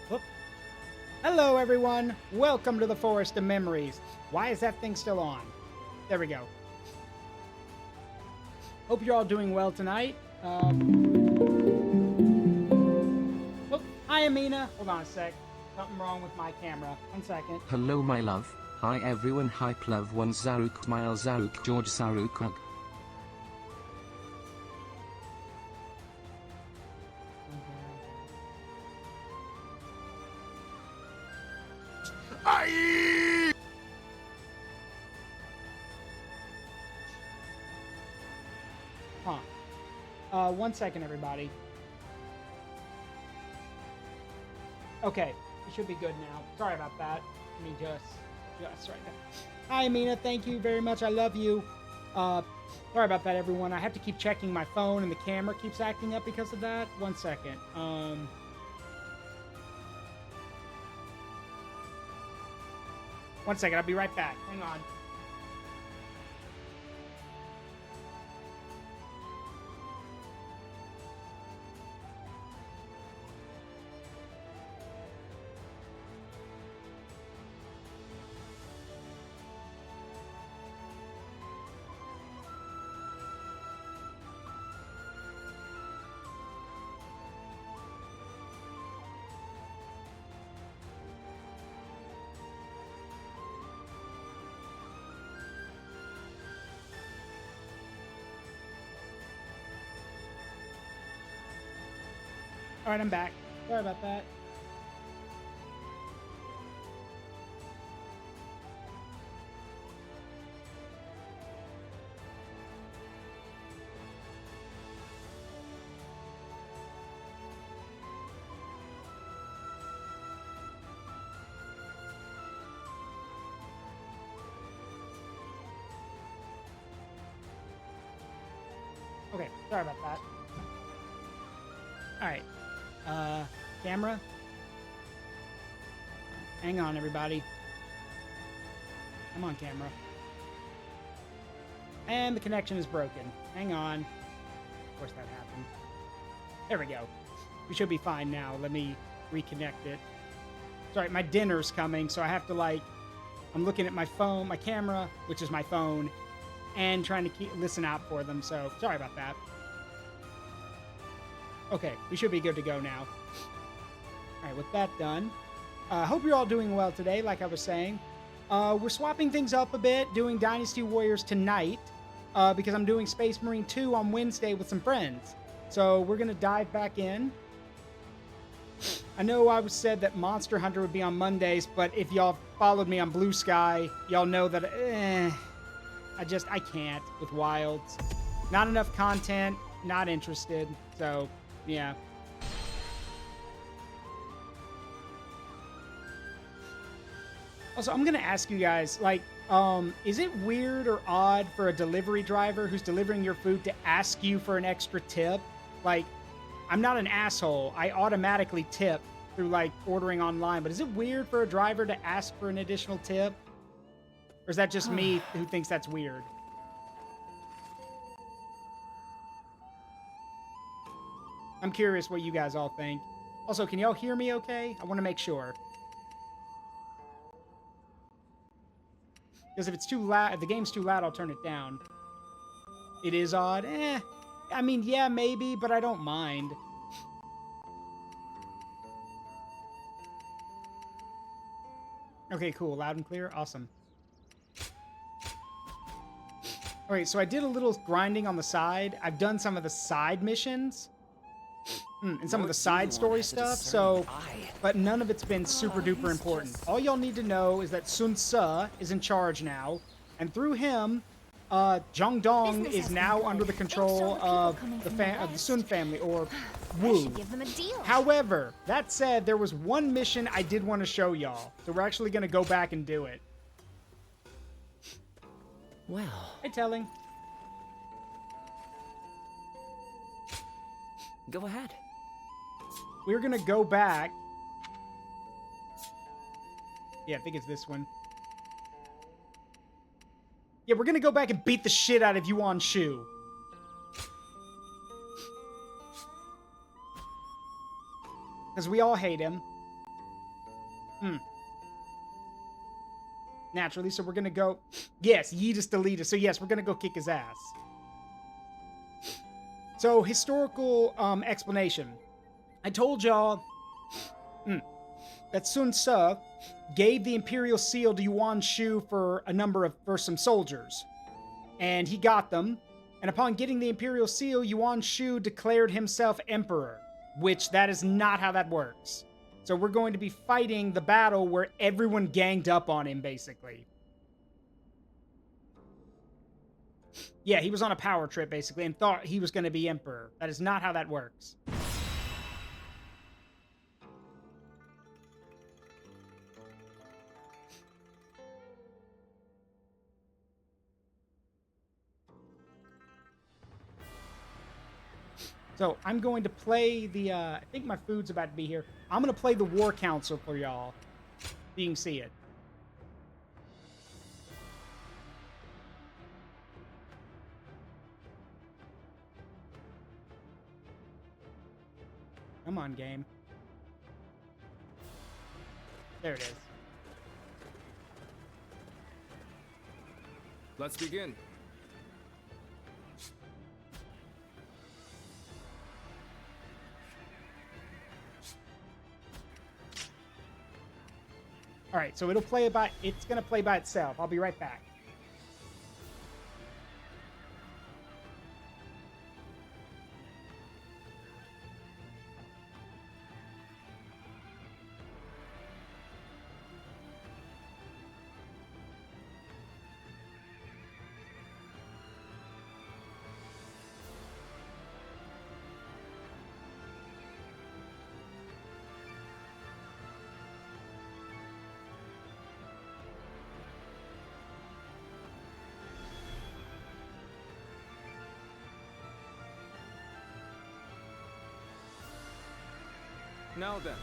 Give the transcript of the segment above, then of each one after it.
Whoop. Hello, everyone. Welcome to the Forest of Memories. Why is that thing still on? There we go. Hope you're all doing well tonight. Oh, hi, Amina. Hold on a sec. Something wrong with my camera. 1 second. Hello, my love. Hi, everyone. Hi, Plov 1 Zaruk, Mile Zaruk, George Zaruk, Hug. Huh. 1 second, everybody. Okay, we should be good now. Sorry about that. Let me just right there. Hi, Amina. Thank you very much. I love you. Sorry about that, everyone. I have to keep checking my phone, and the camera keeps acting up because of that. 1 second. 1 second. I'll be right back. Hang on. All right, I'm back. Sorry about that. Okay, sorry about that. All right. Camera. Hang on, everybody. I'm on camera. And the connection is broken. Hang on. Of course that happened. There we go. We should be fine now. Let me reconnect it. Sorry, my dinner's coming, so I have to, I'm looking at my phone, my camera, which is my phone, and trying to listen out for them, so sorry about that. Okay, we should be good to go now. All right, with that done, hope you're all doing well today, like I was saying. We're swapping things up a bit, doing Dynasty Warriors tonight, because I'm doing Space Marine 2 on Wednesday with some friends. So we're going to dive back in. I know I was said that Monster Hunter would be on Mondays, but if y'all followed me on Blue Sky, y'all know that I can't with Wilds. Not enough content, not interested, so yeah. Also, I'm gonna ask you guys, is it weird or odd for a delivery driver who's delivering your food to ask you for an extra tip? I'm not an asshole. I automatically tip through, ordering online, but is it weird for a driver to ask for an additional tip? Or is that just me who thinks that's weird? I'm curious what you guys all think. Also, can y'all hear me okay? I want to make sure. Because if it's too loud, if the game's too loud, I'll turn it down. It is odd. I mean, yeah, maybe, but I don't mind. Okay, cool. Loud and clear. Awesome. Alright, so I did a little grinding on the side. I've done some of the side missions. And some of the side story stuff, but none of it's been super duper important. All y'all need to know is that Sun Quan is in charge now, and through him, Zhongdong is now under the control of the Sun family, or Wu. However, that said, there was one mission I did want to show y'all, so we're actually going to go back and do it. Well. Hey, Telling. Go ahead. We're gonna go back. Yeah, I think it's this one. Yeah, we're gonna go back and beat the shit out of Yuan Shu. Because we all hate him. Naturally, so we're gonna go... Yes, Yeetus deleted. So yes, we're gonna go kick his ass. So, historical explanation. I told y'all that Sun Tzu gave the imperial seal to Yuan Shu for some soldiers. And he got them. And upon getting the imperial seal, Yuan Shu declared himself emperor, which that is not how that works. So we're going to be fighting the battle where everyone ganged up on him, basically. Yeah, he was on a power trip, basically, and thought he was going to be emperor. That is not how that works. So I'm going to play the, I think my food's about to be here. I'm going to play the War Council for y'all, so you can see it. Come on, game. There it is. Let's begin. All right, so it's going to play by itself. I'll be right back. Now then.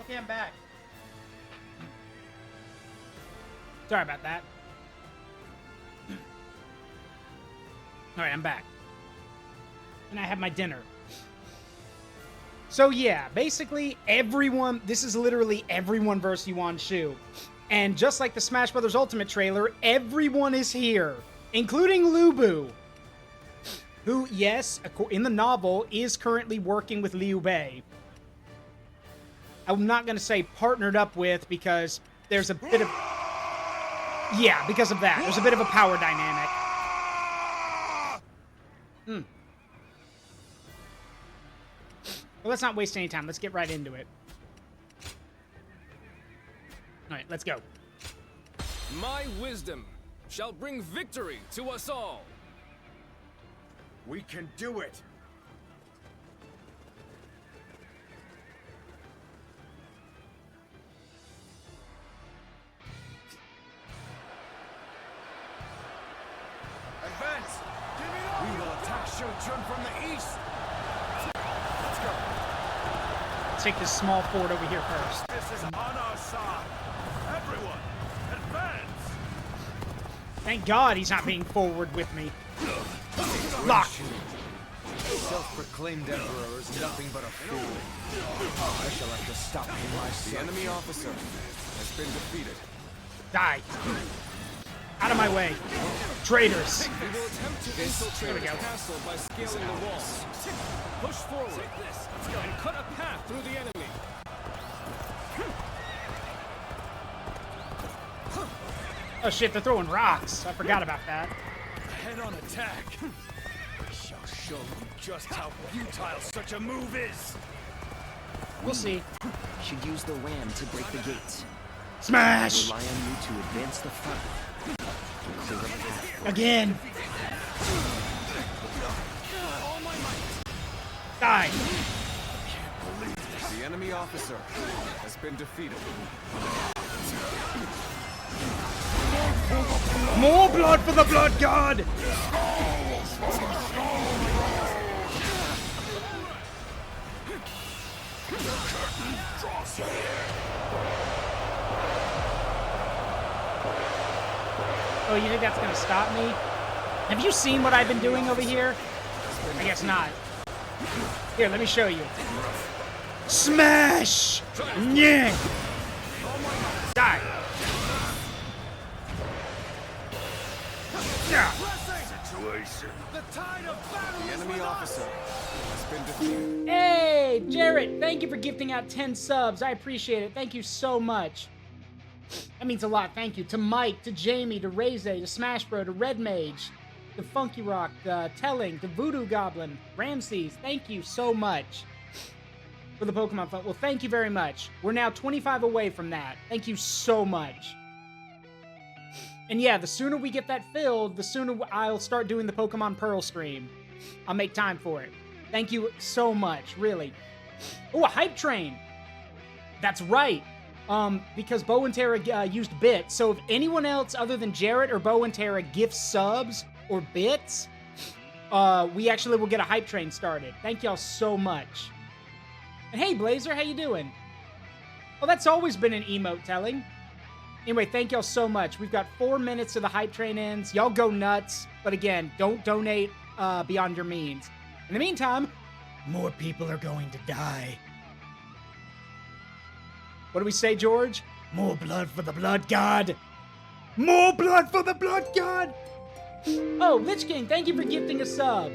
Okay, I'm back. Sorry about that. Alright, I'm back. And I have my dinner. So yeah, basically everyone, this is literally everyone versus Yuan Shu. And just like the Smash Bros. Ultimate trailer, everyone is here, including Lubu, who, yes, in the novel, is currently working with Liu Bei. I'm not going to say partnered up with, because there's a bit of... Yeah, because of that. There's a bit of a power dynamic. Well, let's not waste any time. Let's get right into it. All right, let's go. My wisdom shall bring victory to us all. We can do it! Advance! We will attack Shochun from the east! Let's go! Let's take this small fort over here first. This is on our side! Everyone, advance! Thank God he's not being forward with me. Lock! Self-proclaimed emperor is nothing but a fool. I shall have to stop him myself. The enemy officer has been defeated. Die. Out of my way. Traitors. We will attempt to infiltrate the castle by scaling the walls. Push forward and cut a path through the enemy. Oh shit, they're throwing rocks. I forgot about that. Head-on attack. I shall show you just how futile such a move is. We'll see. Should use the ram to break the gates. Smash! Rely on you to advance the front. Clear a path. Again. Die. The enemy officer has been defeated. More blood for the blood god! Oh, you think that's gonna stop me? Have you seen what I've been doing over here? I guess not. Here, let me show you. Smash! Yeah! Die! Yeah! Situation. The tide of battle. The enemy officer has been defeated. Hey, Jarrett, thank you for gifting out 10 subs. I appreciate it. Thank you so much. That means a lot. Thank you. To Mike, to Jamie, to Reze, to Smash Bro, to Red Mage, to Funky Rock, Telling, to Voodoo Goblin, Ramses. Thank you so much for the Pokemon Fun. Well, thank you very much. We're now 25 away from that. Thank you so much. And yeah, the sooner we get that filled, the sooner I'll start doing the Pokemon Pearl stream. I'll make time for it. Thank you so much, really. Oh, a hype train. That's right. Because Bo and Tara used bits, so if anyone else other than Jarrett or Bo and Tara gifts subs or bits, we actually will get a hype train started. Thank y'all so much. And hey, Blazer, how you doing? Well, that's always been an emote telling. Anyway, thank y'all so much. We've got 4 minutes till the hype train ends. Y'all go nuts. But again, don't donate beyond your means. In the meantime, more people are going to die. What do we say, George? More blood for the blood god. More blood for the blood god. Oh, Lich King, thank you for gifting a sub.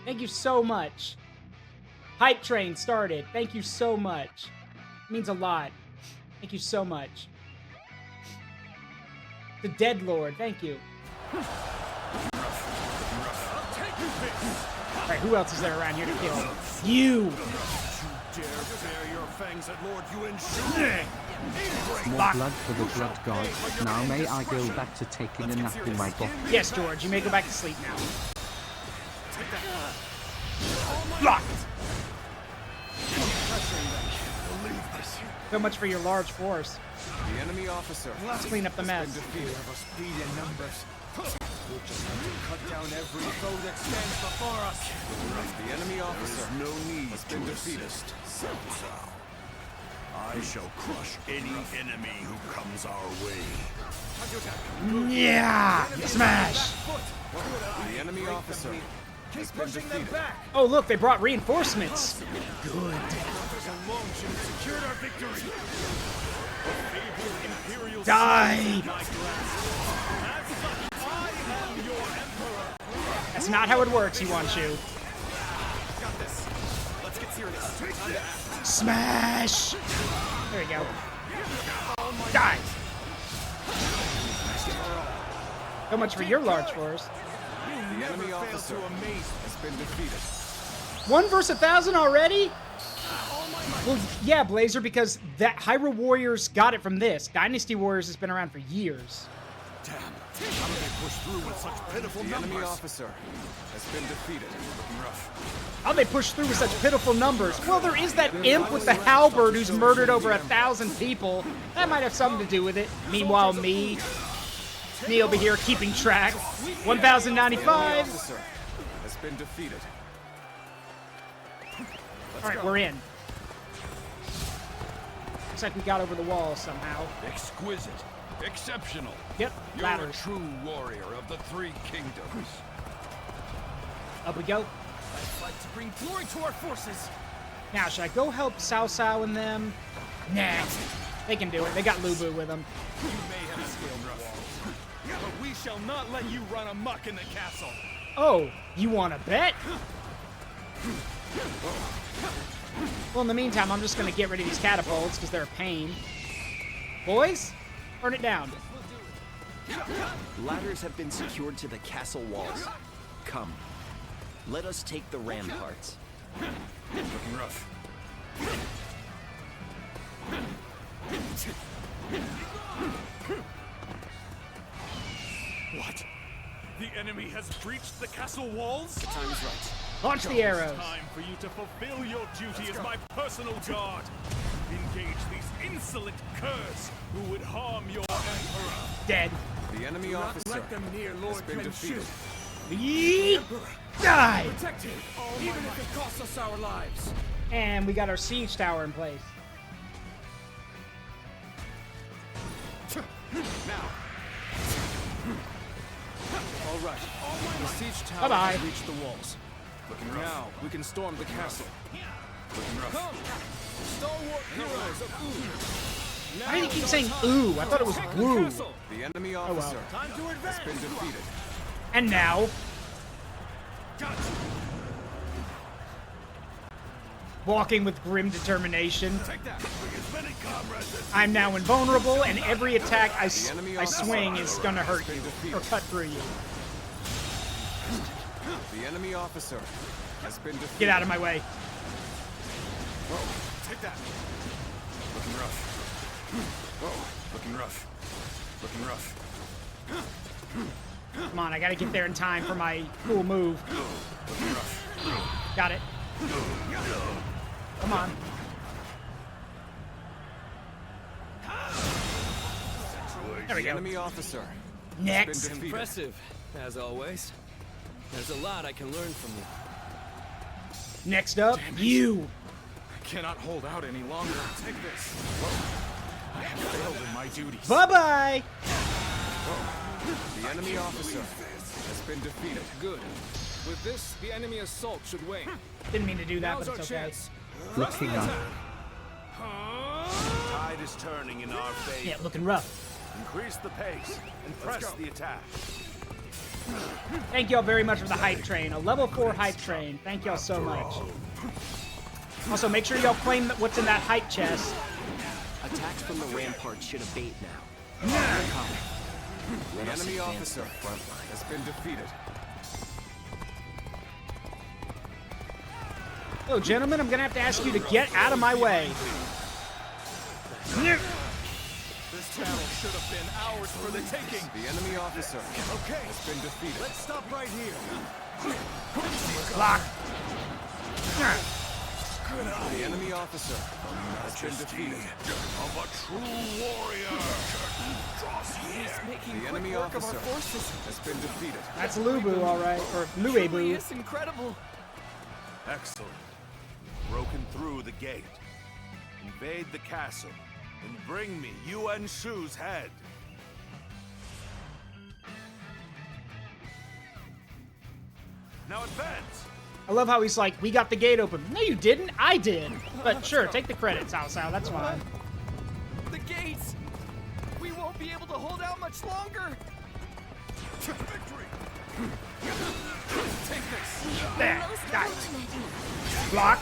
Thank you so much. Hype train started. Thank you so much. It means a lot. Thank you so much. The Dead Lord, thank you. Alright, who else is there around here to kill? You! Dare bare your fangs at Lord Yuan More blood for the blood god. Now may I go back to taking a nap in my body? Yes, George, you may go back to sleep now. Blocked! So much for your large force. The enemy officer. Let's clean up the mess. We have a speed in numbers. We'll just have to cut down every foe that stands before us. The enemy officer. No need has been defeated. I shall crush any enemy who comes our way. Yeah! Smash! The enemy officer has been defeated. Oh, look, they brought reinforcements. Good. Secured our victory. Die! That's not how it works, Yuanshu. Let's get serious. Smash! There we go. Die! So much for your large force. The enemy officer has been defeated. 1 versus 1,000 already? Well, yeah, Blazer, because that Hyrule Warriors got it from this. Dynasty Warriors has been around for years. Damn. How do they push through with such pitiful The numbers? enemy officer has been defeated. Looking rough. How'd they push through with such pitiful numbers? Well, there is that imp with the halberd who's murdered over 1,000 people. That might have something to do with it. Meanwhile, me over here keeping track. The enemy 1,095. officer has been defeated. All right, we're in. Looks like we got over the wall somehow. Exquisite. Exceptional. Yep, You're a ladders. true warrior of the three kingdoms. Up we go. Fight to bring glory to our forces. Now, should I go help Cao Cao and them? Nah, they can do it. They got Lubu with them. You may have scaled the walls, but we shall not let you run amok in the castle. Oh, you want to bet? Well, in the meantime, I'm just going to get rid of these catapults because they're a pain. Boys, burn it down. Ladders have been secured to the castle walls. Come, let us take the ramparts. Looking rough. What? The enemy has breached the castle walls? The time is right. Launch the arrows. Time for you to fulfill your duty as my personal guard. Engage these insolent curs who would harm your emperor. Dead. The enemy officer Let them near has Lord been defeated. Yeet! Die! Protect him, even if it costs us our lives. And we got our siege tower in place. Now. All right. The siege tower Bye-bye. has reached the walls. Looking rough. Now we can storm the castle. Looking rough. Come, stalwart heroes of Ooh. Why did he keep saying ooh? I thought it was woo. The enemy well. officer Time to has advance. been defeated. And now, walking with grim determination, Take that. Bring as many comrades as I'm now invulnerable, and every attack I swing is gonna hurt you or cut through you. The enemy officer has been defeated. Get out of my way. Whoa. Take that. Looking rough. Whoa. Looking rough. Looking rough. Come on, I gotta get there in time for my cool move. Looking rough. Got it. Come on. There we The go. enemy officer Next. has been defeated. Impressive, as always. There's a lot I can learn from you. Next up, you. I cannot hold out any longer. Take this. I have failed in my duties. Bye-bye. The enemy officer has been defeated. Good. With this, the enemy assault should wane. Didn't mean to do that, Now's but our it's okay. chance. Looking up. Tide is turning in our favor. Yeah, looking rough. Increase the pace and press the attack. Thank y'all very much for the hype train. A level 4 hype train. Thank y'all so much. Also, make sure y'all claim what's in that hype chest. Attacks from the ramparts should abate now. Let The us enemy advance officer to the front line. has been defeated. Oh, gentlemen, I'm gonna have to ask you to get out of my way. This battle should have been ours for the taking. The enemy officer has been defeated. Let's stop right here. Block. The enemy officer has been defeated. Of a true warrior. Making The enemy quick work of our officer forces. has been defeated. That's Lubu, all right, or Truly Luebu. is incredible. Excellent. Broken through the gate. Invade the castle and bring me Yuan Shu's head. Now advance! I love how he's like, we got the gate open. No, you didn't. I did. But sure, take the credit, Cao Cao. That's fine. The gates! We won't be able to hold out much longer! Victory! Take this! There. Die. Block.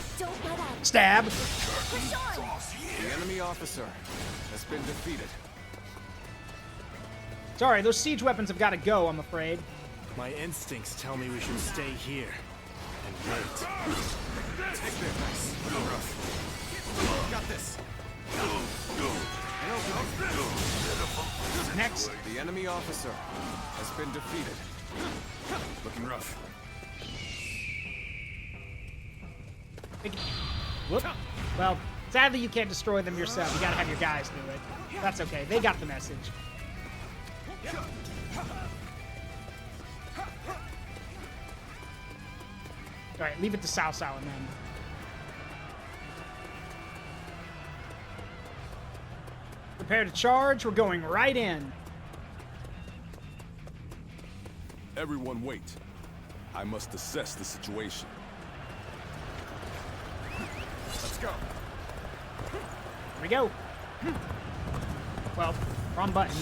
Stab. The enemy officer has been defeated. Sorry, those siege weapons have got to go, I'm afraid. My instincts tell me we should stay here and wait. Take this. Got this. Next. The enemy officer has been defeated. Looking rough. Whoop. Well, sadly you can't destroy them yourself. You gotta have your guys do it. That's okay. They got the message. Alright, leave it to Cao Cao and them. Prepare to charge. We're going right in. Everyone wait. I must assess the situation. Let's go. Here we go. Well, wrong button.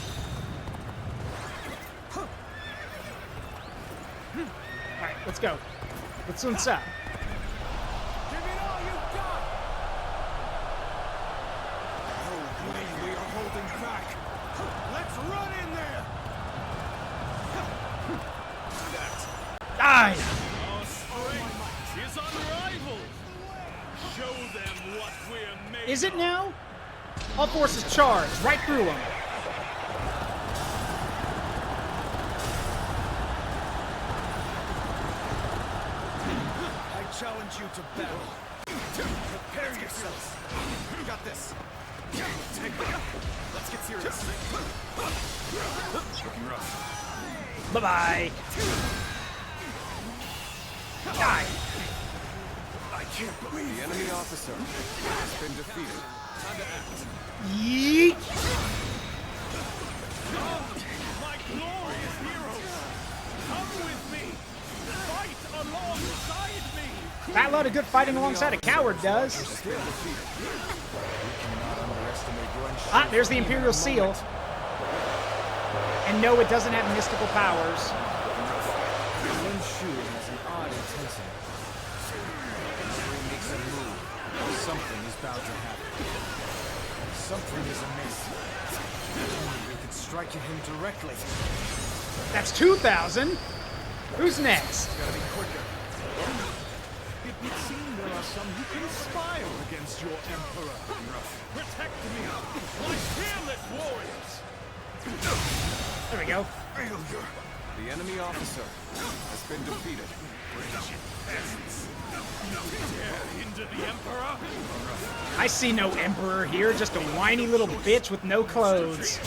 Alright, let's go. Let's Sun Quan. Give it all you've got! We are holding back. Let's run in there! Die! Our strength is unrivaled. Show them what we're made Is it of. now? All forces charge right through them. I challenge you to battle. Prepare yourselves. You got this. Take it. Let's get serious. Looking rough. Bye-bye. Die. I can't believe the enemy officer has been defeated. Time to act. Yeet. My glorious heroes, come with me. Fight alongside me. That lot of good fighting alongside a coward does. Still defeated. We cannot underestimate Yuan Shu. Ah, there's the Imperial Seal. And no, it doesn't have mystical powers. Yuan Shu has an odd intensity. Whenever he makes a move, something is bound to happen. Something is amiss. We could strike at him directly. That's 2,000. Who's next? Gotta be quicker. It would seem there are some who conspire against your emperor. Protect me, my fearless warriors. There we go. Failure. The enemy officer has been defeated. Dare hinder the emperor? I see no emperor here, just a whiny little bitch with no clothes.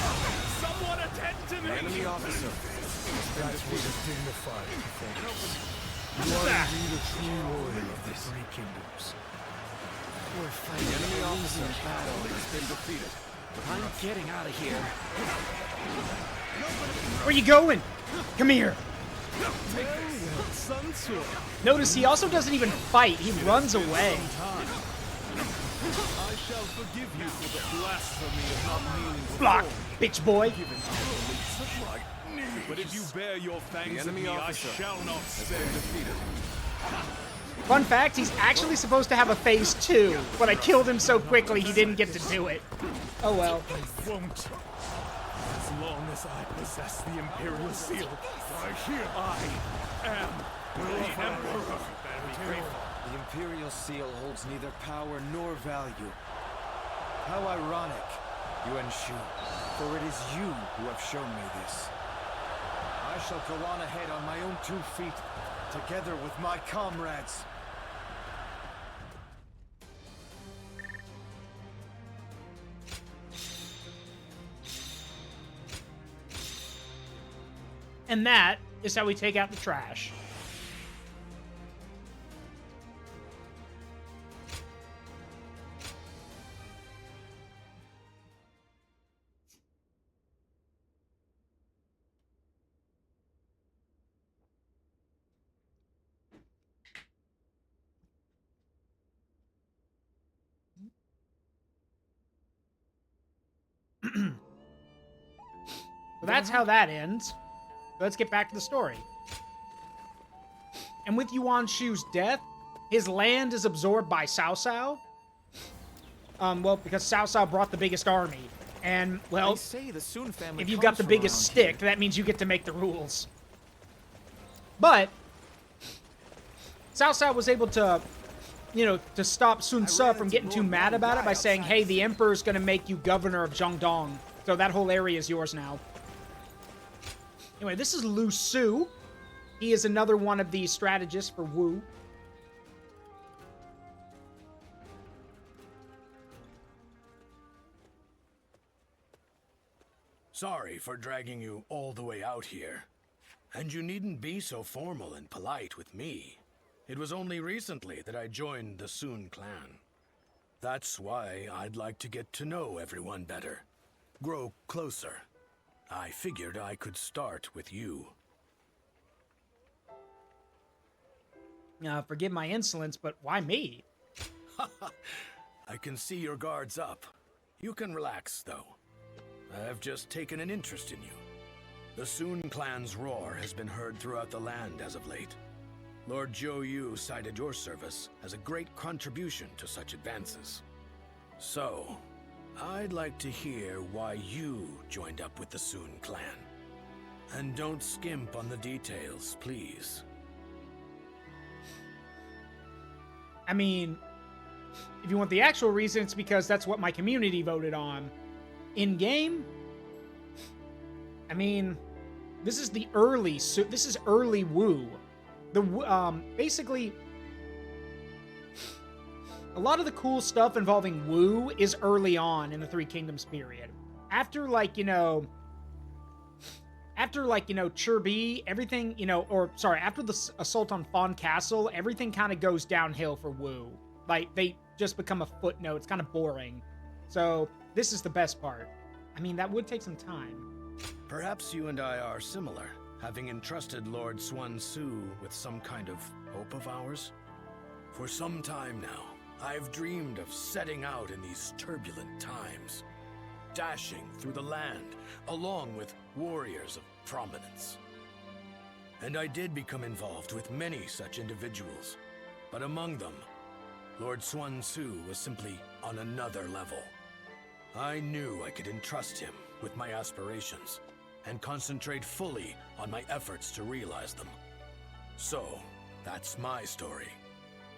Someone attend to The me. enemy officer has been defeated. Dignified performance. Ah, The true warrior of the three kingdoms. The enemy officer has been defeated. I'm getting out of here. where you going? Come here. Sun Quan. Notice he also doesn't even fight. He runs away. I shall forgive you for the blasphemy of not kneeling before. Block, bitch boy. But if you bear your The fangs at enemy me, I officer shall not has spare. been defeated. Fun fact, he's actually supposed to have a phase 2, but I killed him so quickly he didn't get to do it. Oh well. I won't. As long as I possess the Imperial Seal, I am the Emperor. The Imperial Seal holds neither power nor value. How ironic, Yuan Shu, for it is you who have shown me this. I shall go on ahead on my own 2 feet, together with my comrades. And that is how we take out the trash. So that's how that ends. Let's get back to the story. And with Yuan Shu's death, his land is absorbed by Cao Cao. Well, because Cao Cao brought the biggest army. And, well, say the Sun family if you've got the biggest stick, that means you get to make the rules. But Cao Cao was able to, you know, to stop Sun Ce from getting too mad about it by saying, hey, the Emperor's going to make you governor of Jiangdong. So that whole area is yours now. Anyway, this is Lu Su. He is another one of the strategists for Wu. Sorry for dragging you all the way out here. And you needn't be so formal and polite with me. It was only recently that I joined the Sun clan. That's why I'd like to get to know everyone better. Grow closer. I figured I could start with you. Forgive my insolence, but why me? I can see your guard's up. You can relax, though. I've just taken an interest in you. The Sun clan's roar has been heard throughout the land as of late. Lord Zhou Yu cited your service as a great contribution to such advances. So, I'd like to hear why you joined up with the Sun clan. And don't skimp on the details, please. I mean, if you want the actual reason, it's because that's what my community voted on. In-game, I mean, this is the early, so this is early Wu. Basically, a lot of the cool stuff involving Wu is early on in the Three Kingdoms period. After, like, you know, Chirbi, everything, you know, or, sorry, after the assault on Fawn Castle, everything kind of goes downhill for Wu. Like, they just become a footnote. It's kind of boring. So, this is the best part. I mean, that would take some time. Perhaps you and I are similar, having entrusted Lord Sun Su with some kind of hope of ours. For some time now, I've dreamed of setting out in these turbulent times, dashing through the land, along with warriors of prominence. And I did become involved with many such individuals, but among them, Lord Sun Su was simply on another level. I knew I could entrust him with my aspirations and concentrate fully on my efforts to realize them. So, that's my story.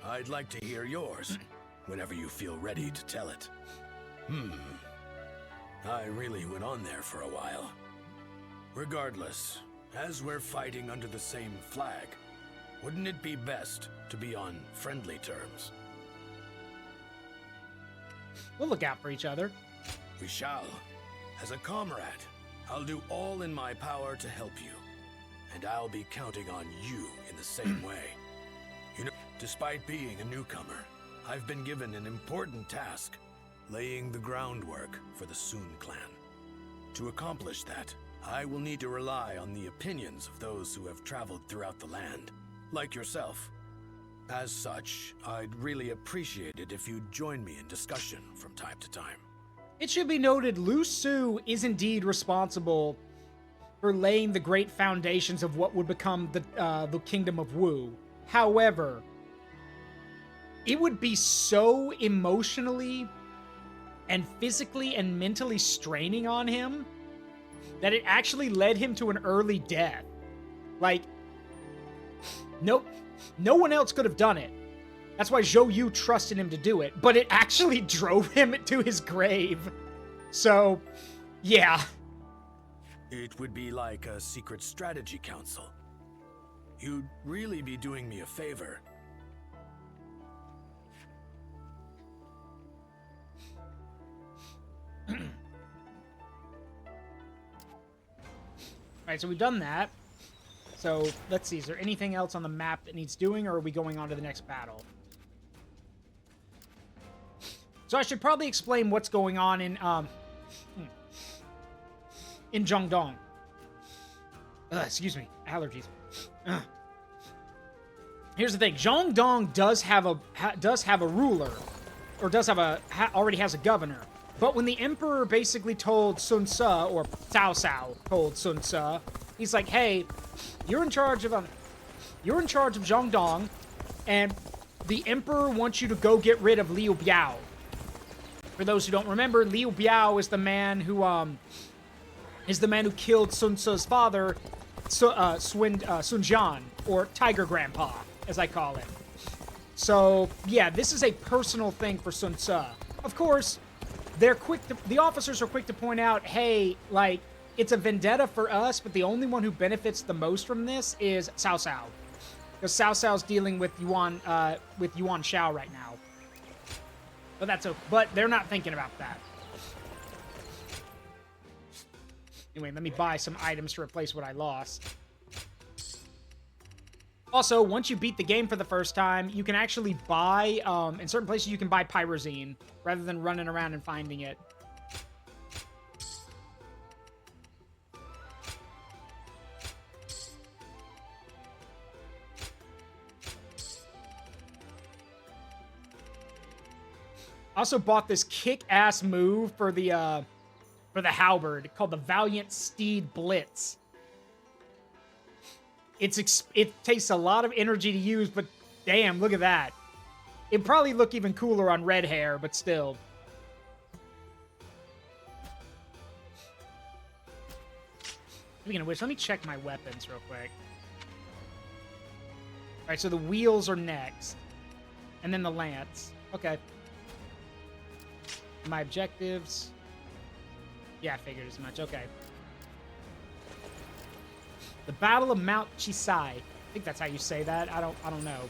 I'd like to hear yours whenever you feel ready to tell it. I really went on there for a while. Regardless, as we're fighting under the same flag, wouldn't it be best to be on friendly terms? We'll look out for each other. We shall. As a comrade, I'll do all in my power to help you. And I'll be counting on you in the same way. You know, despite being a newcomer, I've been given an important task, laying the groundwork for the Sun clan. To accomplish that, I will need to rely on the opinions of those who have traveled throughout the land, like yourself. As such, I'd really appreciate it if you'd join me in discussion from time to time. It should be noted, Lu Su is indeed responsible for laying the great foundations of what would become the Kingdom of Wu. However, it would be so emotionally and physically and mentally straining on him that it actually led him to an early death. Like, no one else could have done it. That's why Zhou Yu trusted him to do it, but it actually drove him to his grave. So, yeah. It would be like a secret strategy council. You'd really be doing me a favor. Alright, so we've done that. So, let's see, is there anything else on the map that needs doing, or are we going on to the next battle? So I should probably explain what's going on in Jiangdong. Excuse me, allergies. Here's the thing: Jiangdong does have a ruler, or already has a governor. But when the emperor basically told Sun Ce, or Cao Cao told Sun Ce, he's like, hey, you're in charge of Zhongdong, and the emperor wants you to go get rid of Liu Biao. For those who don't remember, Liu Biao is the man who killed Sun Ce's father, Sun Jian, or Tiger Grandpa, as I call him. So, yeah, this is a personal thing for Sun Ce. Of course, the officers are quick to point out, hey, like, it's a vendetta for us, but the only one who benefits the most from this is Cao Cao. Because Cao Cao's dealing with Yuan Shao right now. But they're not thinking about that. Anyway, let me buy some items to replace what I lost. Also, once you beat the game for the first time, you can actually buy, in certain places you can buy Pyrozine, rather than running around and finding it. I also bought this kick-ass move for the halberd called the Valiant Steed Blitz. It takes a lot of energy to use, but damn, look at that. It'd probably look even cooler on red hair, but still. Speaking of which, let me check my weapons real quick. Alright, so the wheels are next. And then the lance. Okay. My objectives. Yeah, I figured as much. Okay. The Battle of Mount Chisai. I think that's how you say that. I don't know.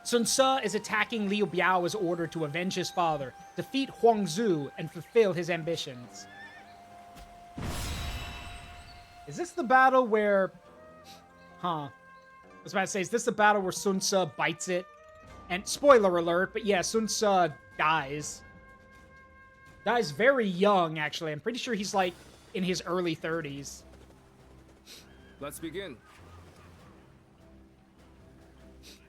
Sun Ce is attacking Liu Biao as ordered to avenge his father, defeat Huangzu, and fulfill his ambitions. Is this the battle where... I was about to say, is this the battle where Sun Ce bites it? And spoiler alert, but yeah, Sun Ce dies. Dies very young, actually. I'm pretty sure he's like in his early 30s. Let's begin.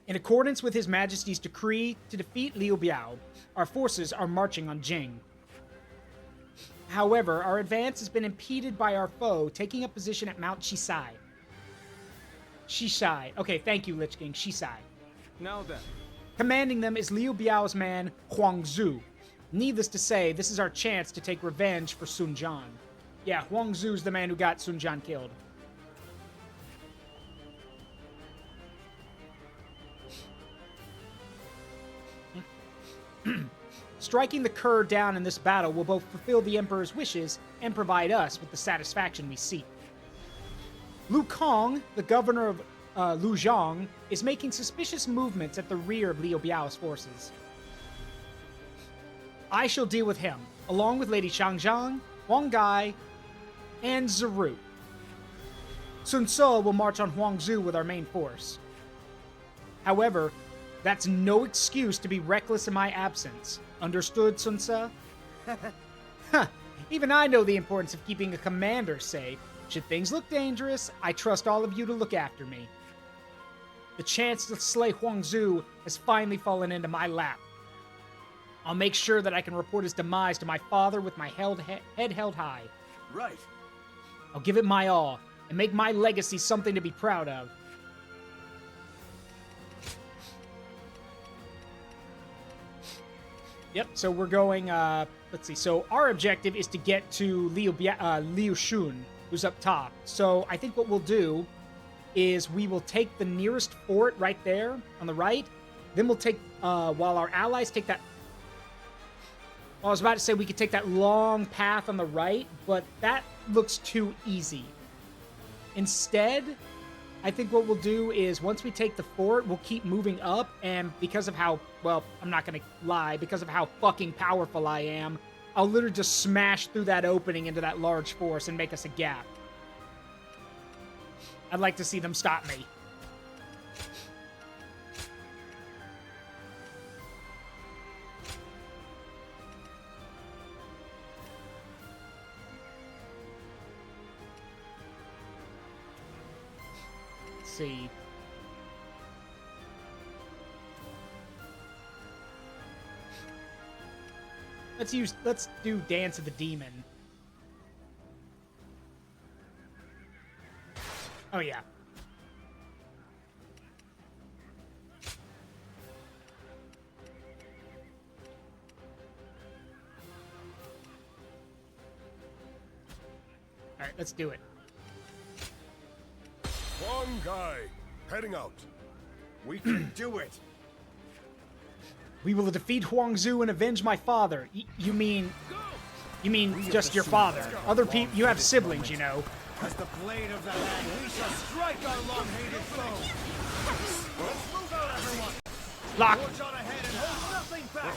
In accordance with His Majesty's decree to defeat Liu Biao, our forces are marching on Jing. However, our advance has been impeded by our foe taking up position at Mount Chisai. Chisai. Okay, thank you, Lich King. Chisai. Now then. Commanding them is Liu Biao's man, Huangzu. Needless to say, this is our chance to take revenge for Sun Jian. Yeah, Huangzu's the man who got Sun Jian killed. Striking the Kur down in this battle will both fulfill the Emperor's wishes and provide us with the satisfaction we seek. Lu Kong, the governor of Lujiang, is making suspicious movements at the rear of Liu Biao's forces. I shall deal with him, along with Lady Shangzhang, Huang Gai, and Zerut. Sun Ce will march on Huangzu with our main force. However, that's no excuse to be reckless in my absence. Understood, Sun Ce? Even I know the importance of keeping a commander safe. Should things look dangerous, I trust all of you to look after me. The chance to slay Huangzu has finally fallen into my lap. I'll make sure that I can report his demise to my father with my head held high. Right. I'll give it my all, and make my legacy something to be proud of. Yep, so we're going, let's see. So our objective is to get to Liu Shun, who's up top. So I think what we'll do is we will take the nearest fort right there on the right. Then we'll take, while our allies take that... Well, I was about to say we could take that long path on the right, but that looks too easy. Instead, I think what we'll do is once we take the fort, we'll keep moving up, and because of how, well, I'm not going to lie, because of how fucking powerful I am, I'll literally just smash through that opening into that large force and make us a gap. I'd like to see them stop me. See. Let's do Dance of the Demon. Oh yeah. All right, let's do it. One guy, heading out. We can do it. We will defeat Huangzu and avenge my father. You mean just your father? Other people, you have siblings, you know. As the blade of the hand, we shall strike our long-hated foe. Let's move out, everyone. Lock. Forge on ahead and hold nothing back.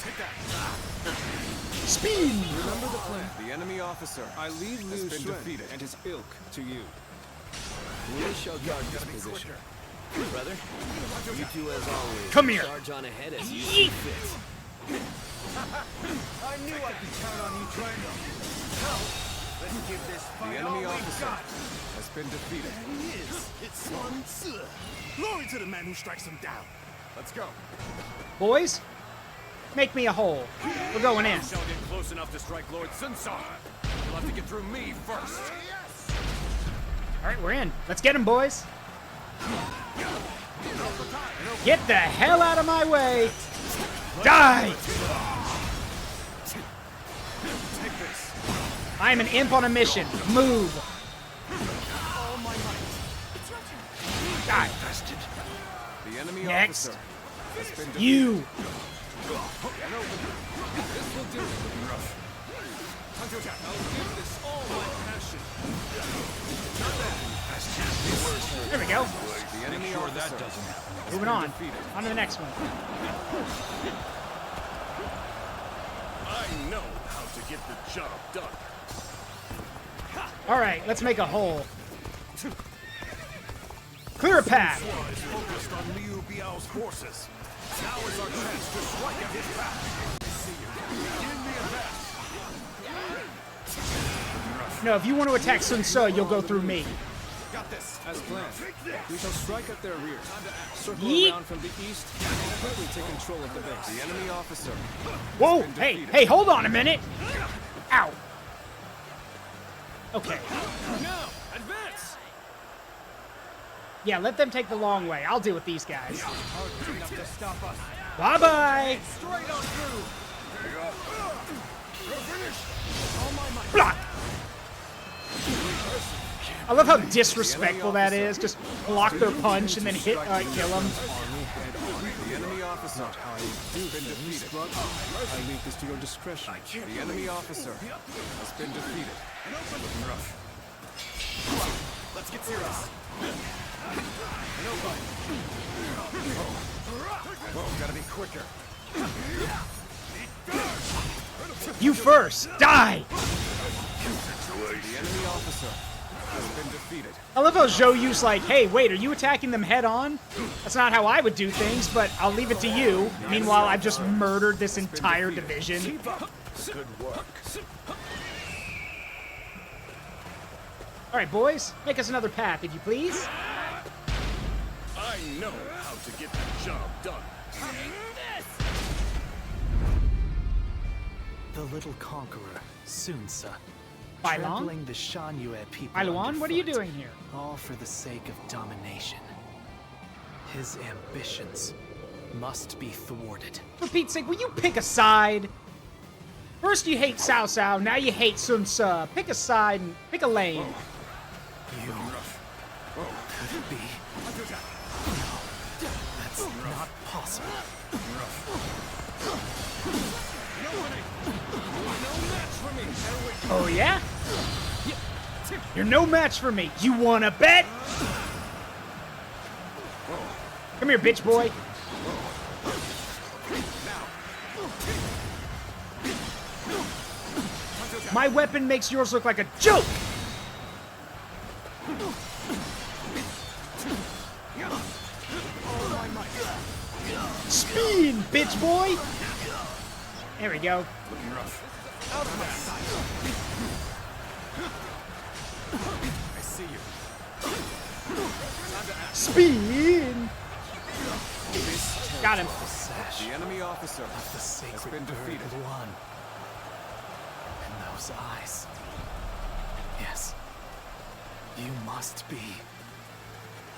Take that. Speed. Remember the plan. The enemy officer. I lead Liu Xun and his ilk to you. We shall guard this position. Brother, you two as always. Come here. Charge on ahead as you see fit. I knew I could count on you, Triangle. Now, let's give this fight The all enemy we've officer got. has been defeated. He is. It's Sun Quan. Glory to the man who strikes him down. Let's go. Boys, make me a hole. We're going in. Shall get close enough to strike Lord Sun Quan. You'll have to get through me first. All right, we're in. Let's get him, boys. Get the hell out of my way. Die. Take this. I am an imp on a mission. Move. All my might. Die. The enemy Next. officer has been defeated. You. This will do. Rough. Time to attack. I'll give this all my passion. There we go. The enemy officer doesn't happen. Moving on. On to the next one. I know how to get the job done. All right, let's make a hole. Clear a path. Swan is focused on Liu Biao's forces. Now is our chance to strike at his back. See you. Begin the attack. No, if you want to attack Sun Tzu, you'll go through me. Got this. As planned. We shall strike at their rear. Circle Yeet. around from the east and quickly take control of the base. The enemy officer. Whoa, hey, hold on a minute. Ow. Okay. Now, advance! Yeah, let them take the long way. I'll deal with these guys. Hard enough to stop us. Bye-bye. Straight on through. Block. I love how disrespectful that is. Just block their punch and then hit, kill them. The enemy officer has been defeated. I leave this to your discretion. The enemy officer has been defeated. Looking rough. Let's get serious. Whoa, gotta be quicker. You first. Die. The enemy officer has been defeated. I love how Zhou like, hey, wait, are you attacking them head on? That's not how I would do things, but I'll leave it to you. Meanwhile, I've just murdered this entire division. Good work. All right, boys, make us another path, if you please. I know how to get the job done. The little conqueror, Sun Quan, Bai Long? trampling the Shanyue people Bai Luan, what are you underfoot, doing here? all for the sake of domination. His ambitions must be thwarted. For Pete's sake, will you pick a side? First you hate Cao Cao, now you hate Sun Tzu. Pick a side and pick a lane. You could it be? No, that's not possible. Oh yeah? You're no match for me. You wanna bet? Come here, bitch boy. My weapon makes yours look like a joke. Spin, bitch boy. There we go. Looking rough. I see you. Spin. This Got him. The sash The enemy officer of the has sacred been defeated. Bird One. And those eyes. Yes. You must be.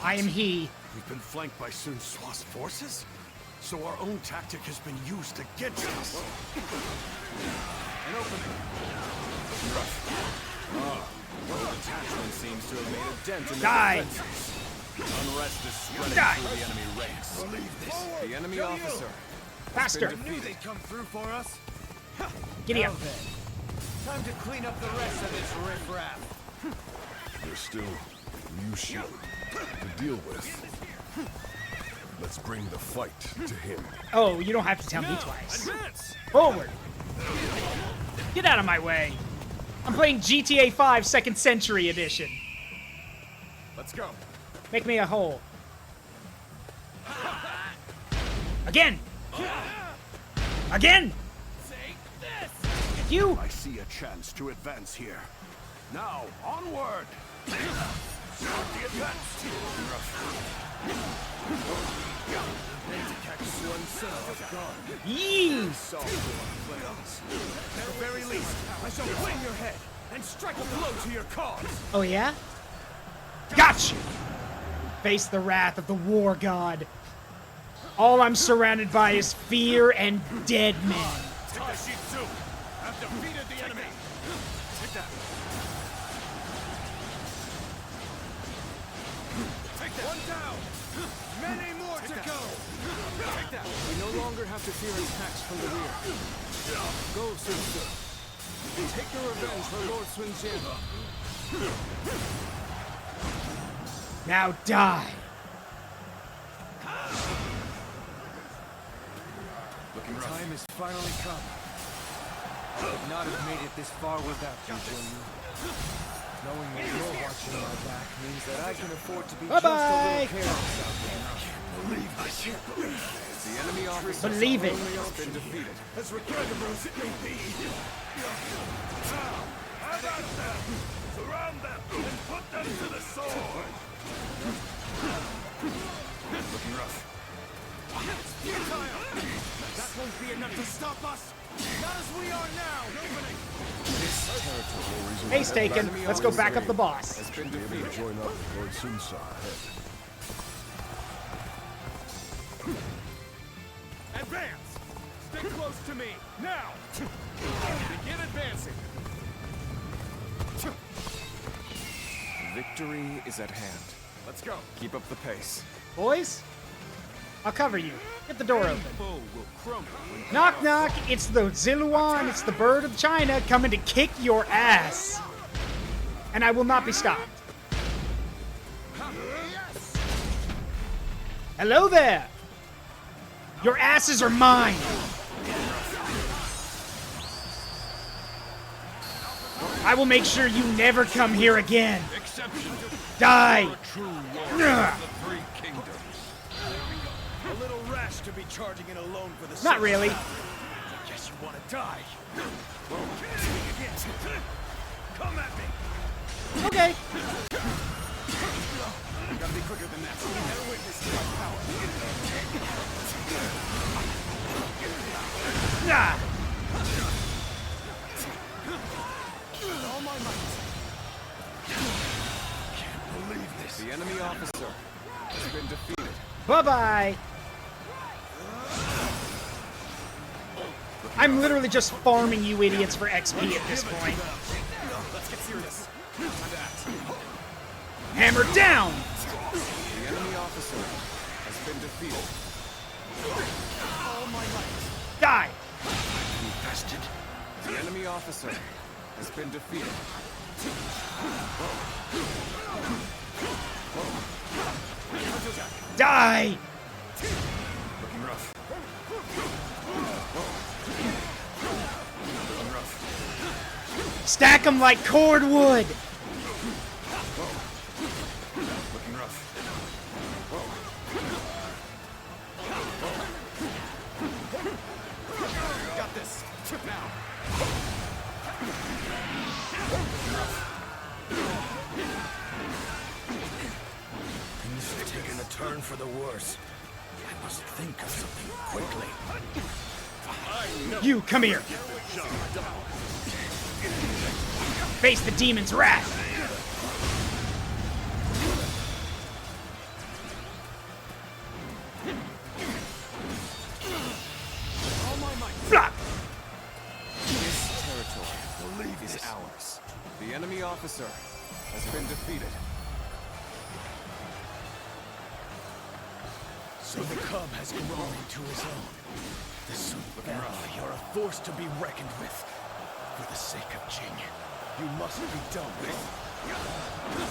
I am he. We've been flanked by Sun Quan's forces? So our own tactic has been used against us. An opening. One detachment seems to have made a dent in the Die. defenses. Unrest is spreading Die. through the enemy ranks. The enemy officer Faster. has been defeated. Come through for us? Giddy up. Time to clean up the rest of this riffraff. There's still Liu Xing to deal with. Let's bring the fight to him. Oh, you don't have to tell me twice. Advance! Forward. Get out of my way. I'm playing GTA 5 2nd Century Edition. Let's go. Make me a hole. Again. Again. You. I see a chance to advance here. Now, onward! Start the advance! Yee. At the very least, I shall fling your head and strike a blow to your cause! Oh yeah? Gotcha! Face the wrath of the war god. All I'm surrounded by is fear and dead men. Take the sheep too! I've defeated the enemy! Take that! Take that! One down! Many more to go! Take that! We no longer have to fear attacks from the rear. Go, Sun Tzu. Take your revenge for Lord Sun Jian. Now die. Time has finally come. I would not have made it this far without you, Jin. Knowing that you're watching my back means that I can afford to be just a Bye-bye. little careless out there. I can't believe this. The enemy officer Believe it. has been defeated. As regrettable as it may be. Now, how about them? Surround them and put them to the sword! Looking rough. That won't be enough to stop us! Not as we are now! Opening! Base taken. Let's go back up the boss. Has been Able to defeated. join up with Lord Sun Quan ahead. Advance! Stay close to me! Now! Begin advancing! Victory is at hand. Let's go. Keep up the pace. Boys, I'll cover you. Get the door open. Foe will crumble. Knock, knock. It's the Ziluan. It's the bird of China coming to kick your ass. And I will not be stopped. Hello there. Your asses are mine. I will make sure you never come here again. Exception to Die. true lord Ugh. of the three kingdoms. A little rash to be charging in alone for the Not really. Guess you want to die. Come at me. Okay. Gotta be quicker than that. Better witness my power. Ah. All my might. Can't believe this. The enemy officer has been defeated. Bye-bye. I'm literally just farming you idiots for XP at this point. Let's get serious. Time to act. Hammer down! The enemy officer has been defeated. All my might. Die! You bastard. The enemy officer has been defeated. Die! Looking rough. Looking rough. Stack them like cordwood! Looking rough. Got this. Now. Things have taken a turn for the worse. I must think of something quickly. You, come here. Face the demon's wrath. Flop. This territory is ours. The enemy officer has been defeated. So the cub has grown into his own. The son of family are a force to be reckoned with. For the sake of Jing, you must be dealt with.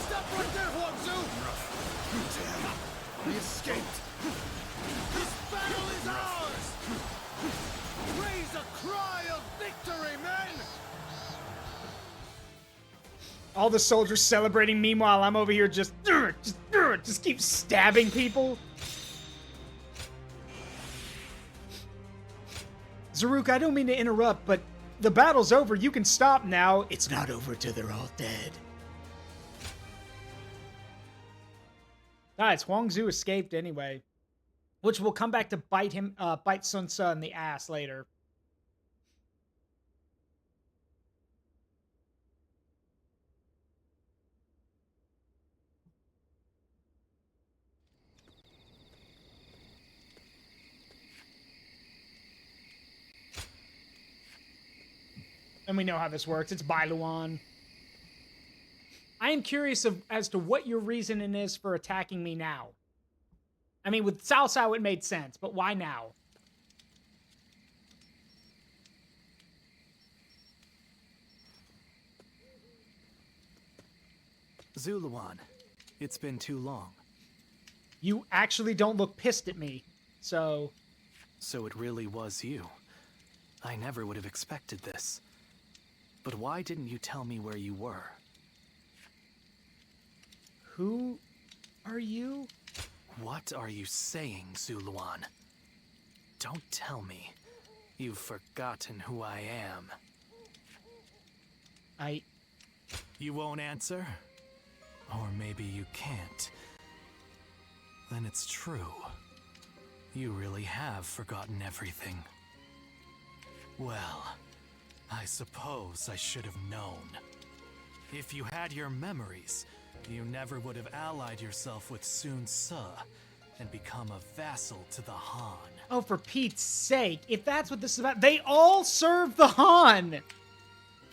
Stop right there, Huang Zu! Damn, we escaped. This battle is ours! Raise a cry of victory, men! All the soldiers celebrating. Meanwhile, I'm over here just keep stabbing people. Zaruk, I don't mean to interrupt, but the battle's over. You can stop now. It's not over till they're all dead. Guys, Huang Zu escaped anyway, which will come back to bite Sun Quan in the ass later. And we know how this works. It's Bailuan. I am curious as to what your reasoning is for attacking me now. I mean, with Cao Cao, it made sense, but why now? Zuluan, it's been too long. You actually don't look pissed at me, so... So it really was you. I never would have expected this. But why didn't you tell me where you were? Who are you? What are you saying, Zuluan? Don't tell me you've forgotten who I am. You won't answer? Or maybe you can't. Then it's true. You really have forgotten everything. Well, I suppose I should have known. If you had your memories, you never would have allied yourself with Sun Quan and become a vassal to the Han. Oh, for Pete's sake, if that's what this is about, they all serve the Han!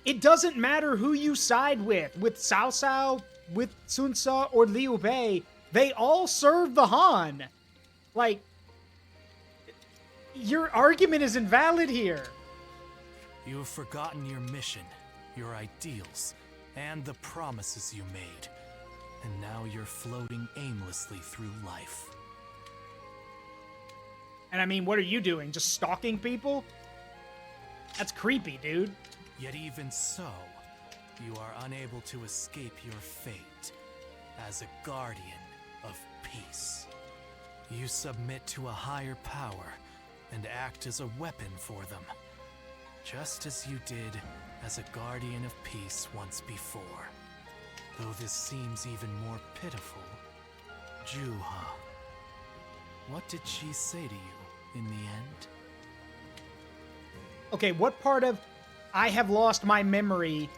It doesn't matter who you side with Cao Cao, with Sun Quan, or Liu Bei, they all serve the Han! Like, your argument is invalid here. You have forgotten your mission, your ideals, and the promises you made. And now you're floating aimlessly through life. And I mean, what are you doing? Just stalking people? That's creepy, dude. Yet even so, you are unable to escape your fate as a guardian of peace. You submit to a higher power and act as a weapon for them. Just as you did as a guardian of peace once before. Though this seems even more pitiful, Juha, what did she say to you in the end? Okay, what part of I have lost my memory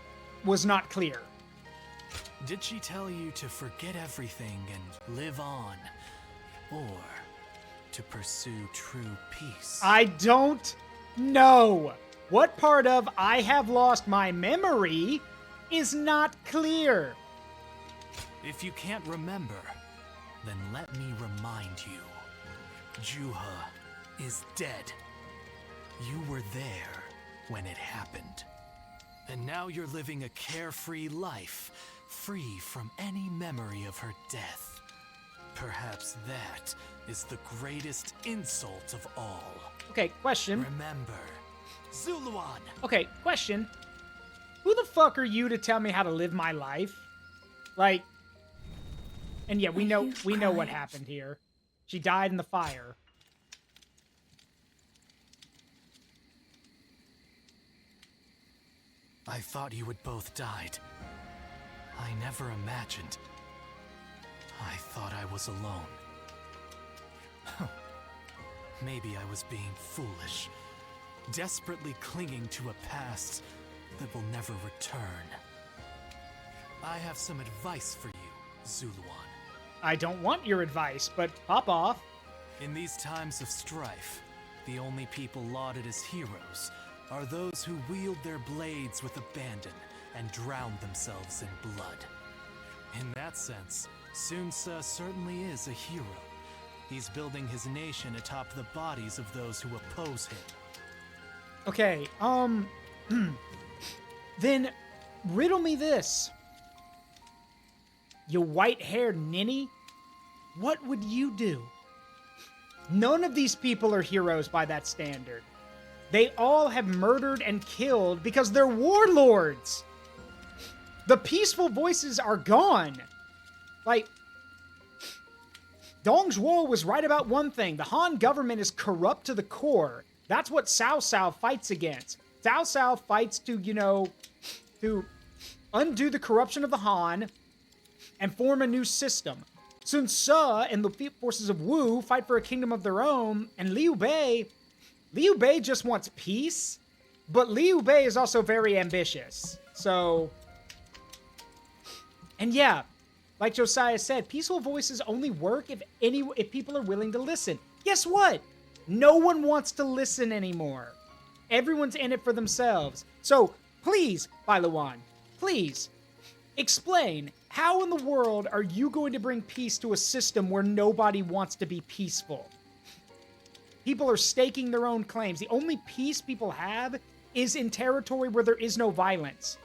was not clear? Did she tell you to forget everything and live on? Or to pursue true peace? I don't know. What part of I have lost my memory is not clear? If you can't remember, then let me remind you. Juha is dead. You were there when it happened. And now you're living a carefree life, free from any memory of her death. Perhaps that is the greatest insult of all. Okay, question. Remember, Zuluan! Okay, question. Who the fuck are you to tell me how to live my life? Like, and yeah, we know what happened here. She died in the fire. I thought you had both died. I never imagined. I thought I was alone. Maybe I was being foolish, desperately clinging to a past that will never return. I have some advice for you, Zuluan. I don't want your advice, but pop off. In these times of strife, the only people lauded as heroes are those who wield their blades with abandon and drown themselves in blood. In that sense, Sun Tzu certainly is a hero. He's building his nation atop the bodies of those who oppose him. Okay, then riddle me this. You white-haired ninny? What would you do? None of these people are heroes by that standard. They all have murdered and killed because they're warlords. The peaceful voices are gone. Like, Dong Zhuo was right about one thing. The Han government is corrupt to the core. That's what Cao Cao fights against. Cao Cao fights to, to undo the corruption of the Han and form a new system. Sun Tzu and the forces of Wu fight for a kingdom of their own, and Liu Bei just wants peace, but Liu Bei is also very ambitious. So, and yeah, like Josiah said, peaceful voices only work if people are willing to listen. Guess what? No one wants to listen anymore. Everyone's in it for themselves. So, please, Bailuan, please, explain, how in the world are you going to bring peace to a system where nobody wants to be peaceful? People are staking their own claims. The only peace people have is in territory where there is no violence.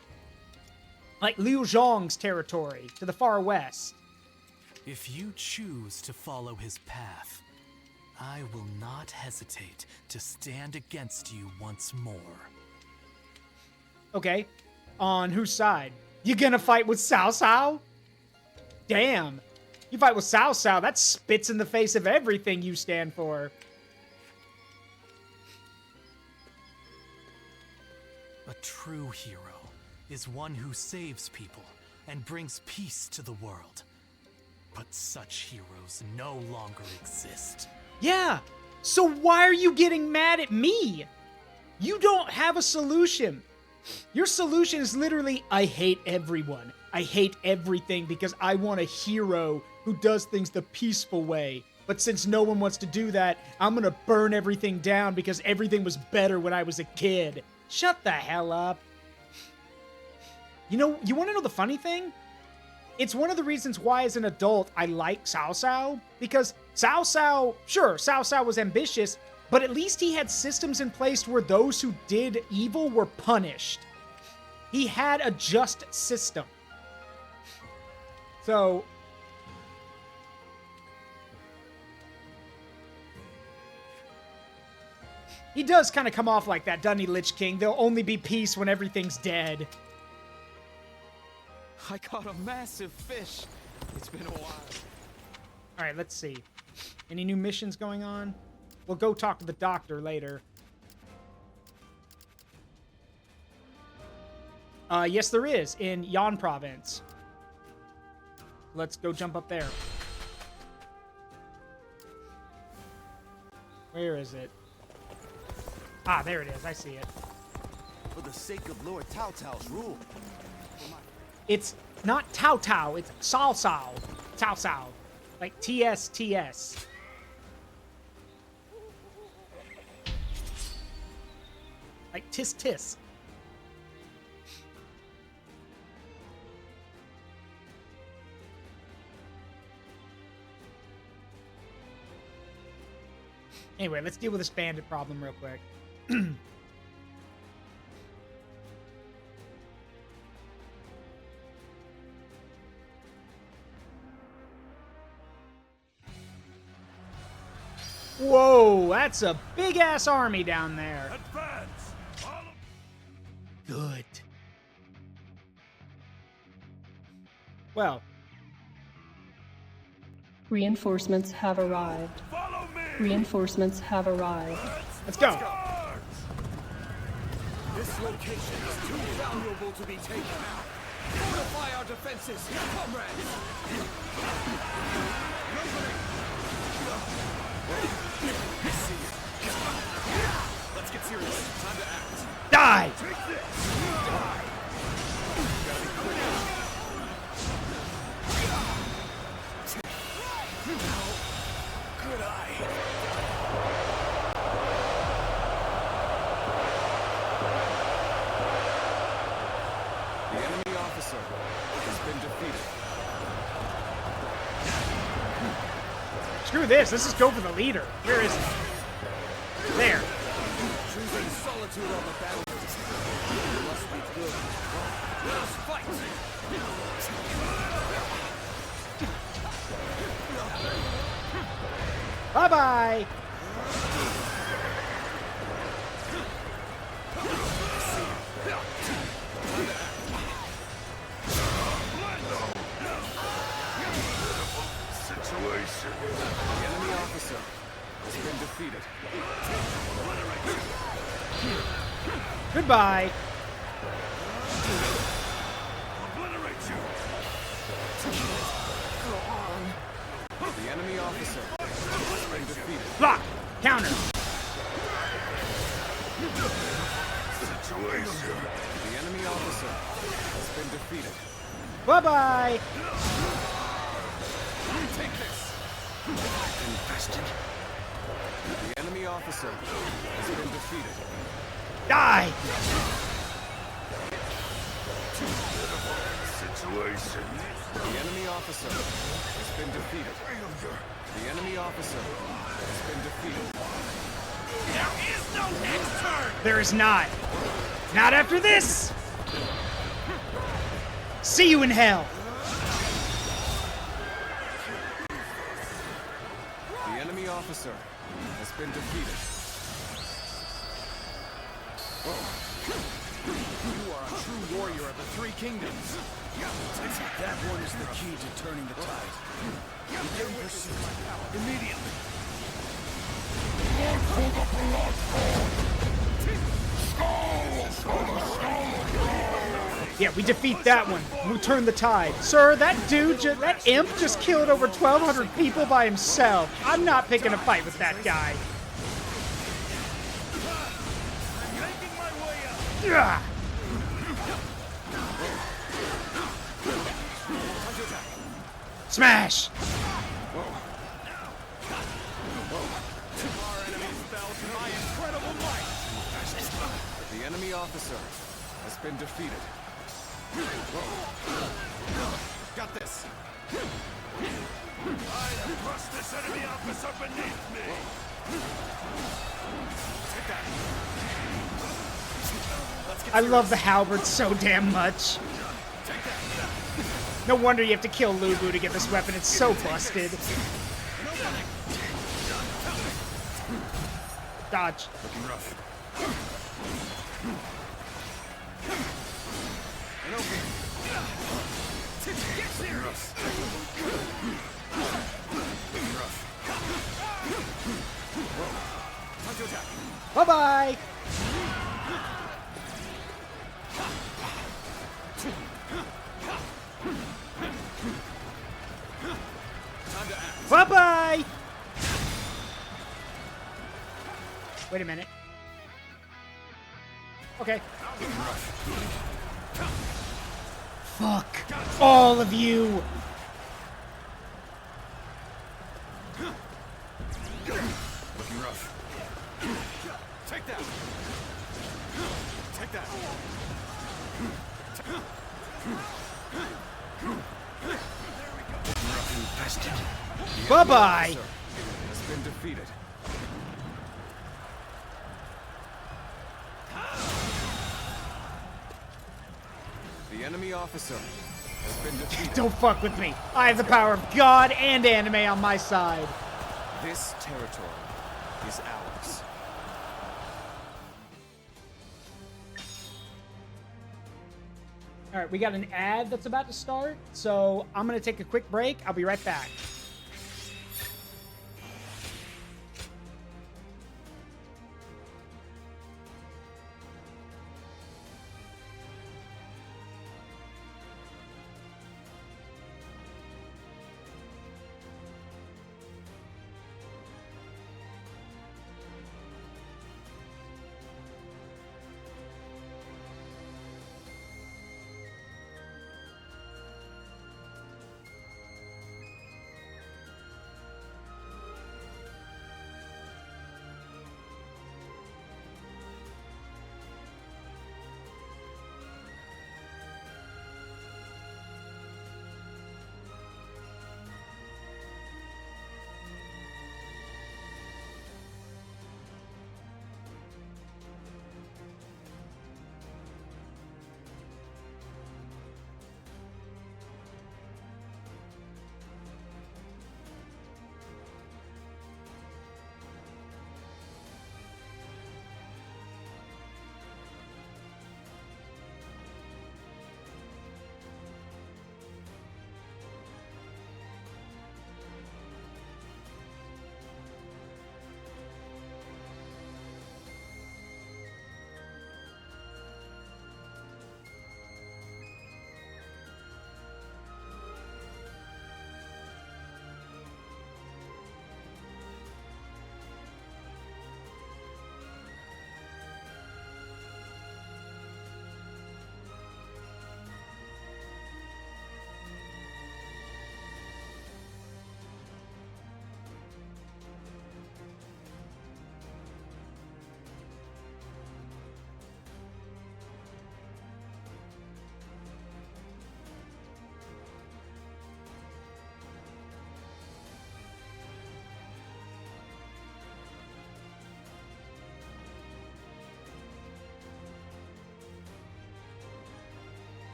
Like Liu Zhong's territory to the far west. If you choose to follow his path, I will not hesitate to stand against you once more. Okay, on whose side? You gonna fight with Cao Cao? Damn. You fight with Cao Cao, that spits in the face of everything you stand for. A true hero is one who saves people and brings peace to the world. But such heroes no longer exist. Yeah, so why are you getting mad at me? You don't have a solution. Your solution is literally, I hate everyone. I hate everything because I want a hero who does things the peaceful way. But since no one wants to do that, I'm gonna burn everything down because everything was better when I was a kid. Shut the hell up. You want to know the funny thing? It's one of the reasons why as an adult I like Cao Cao, because Cao Cao was ambitious, but at least he had systems in place where those who did evil were punished. He had a just system. So, he does kind of come off like that, doesn't he, Lich King? There'll only be peace when everything's dead. I caught a massive fish. It's been a while. All right, let's see. Any new missions going on? We'll go talk to the doctor later. Yes, there is, in Yan Province. Let's go jump up there. Where is it? Ah, there it is. I see it. For the sake of Lord Cao Cao's rule. It's not Tao Tao, it's Cao Cao. Cao Cao. Like TSTS. Like tis tis. Anyway, let's deal with this bandit problem real quick. Whoa, that's a big-ass army down there. Advance! Follow. Good. Well. Reinforcements have arrived. Follow me! Reinforcements have arrived. Let's go. This location is too valuable to be taken out. Fortify our defenses, comrades! Let's get serious. Time to act. Die! Could I? The enemy officer has been defeated. Screw this. Let's just go for the leader. Where is he? There. Choosing solitude on the battlefield. Must be good. Let us fight! Bye-bye. Situation. The enemy officer has been defeated. Goodbye. Obliterate you! The enemy officer has been defeated. Block. Counter. Situation. The enemy officer has been defeated. Bye-bye. Take this! Infested. The enemy officer has been defeated. Die. Situation. The enemy officer has been defeated. The enemy officer has been defeated. There is no next turn! There is not. Not after this. See you in hell. The enemy officer has been defeated. You are a true warrior of the Three Kingdoms. That one is the key to turning the tide. Begin pursuit. Immediately. Yeah, we defeat that one. We turn the tide. Sir, that dude, that imp just killed over 1,200 people by himself. I'm not picking a fight with that guy. I'm making my way up! Ugh. Smash! Our enemies fell to my incredible might! The enemy officer has been defeated. Got this. I have crushed this enemy officer beneath me! Take that. Let's get I love the halberd so damn much. No wonder you have to kill Lubu to get this weapon. It's so busted. Dodge. looking rough. Get serious! Time to attack. Bye-bye. Time to act. Bye-bye. Wait a minute. Okay. Fuck all of you. Looking rough. Take that. Take that. Infested. Bye-bye. Has been defeated. The enemy officer has been defeated. Don't fuck with me. I have the power of God and anime on my side. This territory is ours. All right, we got an ad that's about to start, so I'm going to take a quick break. I'll be right back.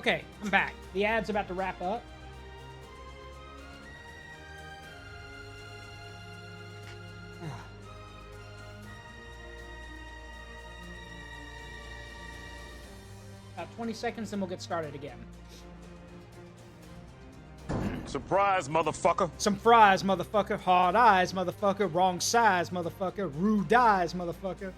Okay, I'm back. The ad's about to wrap up. About 20 seconds, then we'll get started again. Surprise, motherfucker. Some fries, motherfucker. Hard eyes, motherfucker. Wrong size, motherfucker. Rude eyes, motherfucker.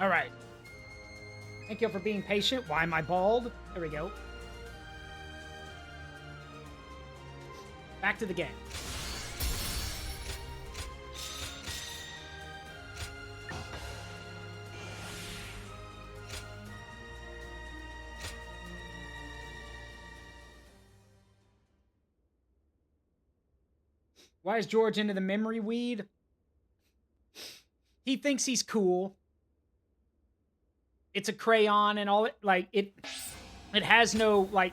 All right. Thank you for being patient. Why am I bald? There we go. Back to the game. Why is George into the memory weed? He thinks he's cool. It's a crayon and all it, like, it has no, like,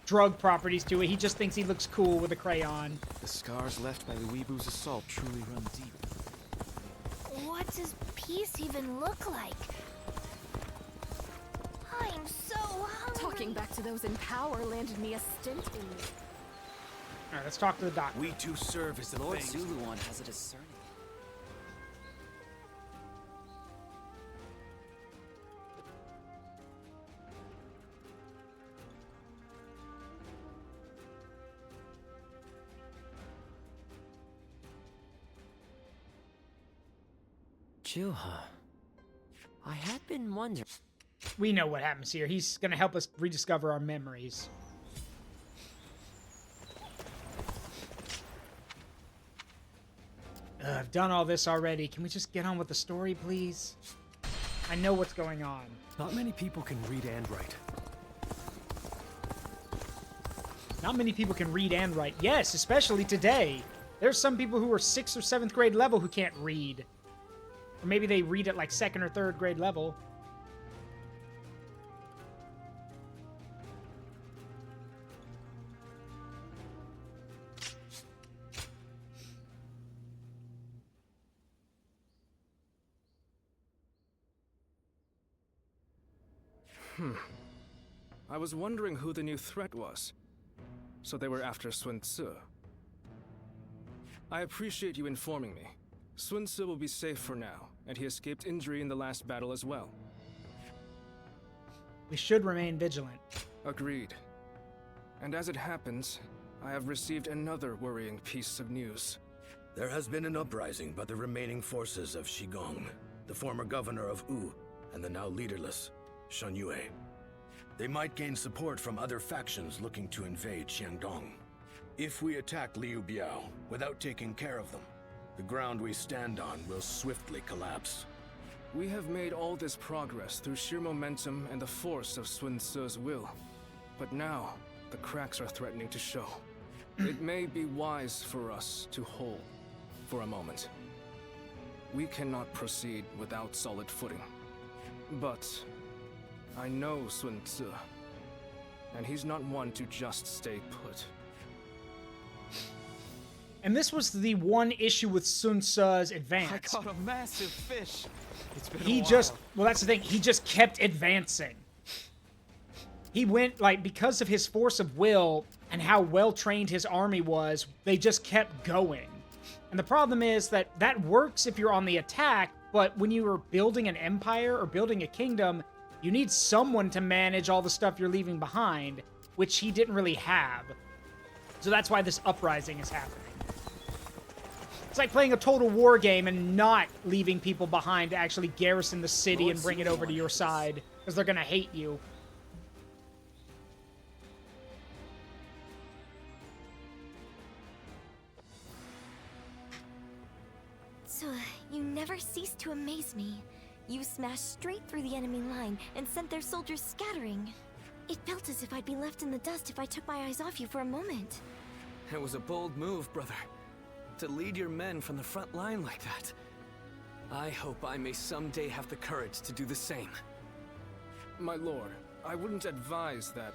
drug properties to it. He just thinks he looks cool with a crayon. The scars left by the Weebu's assault truly run deep. What does peace even look like? I'm so hungry. Talking back to those in power landed me a stint in. Alright, let's talk to the doctor. We too serve as the Lord things. Zuluan has a discerning. Juha, I had been wondering. We know what happens here. He's gonna help us rediscover our memories. I've done all this already. Can we just get on with the story, please? I know what's going on. Not many people can read and write. Not many people can read and write. Yes, especially today. There's some people who are 6th or 7th grade level who can't read. Or maybe they read at like 2nd or 3rd grade level. I was wondering who the new threat was. So they were after Sun Tzu. I appreciate you informing me. Sun Tzu will be safe for now, and he escaped injury in the last battle as well. We should remain vigilant. Agreed. And as it happens, I have received another worrying piece of news. There has been an uprising by the remaining forces of Shigong, the former governor of Wu, and the now leaderless Shan Yue. They might gain support from other factions looking to invade Xiangdong. If we attack Liu Biao without taking care of them, the ground we stand on will swiftly collapse. We have made all this progress through sheer momentum and the force of Sun Tzu's will. But now, the cracks are threatening to show. It may be wise for us to hold for a moment. We cannot proceed without solid footing. But I know Sun Tzu, and he's not one to just stay put. And this was the one issue with Sun Tzu's advance. I caught a massive fish. It's been He a while. just, well, that's the thing. He just kept advancing. He went, like, because of his force of will and how well-trained his army was, they just kept going. And the problem is that that works if you're on the attack, but when you are building an empire or building a kingdom, you need someone to manage all the stuff you're leaving behind, which he didn't really have. So that's why this uprising is happening. It's like playing a total war game and not leaving people behind to actually garrison the city and bring it over to your side, because they're gonna hate you. So, you never cease to amaze me. You smashed straight through the enemy line and sent their soldiers scattering. It felt as if I'd be left in the dust if I took my eyes off you for a moment. It was a bold move, brother. To lead your men from the front line like that. I hope I may someday have the courage to do the same. My lord, I wouldn't advise that.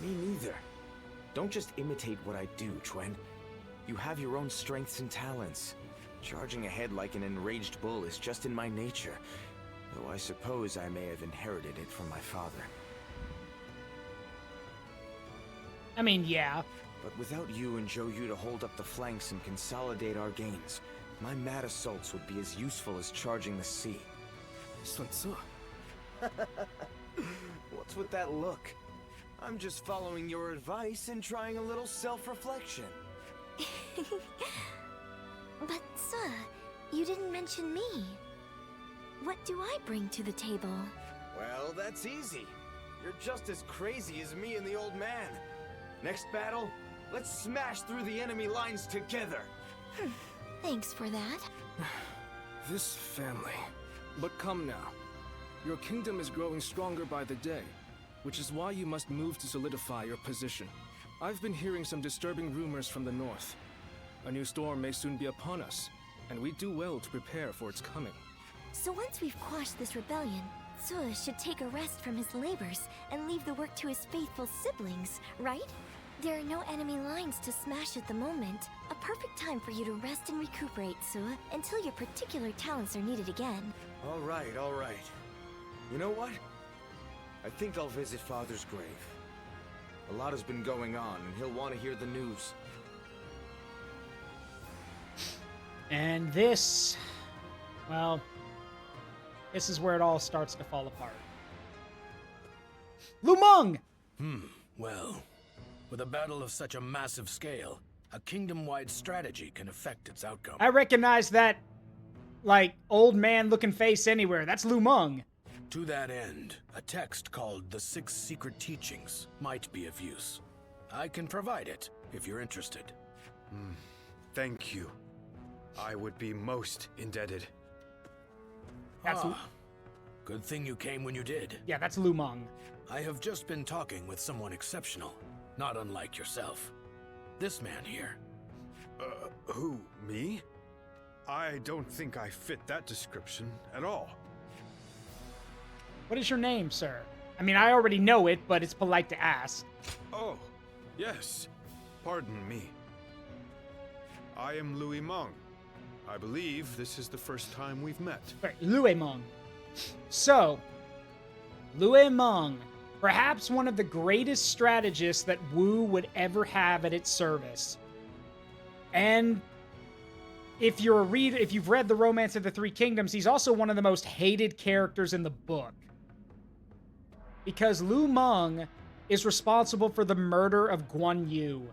Me neither. Don't just imitate what I do, Chuen. You have your own strengths and talents. Charging ahead like an enraged bull is just in my nature, though I suppose I may have inherited it from my father. I mean, yeah. But without you and Zhou to hold up the flanks and consolidate our gains, my mad assaults would be as useful as charging the sea. Sun Tzu. What's with that look? I'm just following your advice and trying a little self-reflection. But, sir, you didn't mention me. What do I bring to the table? Well, that's easy. You're just as crazy as me and the old man. Next battle, let's smash through the enemy lines together. Thanks for that. This family. But come now. Your kingdom is growing stronger by the day, which is why you must move to solidify your position. I've been hearing some disturbing rumors from the north. A new storm may soon be upon us, and we do well to prepare for its coming. So once we've quashed this rebellion, Tzu should take a rest from his labors and leave the work to his faithful siblings, right? There are no enemy lines to smash at the moment. A perfect time for you to rest and recuperate, Tzu, until your particular talents are needed again. All right. You know what? I think I'll visit Father's grave. A lot has been going on, and he'll want to hear the news. And this, well, this is where it all starts to fall apart. Lu Meng! Well, with a battle of such a massive scale, a kingdom-wide strategy can affect its outcome. I recognize that, like, old man-looking face anywhere. That's Lu Meng. To that end, a text called The Six Secret Teachings might be of use. I can provide it, if you're interested. Thank you. I would be most indebted. That's good thing you came when you did. Yeah, that's Lu Meng. I have just been talking with someone exceptional, not unlike yourself. This man here. Who, me? I don't think I fit that description at all. What is your name, sir? I mean, I already know it, but it's polite to ask. Oh, yes. Pardon me. I am Louis Meng. I believe this is the first time we've met. Right, Louis Meng. So, Louis Meng, perhaps one of the greatest strategists that Wu would ever have at its service. And if you've read The Romance of the Three Kingdoms, he's also one of the most hated characters in the book. Because Lu Meng is responsible for the murder of Guan Yu.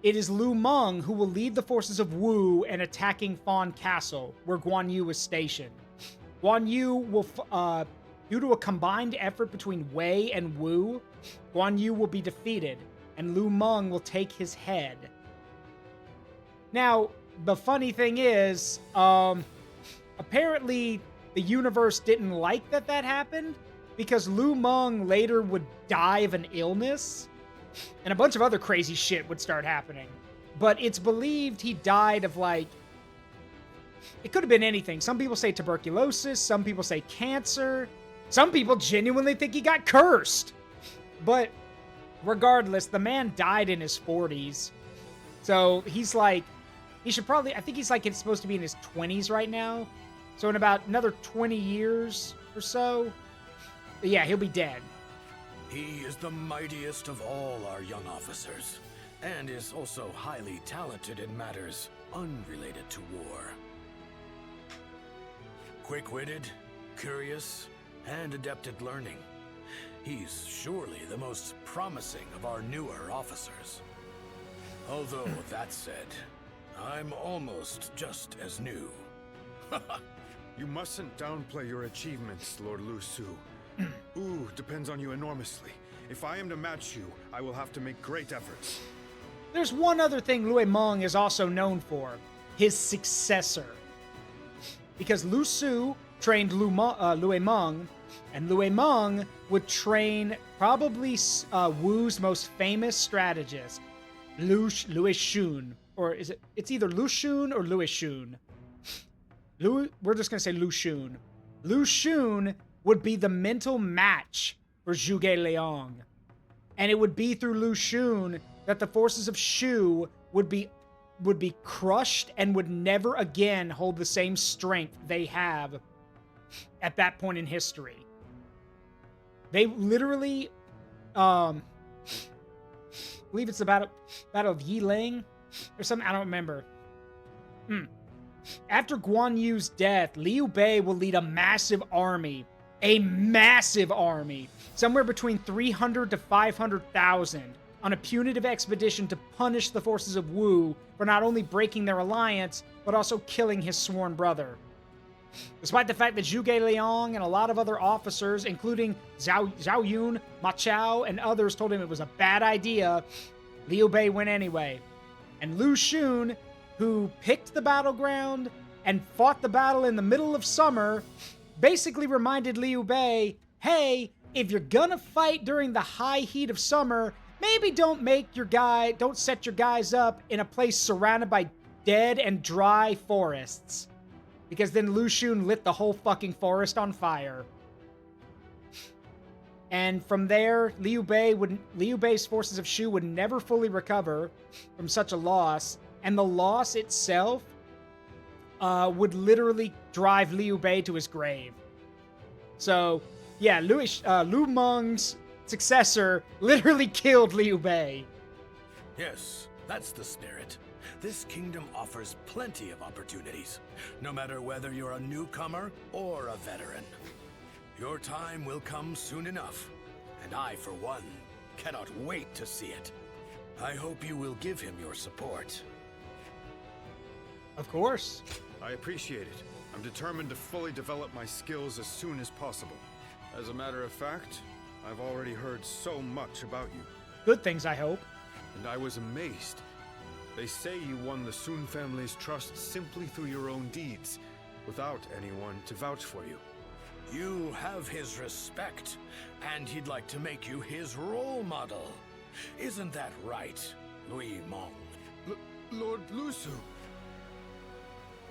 It is Lu Meng who will lead the forces of Wu in attacking Fawn Castle, where Guan Yu is stationed. Guan Yu will, due to a combined effort between Wei and Wu, Guan Yu will be defeated, and Lu Meng will take his head. Now, the funny thing is, apparently the universe didn't like that happened, because Lu Meng later would die of an illness, and a bunch of other crazy shit would start happening. But it's believed he died of, like, it could have been anything. Some people say tuberculosis, some people say cancer, some people genuinely think he got cursed. But regardless, the man died in his 40s. So he's like, he should probably, I think he's like, it's supposed to be in his 20s right now. So in about another 20 years or so, yeah, he'll be dead. He is the mightiest of all our young officers, and is also highly talented in matters unrelated to war. Quick-witted, curious, and adept at learning. He's surely the most promising of our newer officers. Although, that said, I'm almost just as new. You mustn't downplay your achievements, Lord Lu Su. Wu depends on you enormously. If I am to match you, I will have to make great efforts. There's one other thing Louis Meng is also known for. His successor. Because Lu Su trained Louis Meng, and Louis Meng would train probably Wu's most famous strategist, Louis Shun. or is it? It's either Lu Xun or Louis Xun. We're just gonna say Lu Xun. Lu Xun would be the mental match for Zhuge Liang, and it would be through Lu Xun that the forces of Shu would be crushed and would never again hold the same strength they have at that point in history. They literally, I believe it's the Battle of Yiling or something. I don't remember. After Guan Yu's death, Liu Bei will lead a massive army, somewhere between 300 to 500,000, on a punitive expedition to punish the forces of Wu for not only breaking their alliance, but also killing his sworn brother. Despite the fact that Zhuge Liang and a lot of other officers, including Zhao Yun, Ma Chao, and others told him it was a bad idea, Liu Bei went anyway. And Lu Xun, who picked the battleground and fought the battle in the middle of summer, basically reminded Liu Bei, hey, if you're gonna fight during the high heat of summer, maybe don't set your guys up in a place surrounded by dead and dry forests. Because then Lu Xun lit the whole fucking forest on fire. And from there, Liu Bei's forces of Shu would never fully recover from such a loss, and the loss itself would literally drive Liu Bei to his grave. So, yeah, Lu Meng's successor literally killed Liu Bei. Yes, that's the spirit. This kingdom offers plenty of opportunities, no matter whether you're a newcomer or a veteran. Your time will come soon enough, and I, for one, cannot wait to see it. I hope you will give him your support. Of course. I appreciate it. I'm determined to fully develop my skills as soon as possible. As a matter of fact, I've already heard so much about you. Good things, I hope. And I was amazed. They say you won the Sun family's trust simply through your own deeds, without anyone to vouch for you. You have his respect, and he'd like to make you his role model. Isn't that right, Louis Meng? Lord Lu Su.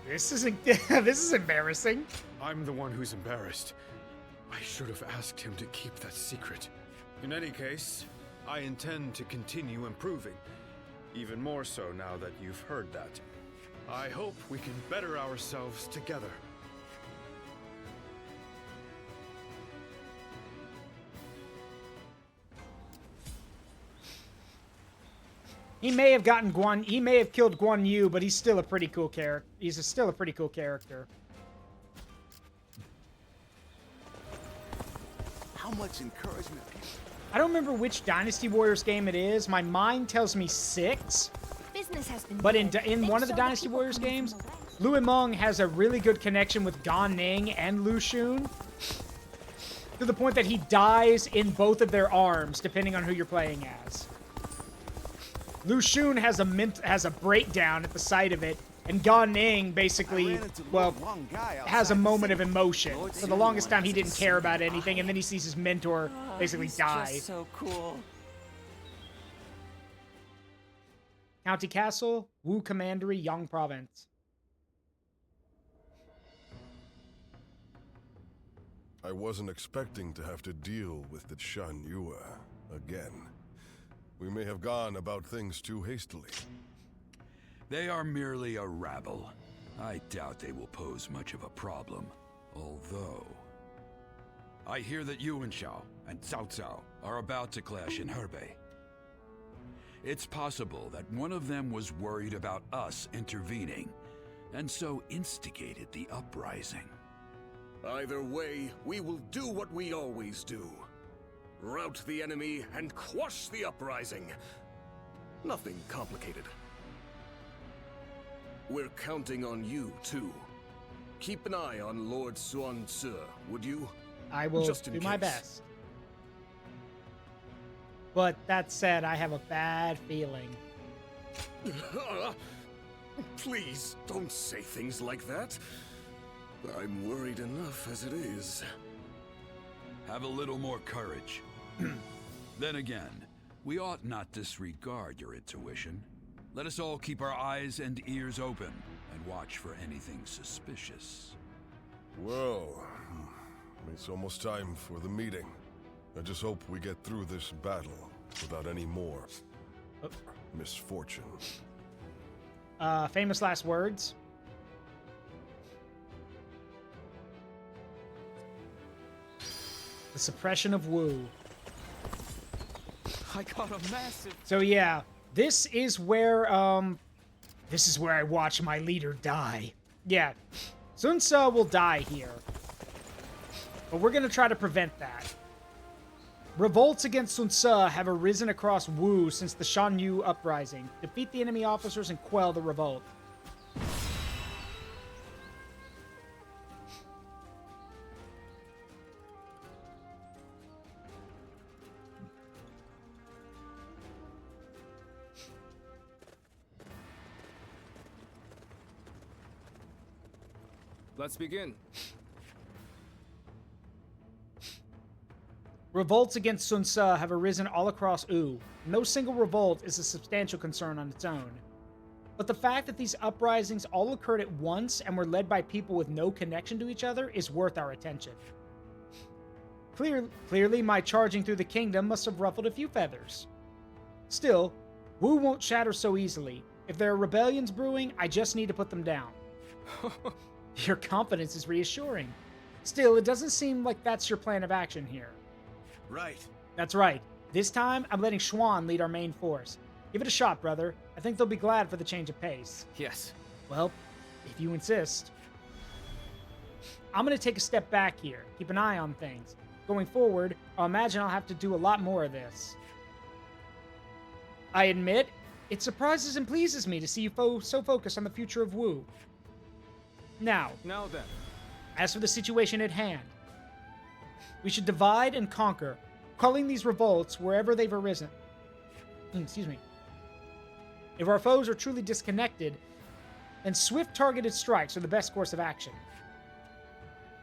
This is embarrassing. I'm the one who's embarrassed. I should have asked him to keep that secret. In any case, I intend to continue improving. Even more so now that you've heard that. I hope we can better ourselves together. He may have killed Guan Yu, but he's still a pretty cool character. Still a pretty cool character. How much encouragement? I don't remember which Dynasty Warriors game it is. My mind tells me 6. Business has been but in one of the Dynasty Warriors games, Louis Meng has a really good connection with Gan Ning and Lu Xun, to the point that he dies in both of their arms, depending on who you're playing as. Lu Xun has a breakdown at the sight of it, and Gan Ning basically, well, has a moment of emotion. For the longest time, he didn't care about anything, and then he sees his mentor basically die. Just so cool. County Castle, Wu Commandery, Yang Province. I wasn't expecting to have to deal with the Shan Yue again. We may have gone about things too hastily. They are merely a rabble. I doubt they will pose much of a problem. Although... I hear that Yuan Shao and Cao Cao are about to clash in Hebei. It's possible that one of them was worried about us intervening, and so instigated the uprising. Either way, we will do what we always do. Rout the enemy and quash the uprising. Nothing complicated. We're counting on you, too. Keep an eye on Lord Sun Quan, would you? I will do my best. But that said, I have a bad feeling. Please, don't say things like that. I'm worried enough as it is. Have a little more courage. Then again, we ought not disregard your intuition. Let us all keep our eyes and ears open and watch for anything suspicious. Well, it's almost time for the meeting. I just hope we get through this battle without any more misfortune. Famous last words. The suppression of Wu. I got a massive... So yeah, this is where I watch my leader die. Yeah, Sun Ce will die here. But we're gonna try to prevent that. Revolts against Sun Ce have arisen across Wu since the Shan Yu uprising. Defeat the enemy officers and quell the revolt. Let's begin. Revolts against Sun Ce have arisen all across Wu. No single revolt is a substantial concern on its own. But the fact that these uprisings all occurred at once and were led by people with no connection to each other is worth our attention. Clearly, my charging through the kingdom must have ruffled a few feathers. Still, Wu won't shatter so easily. If there are rebellions brewing, I just need to put them down. Your confidence is reassuring. Still, it doesn't seem like that's your plan of action here. Right. That's right. This time, I'm letting Xuan lead our main force. Give it a shot, brother. I think they'll be glad for the change of pace. Yes. Well, if you insist. I'm going to take a step back here. Keep an eye on things. Going forward, I imagine I'll have to do a lot more of this. I admit, it surprises and pleases me to see you so focused on the future of Wu. Now then. As for the situation at hand, we should divide and conquer, quelling these revolts wherever they've arisen. Excuse me. If our foes are truly disconnected, then swift targeted strikes are the best course of action.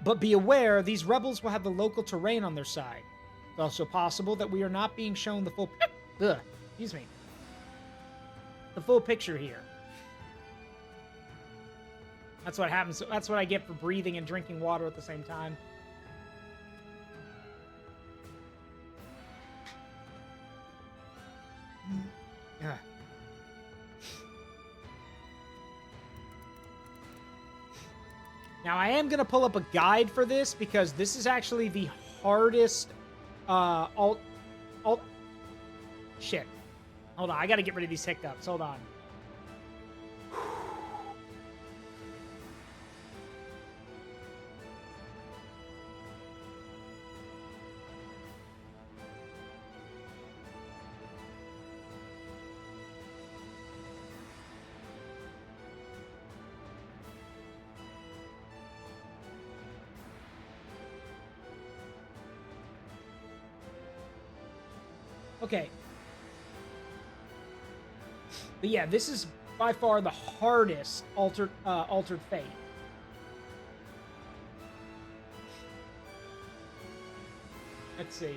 But be aware, these rebels will have the local terrain on their side. It's also possible that we are not being shown the full... excuse me. The full picture here. That's what happens. That's what I get for breathing and drinking water at the same time. Yeah. Now, I am going to pull up a guide for this because this is actually the hardest Shit. Hold on. I got to get rid of these hiccups. Hold on. Okay. But yeah, this is by far the hardest altered fate. Let's see.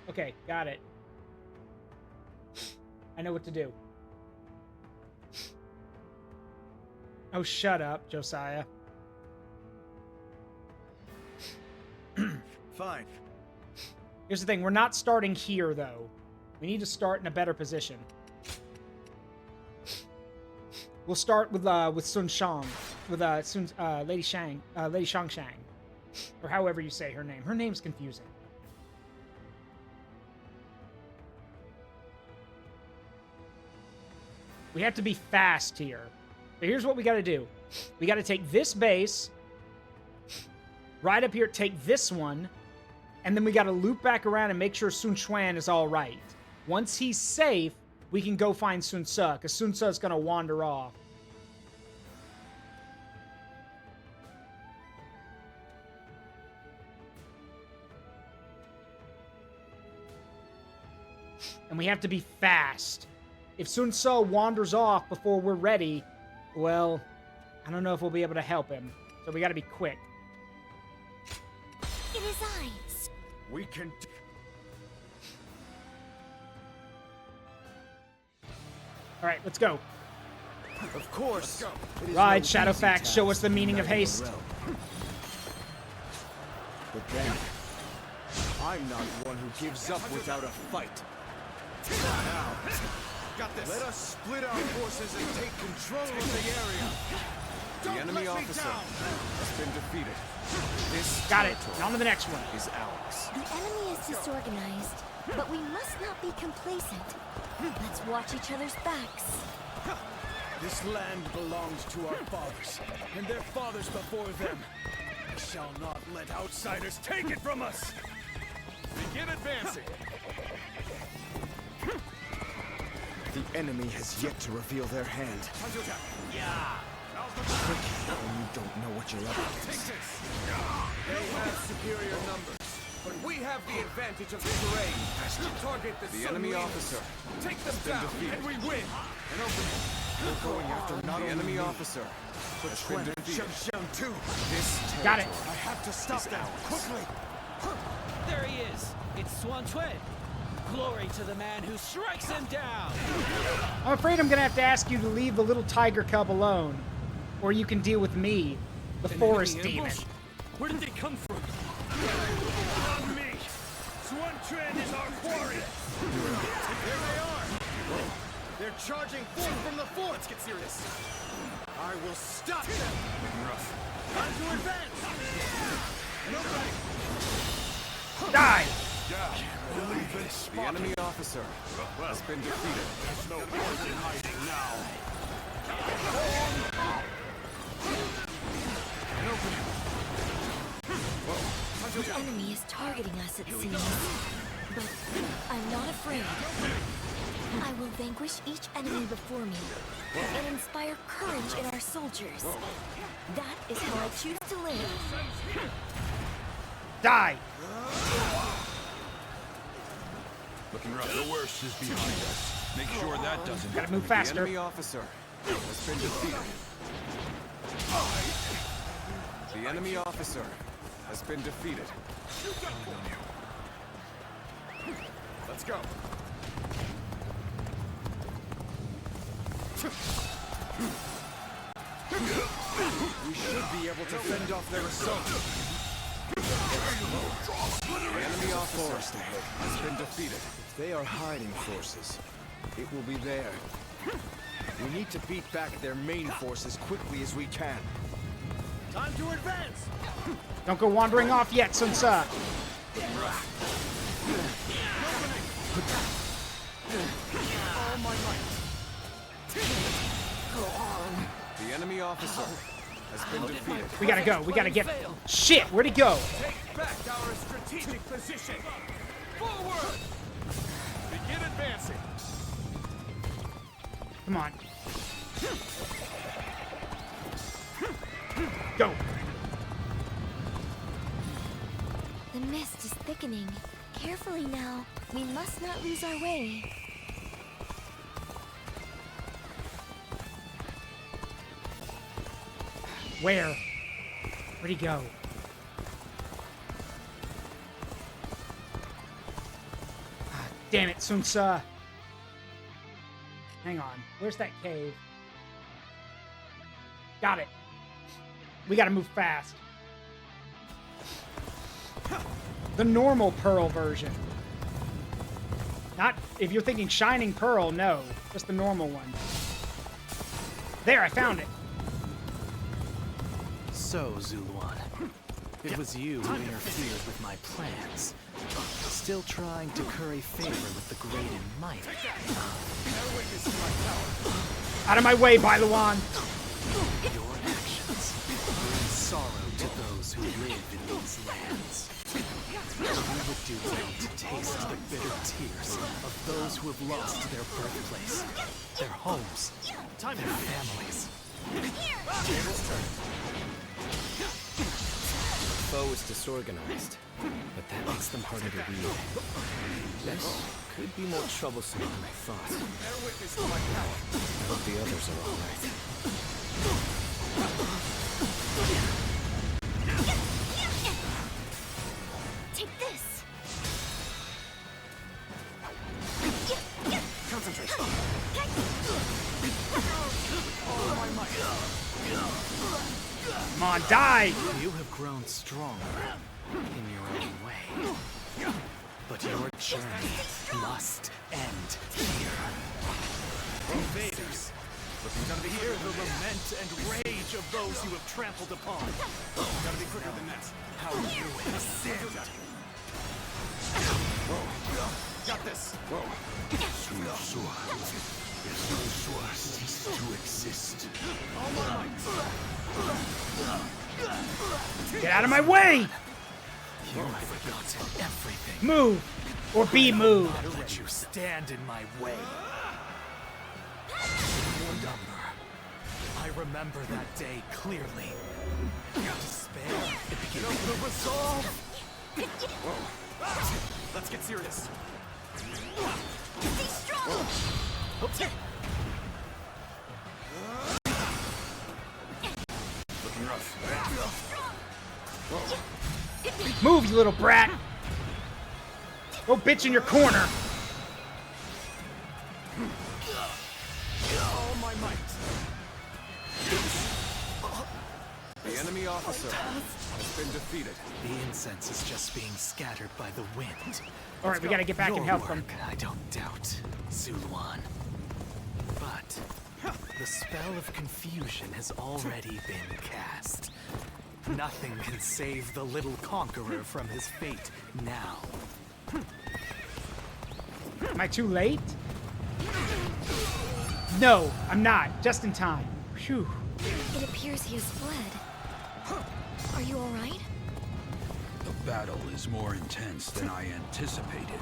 Okay, got it. I know what to do. Oh, shut up, Josiah. Fine. Here's the thing, we're not starting here, though. We need to start in a better position. We'll start with Sun Shang, with Lady Shang, or however you say her name. Her name's confusing. We have to be fast here. So here's what we got to do. We got to take this base, right up here, take this one, and then we got to loop back around and make sure Sun Quan is all right. Once he's safe, we can go find Sun Ce, because Sun Ce is going to wander off. And we have to be fast. If Sun Quan wanders off before we're ready, well, I don't know if we'll be able to help him. So we gotta be quick. It is I. We can... Alright, let's go. Of course. Ride, Shadowfax, show us the meaning of haste. But then, I'm not one who gives up without a fight. Now, let us split our forces and take control of the area. The enemy officer has been defeated. This got it. On to the next one. Is ours. The enemy is disorganized, but we must not be complacent. Let's watch each other's backs. This land belonged to our fathers, and their fathers before them. We shall not let outsiders take it from us! Begin advancing! The enemy has yet to reveal their hand. Tricky when you don't know what you're up against. They have superior numbers, but we have the advantage of the terrain. Target the enemy officer. Take them down, and we win! An opening. We're going after not the enemy officer. Has been defeated. This got it. I have to stop now, quickly! There he is. It's Sun Quan. Glory to the man who strikes him down. I'm afraid I'm gonna have to ask you to leave the little tiger cub alone, or you can deal with me, the forest demon. Where did they come from? On me! Sun Quan is our quarry! There they are! They're charging forth from the fort! Let's get serious. I will stop them! Time to advance! Nobody! Die! The enemy officer has been defeated. There's no point in hiding now. The enemy is targeting us, it seems. But I'm not afraid. I will vanquish each enemy before me and inspire courage in our soldiers. That is how I choose to live. Die! Looking rough. The worst is behind us. Make sure that doesn't Gotta move faster. The enemy officer has been defeated. The enemy officer has been defeated. Let's go. We should be able to fend off their assault. The enemy officer has been defeated. If they are hiding forces, it will be there. We need to beat back their main force as quickly as we can. Time to advance! Don't go wandering off yet, Sun Quan. All my might. The enemy officer has been defeated. We gotta go. We gotta get... Shit, where'd he go? Take back our strategic position. Forward! Begin advancing. Come on. Go. The mist is thickening. Carefully now. We must not lose our way. Where? Where'd he go? Ah, damn it, Sun Quan. Hang on. Where's that cave? Got it. We gotta move fast. The normal Pearl version. Not, if you're thinking Shining Pearl, no. Just the normal one. There, I found it. So, Zuluan, it was you who interfered with my plans. Still trying to curry favor with the great and mighty. Out of my way, Bailuan. Your actions bring sorrow to those who live in these lands. We would do well to taste the bitter tears of those who have lost their birthplace, their homes, their families. The foe is disorganized, but that makes them harder to read. This could be more troublesome than I thought. Bear witness to my power. I hope the others are all right. Take this. Concentrate. Come on, die! You have grown stronger in your own way. But your journey must end here. Invaders, hear the lament and rage of those you have trampled upon. Gotta be quicker than that. How you have sinned. Got this. Cease to exist. All my might. Get out of my way! You have forgotten everything. Move! Or be moved. I'll let you stand in my way. I remember that day clearly. Despair, it became the resolve. Let's get serious. Stay strong. Looking rough. Move, you little brat! Go bitch in your corner! All my might. The enemy officer has been defeated. The incense is just being scattered by the wind. Alright, we gotta get back and help them. I don't doubt, Zuluan. But the spell of confusion has already been cast. Nothing can save the little conqueror from his fate now. Am I too late? No, I'm not. Just in time. Phew. It appears he has fled. Are you all right? The battle is more intense than I anticipated,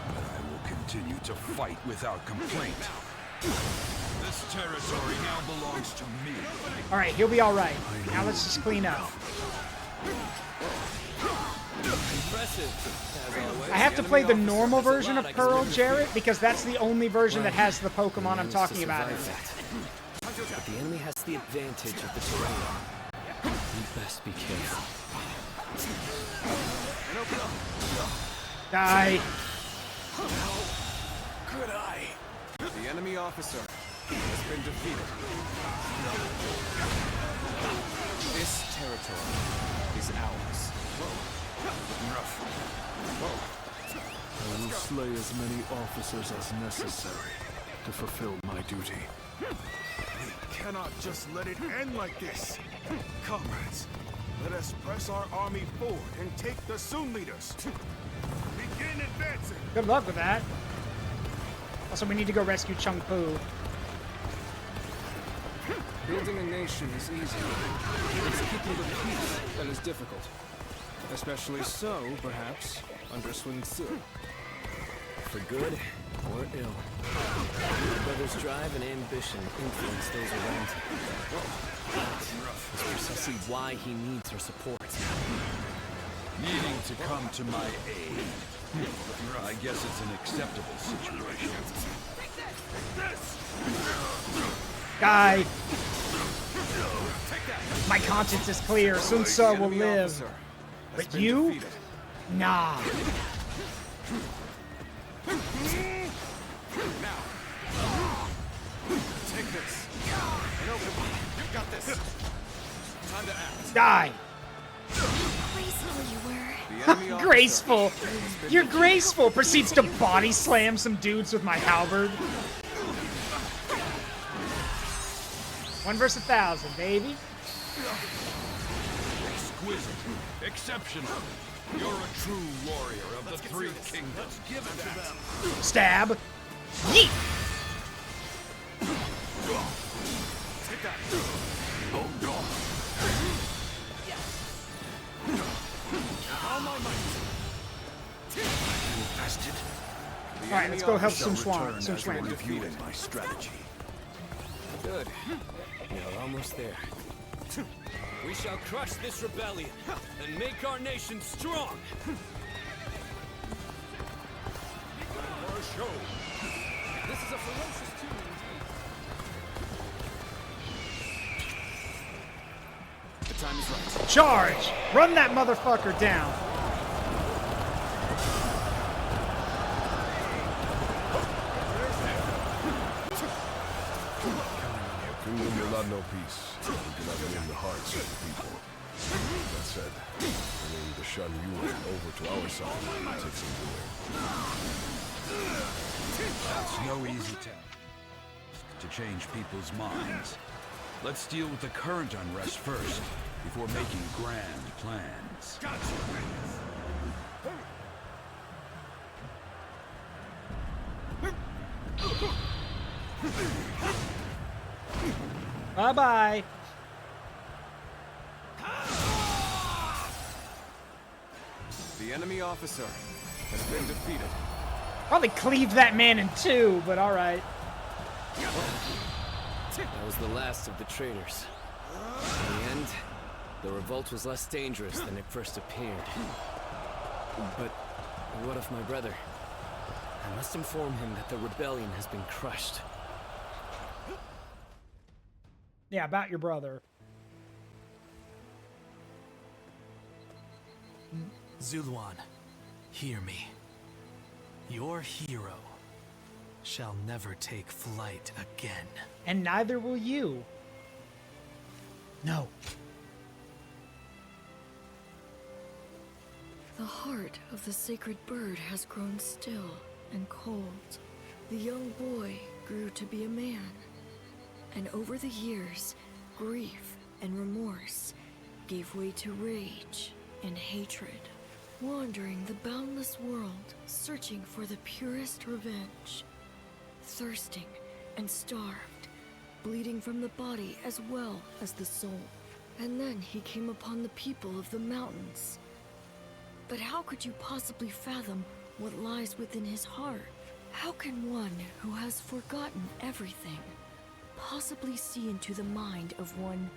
but I will continue to fight without complaint. This territory now belongs to me. Alright, he'll be alright. Now let's just clean up. Impressive, as always. I have to play the normal version of Pearl, Jarrett, because that's the only version that has the Pokemon I'm talking about in it. But the enemy has the advantage of the terrain. You best be careful. Die. Could I? The enemy officer has been defeated. This territory is ours. I will slay as many officers as necessary to fulfill my duty. We cannot just let it end like this. Comrades, let us press our army forward and take the Sun leaders. Begin advancing. Good luck with that. Also, we need to go rescue Chung Pu. Building a nation is easy. It's keeping the peace that is difficult. Especially so, perhaps, under Sun Tzu. For good or ill. My brother's drive and ambition influence those around him. That's precisely why he needs our support. Needing to come to my aid. I guess it's an acceptable situation. Die. My conscience is clear. Sun Tzu will live. But you? Nah. Now, take this. You got this. Time to act. Die. Graceful you were. Graceful. You're graceful. Proceeds to body slam some dudes with my halberd. 1 versus 1,000, baby. Exquisite. Exceptional. You're a true warrior of the Three Kingdoms. Let's give it to them. Stab. Yeet. Take that. Oh, God. All my might. Infested. Alright, let's go help Sun Quan. Sun Quan. Defeated my strategy. Good. You're almost there. We shall crush this rebellion and make our nation strong. show. This is a ferocious tune indeed. The time is right. Charge! Run that motherfucker down. Kingdom will not know peace. We cannot win the hearts of the people. That said, bringing the Sun Yuan over to our side will take some doing. That's no easy task to change people's minds. Let's deal with the current unrest first, before making grand plans. Bye-bye. The enemy officer has been defeated. Probably cleave that man in two, but alright. That was the last of the traitors. In the end, the revolt was less dangerous than it first appeared. But what of my brother? I must inform him that the rebellion has been crushed. Yeah, about your brother. Zuluan, hear me. Your hero shall never take flight again. And neither will you. No. The heart of the sacred bird has grown still and cold. The young boy grew to be a man. And over the years, grief and remorse gave way to rage and hatred. Wandering the boundless world, searching for the purest revenge. Thirsting and starved, bleeding from the body as well as the soul. And then he came upon the people of the mountains. But how could you possibly fathom what lies within his heart? How can one who has forgotten everything possibly see into the mind of one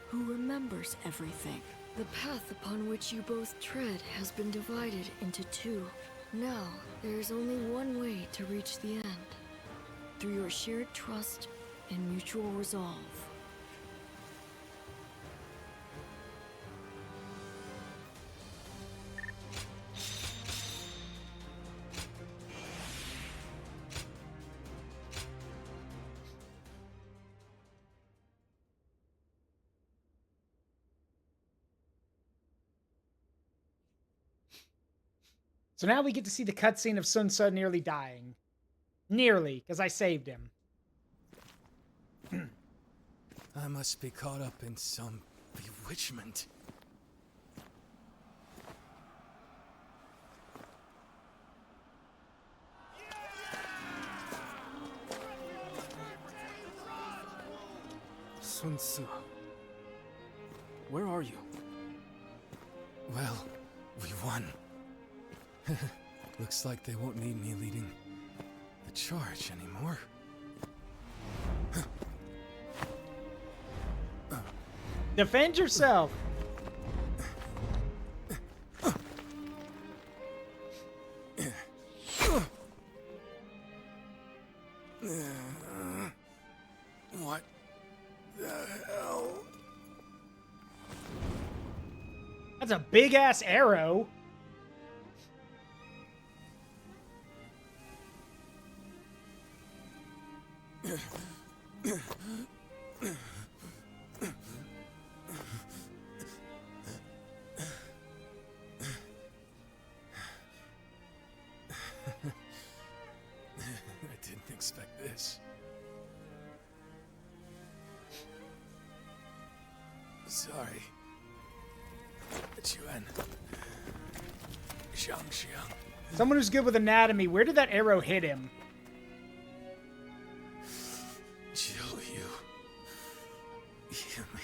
who remembers everything? The path upon which you both tread has been divided into two. Now, there is only one way to reach the end. Through your shared trust and mutual resolve. So now we get to see the cutscene of Sun Tzu nearly dying. Nearly, because I saved him. I must be caught up in some bewitchment. Sun Tzu, where are you? Well, we won. Looks like they won't need me leading the charge anymore. Defend yourself. What the hell? That's a big ass arrow. I didn't expect this. Sorry. Yuan. Xiang. Someone who's good with anatomy. Where did that arrow hit him? Jiu Yu. Hear me.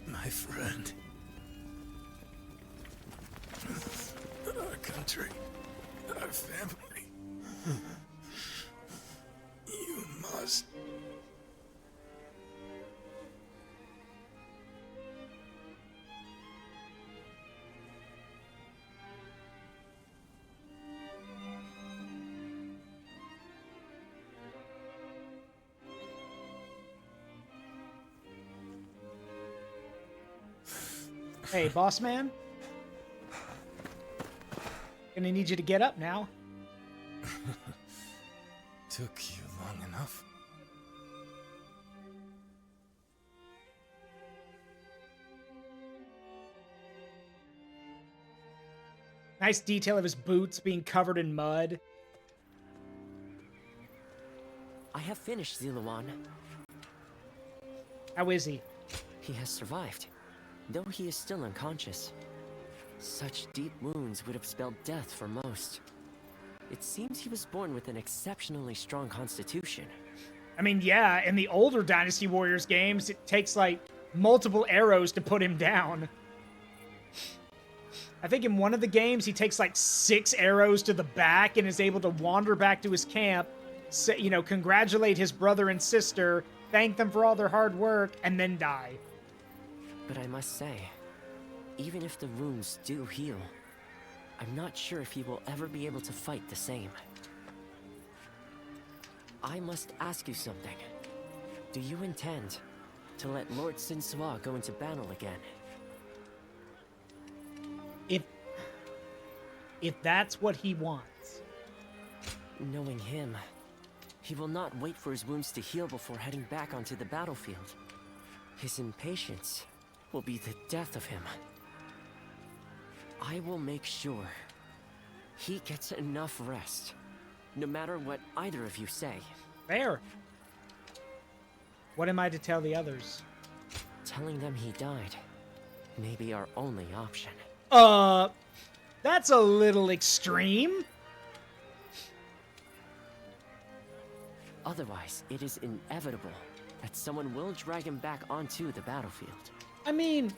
My friend. Our country. Our family. You must. Hey, boss man. Gonna need you to get up now. Took you long enough. Nice detail of his boots being covered in mud. I have finished Ziluan. How is he? He has survived, though he is still unconscious. Such deep wounds would have spelled death for most. It seems he was born with an exceptionally strong constitution. I mean, yeah, in the older Dynasty Warriors games, it takes, like, multiple arrows to put him down. I think in one of the games, he takes, like, 6 arrows to the back and is able to wander back to his camp, say, you know, congratulate his brother and sister, thank them for all their hard work, and then die. But I must say, even if the wounds do heal, I'm not sure if he will ever be able to fight the same. I must ask you something. Do you intend to let Lord Sinsoa go into battle again? If that's what he wants. Knowing him, he will not wait for his wounds to heal before heading back onto the battlefield. His impatience will be the death of him. I will make sure he gets enough rest, no matter what either of you say. Fair. What am I to tell the others? Telling them he died may be our only option. That's a little extreme. Otherwise, it is inevitable that someone will drag him back onto the battlefield. I mean,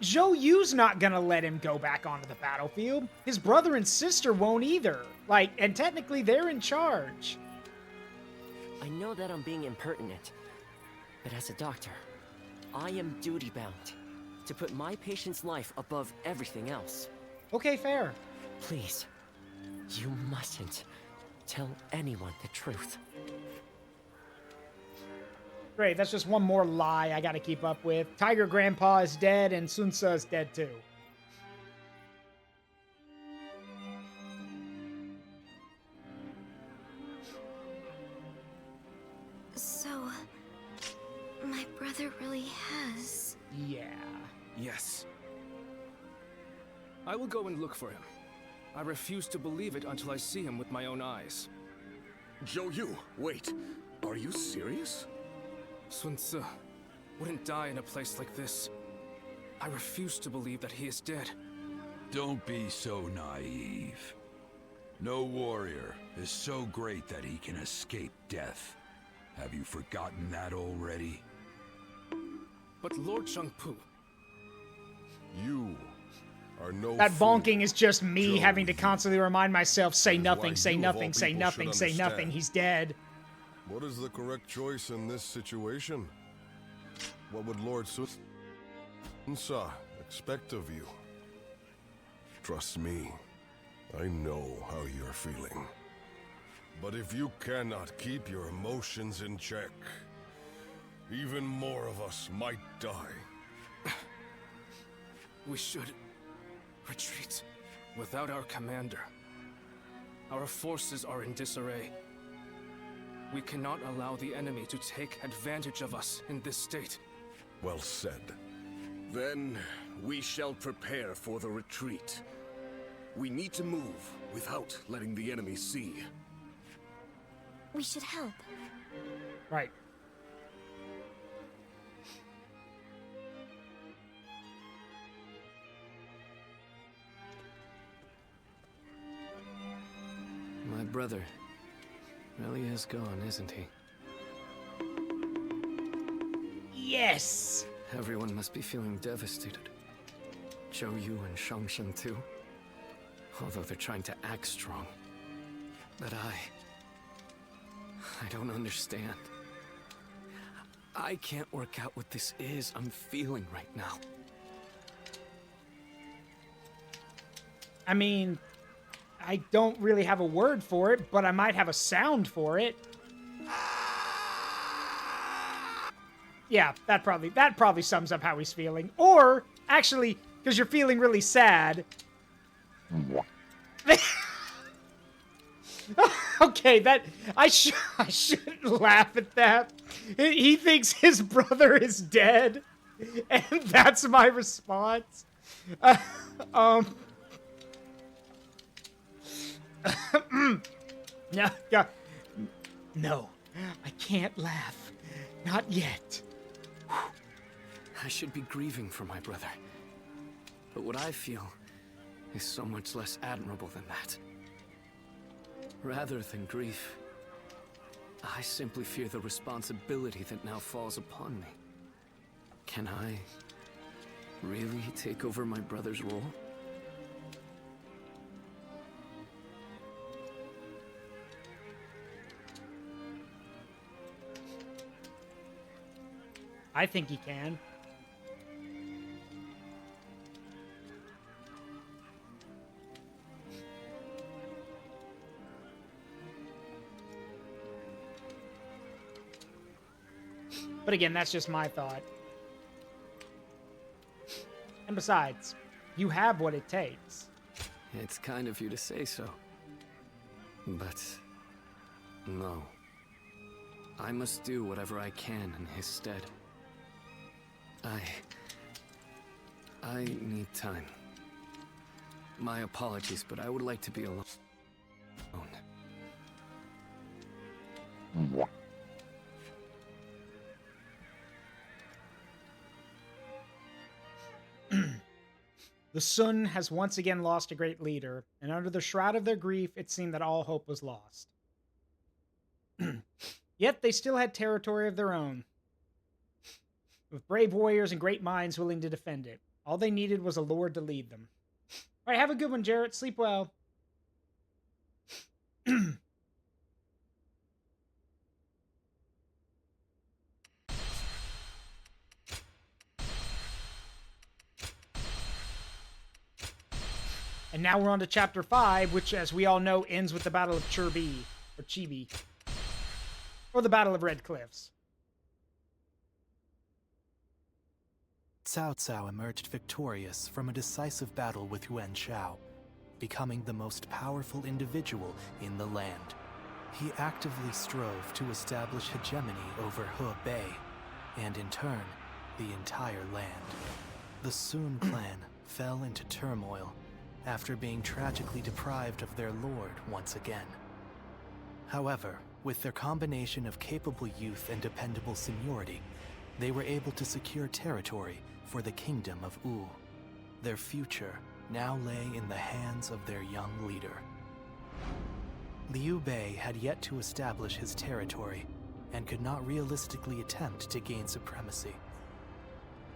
Zhou Yu's not gonna let him go back onto the battlefield. His brother and sister won't either. Like, and technically they're in charge. I know that I'm being impertinent, but as a doctor, I am duty-bound to put my patient's life above everything else. Okay, fair. Please, you mustn't tell anyone the truth. Great, that's just one more lie I gotta keep up with. Tiger Grandpa is dead and Sun Ce is dead too. So, my brother really has... Yeah. Yes. I will go and look for him. I refuse to believe it until I see him with my own eyes. Zhou Yu, wait. Are you serious? Sun Ce wouldn't die in a place like this. I refuse to believe that he is dead. Don't be so naive. No warrior is so great that he can escape death. Have you forgotten that already? But Lord Shangpu... You are no That fool. bonking is just me Zhou having to Yu. constantly remind myself, say That is nothing, why say you of all nothing, say people nothing, should say nothing, understand. he's dead. What is the correct choice in this situation? What would Lord Sun Ce expect of you? Trust me, I know how you're feeling. But if you cannot keep your emotions in check, even more of us might die. We should retreat without our commander. Our forces are in disarray. We cannot allow the enemy to take advantage of us in this state. Well said. Then we shall prepare for the retreat. We need to move without letting the enemy see. We should help. Right. My brother really is gone, isn't he? Yes! Everyone must be feeling devastated. Zhou Yu and Shangshan too. Although they're trying to act strong. But I don't understand. I can't work out what this is I'm feeling right now. I mean, I don't really have a word for it, but I might have a sound for it. Yeah, that probably sums up how he's feeling. Or Actually, because you're feeling really sad. Okay, that I shouldn't laugh at that. He thinks his brother is dead, and that's my response. No, I can't laugh. Not yet. I should be grieving for my brother. But what I feel is so much less admirable than that. Rather than grief, I simply fear the responsibility that now falls upon me. Can I really take over my brother's role? I think he can. But again, that's just my thought. And besides, you have what it takes. It's kind of you to say so. But no. I must do whatever I can in his stead. I need time. My apologies, but I would like to be alone. The Sun has once again lost a great leader, and under the shroud of their grief, it seemed that all hope was lost. Yet they still had territory of their own, with brave warriors and great minds willing to defend it. All they needed was a lord to lead them. All right, have a good one, Jarrett. Sleep well. And now we're on to Chapter 5, which, as we all know, ends with the Battle of Chibi. Or the Battle of Red Cliffs. Cao Cao emerged victorious from a decisive battle with Yuan Shao, becoming the most powerful individual in the land. He actively strove to establish hegemony over Hebei, and in turn, the entire land. The Sun clan fell into turmoil after being tragically deprived of their lord once again. However, with their combination of capable youth and dependable seniority, they were able to secure territory for the kingdom of Wu. Their future now lay in the hands of their young leader. Liu Bei had yet to establish his territory and could not realistically attempt to gain supremacy.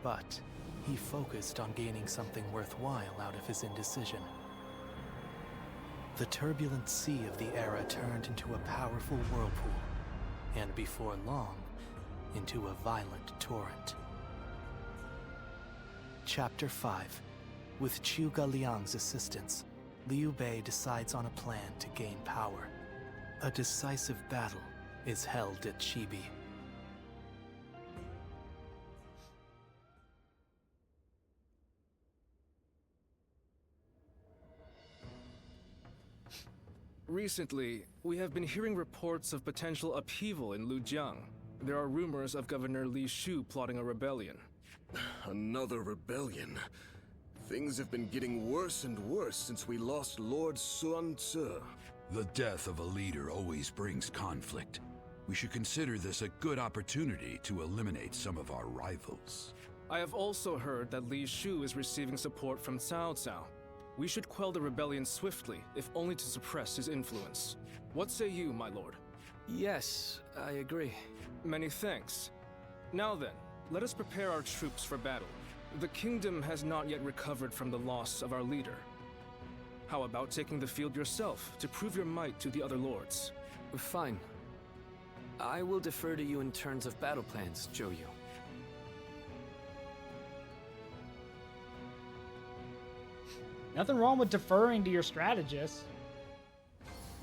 But he focused on gaining something worthwhile out of his indecision. The turbulent sea of the era turned into a powerful whirlpool, and before long, into a violent torrent. Chapter 5. With Zhuge Liang's assistance, Liu Bei decides on a plan to gain power. A decisive battle is held at Chibi. Recently, we have been hearing reports of potential upheaval in Lujiang. There are rumors of Governor Li Shu plotting a rebellion. Another rebellion? Things have been getting worse and worse since we lost Lord Sun Quan. The death of a leader always brings conflict. We should consider this a good opportunity to eliminate some of our rivals. I have also heard that Li Shu is receiving support from Cao Cao. We should quell the rebellion swiftly, if only to suppress his influence. What say you, my lord? Yes, I agree. Many thanks. Now then, let us prepare our troops for battle. The kingdom has not yet recovered from the loss of our leader. How about taking the field yourself to prove your might to the other lords? Fine. I will defer to you in terms of battle plans, Zhou Yu. Nothing wrong with deferring to your strategist.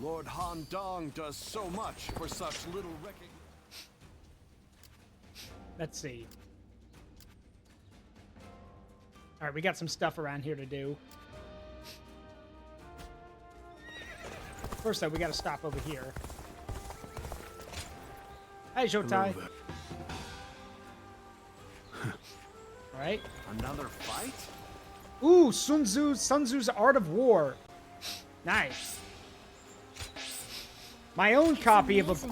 Lord Han Dong does so much for such little recognition. Let's see. All right, we got some stuff around here to do. First, though, we got to stop over here. Hey, Shotai. All right. Another fight? Ooh, Sun Tzu's Art of War. Nice. My own copy of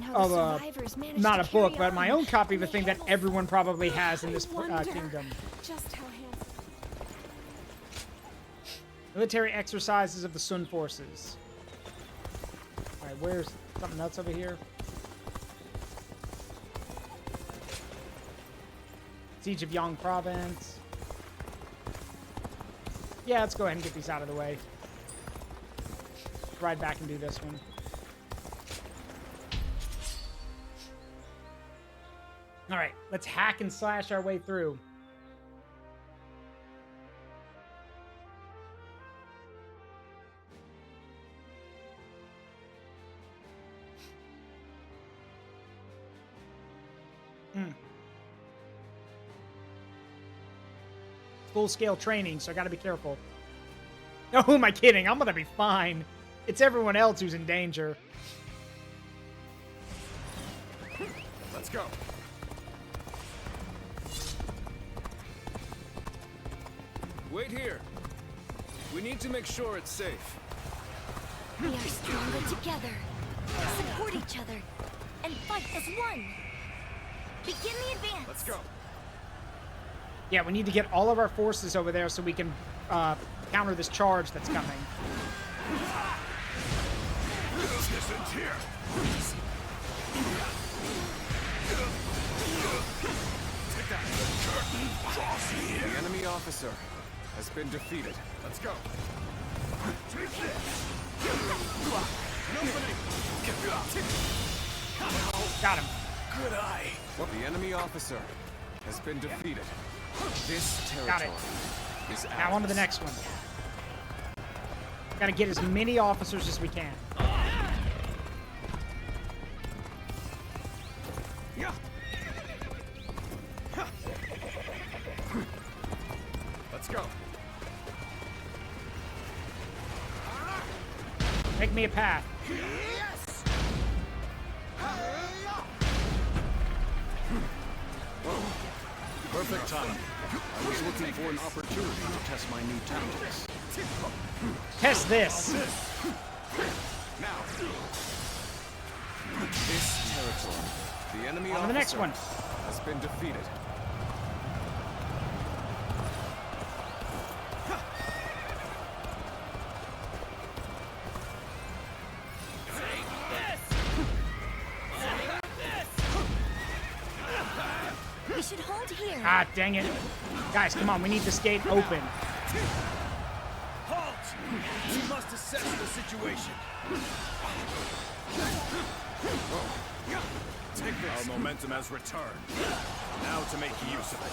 not a book, but my own copy of a thing that everyone probably has in this kingdom. Just how handsome. Military exercises of the Sun forces. All right, where's something else over here? Siege of Yang Province. Yeah, let's go ahead and get these out of the way. Ride back and do this one. All right, let's hack and slash our way through. Full-scale training, so I gotta be careful. No, who am I kidding? I'm gonna be fine. It's everyone else who's in danger. Let's go. Wait here. We need to make sure it's safe. We are stronger together. Support each other. And fight as one. Begin the advance. Let's go. Yeah, we need to get all of our forces over there so we can counter this charge that's coming. The enemy officer has been defeated. Let's go. Got him. Good eye. The enemy officer has been defeated. This territory is ours. Now on to the next one. Gotta get as many officers as we can. Let's go. Make me a path. Yes. Perfect time. I was looking for an opportunity to test my new tactics. Test this. Now. This territory. The enemy on to the next one. Has been defeated. We should hold here. Ah, dang it. Guys, come on. We need this gate open. Halt! We must assess the situation. Take this. Our momentum has returned. Now to make use of it.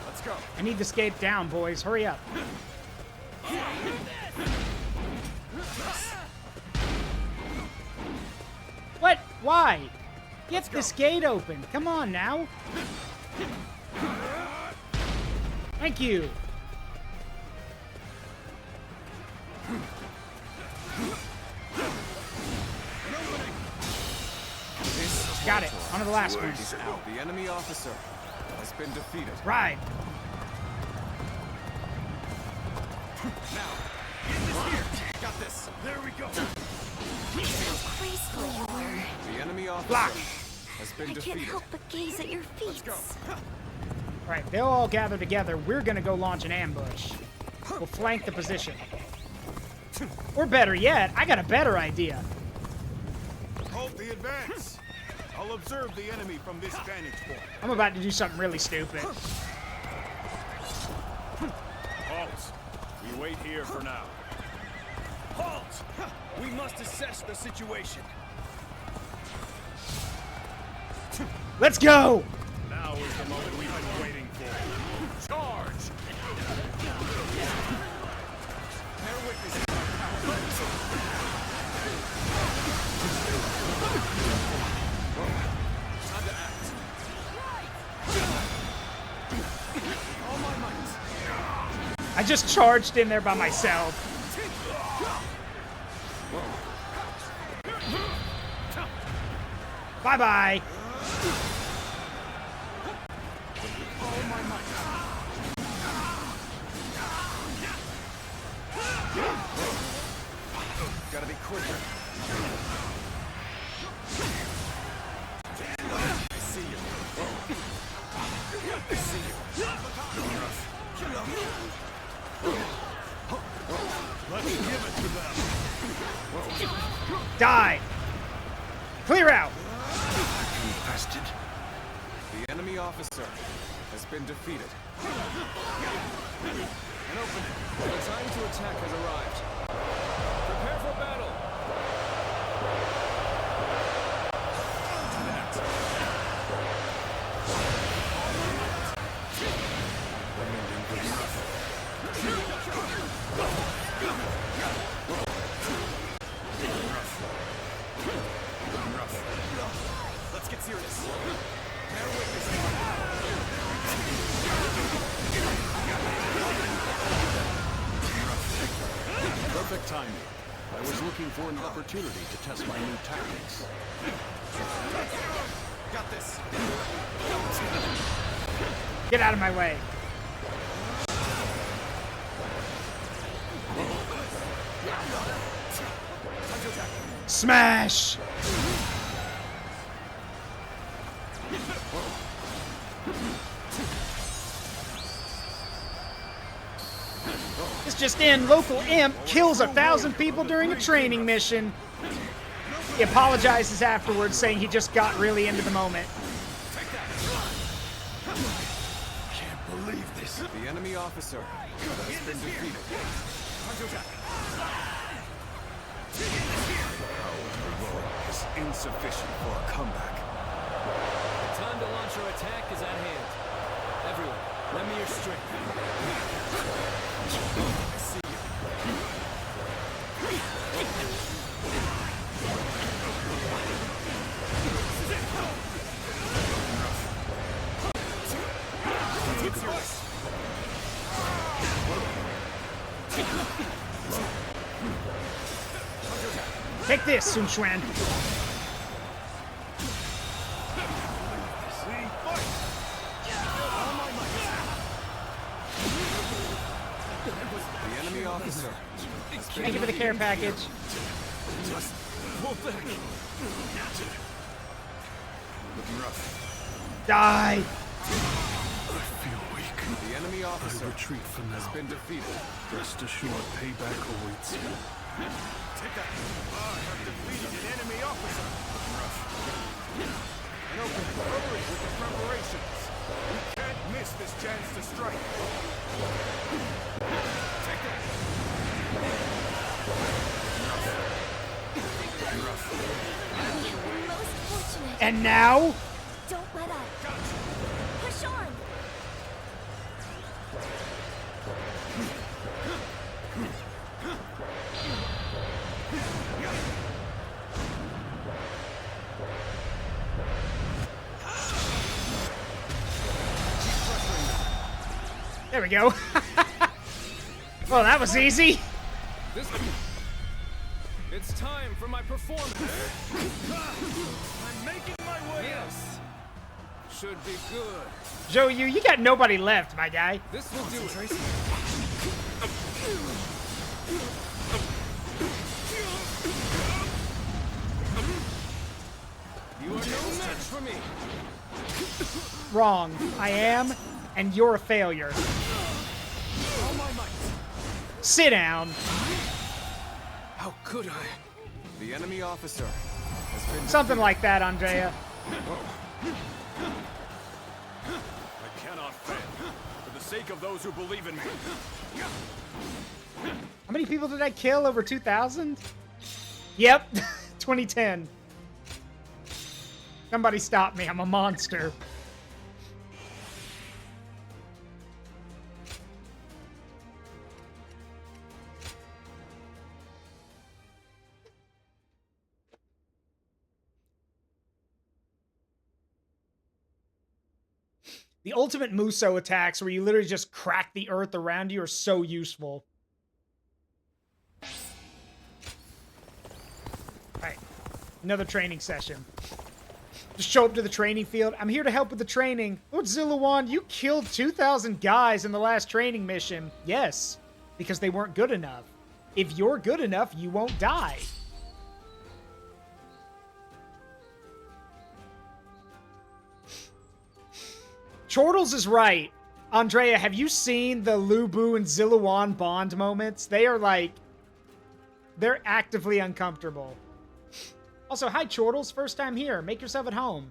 Let's go. I need this gate down, boys. Hurry up. What? Why? Get this gate open. Come on now. Thank you. Got it. On to the last one. The enemy officer has been defeated. Ride. Now, get this here. Got this. There we go. How graceful you were. The enemy officer Block. has been I defeated. can't help but gaze at your feet. All right, they'll all gather together. We're going to go launch an ambush. We'll flank the position. Or better yet, I got a better idea. Hold the advance. I'll observe the enemy from this vantage point. I'm about to do something really stupid. Halt. We wait here for now. Halt! We must assess the situation. Let's go! Now is the moment we've been waiting for. Charge! Bear witness to our power. just charged in there by myself. Bye-bye. Gotta be quicker. I see you. I see you. Let's give it to them. Die. Clear out. Infested. The enemy officer has been defeated. An opening. The time to attack has arrived. Prepare for battle. Let's get serious. Bear witness. Perfect timing. I was looking for an opportunity to test my new tactics. Got this. Get out of my way. Smash! This just in, local imp kills 1,000 people during a training mission. He apologizes afterwards, saying he just got really into the moment. Can't believe this. The enemy officer has been defeated. Is insufficient for a comeback. The time to launch your attack is at hand. Everyone, lend me your strength. I see you. Take this, Sun Quan. The enemy officer. Thank you for the care package. Just pull back. Looking rough. Die. I feel weak. The enemy officer retreat from has been defeated. Rest assured, payback awaits you. Take that. I have defeated an enemy officer. An open hurry with the preparations. We can't miss this chance to strike. Take that. Most fortunate. And now? Don't let up. Push on. There we go. Well, that was easy. It's time for my performance. I'm making my way up. Should be good. Joe, you got nobody left, my guy. This will do it. You are no match for me. Wrong. I am, and you're a failure. All my might. Sit down. How could I? The enemy officer has been Something like that, Andrea. I cannot fail. For the sake of those who believe in me. How many people did I kill? Over 2,000? Yep. 2010. Somebody stop me. I'm a monster. The ultimate Muso attacks where you literally just crack the earth around you are so useful. Alright. Another training session. Just show up to the training field. I'm here to help with the training. Lord Zillawan, you killed 2,000 guys in the last training mission. Yes, because they weren't good enough. If you're good enough, you won't die. Chortles is right. Andrea, have you seen the Lubu and Zillawan bond moments? They are like... They're actively uncomfortable. Also, hi Chortles, first time here. Make yourself at home.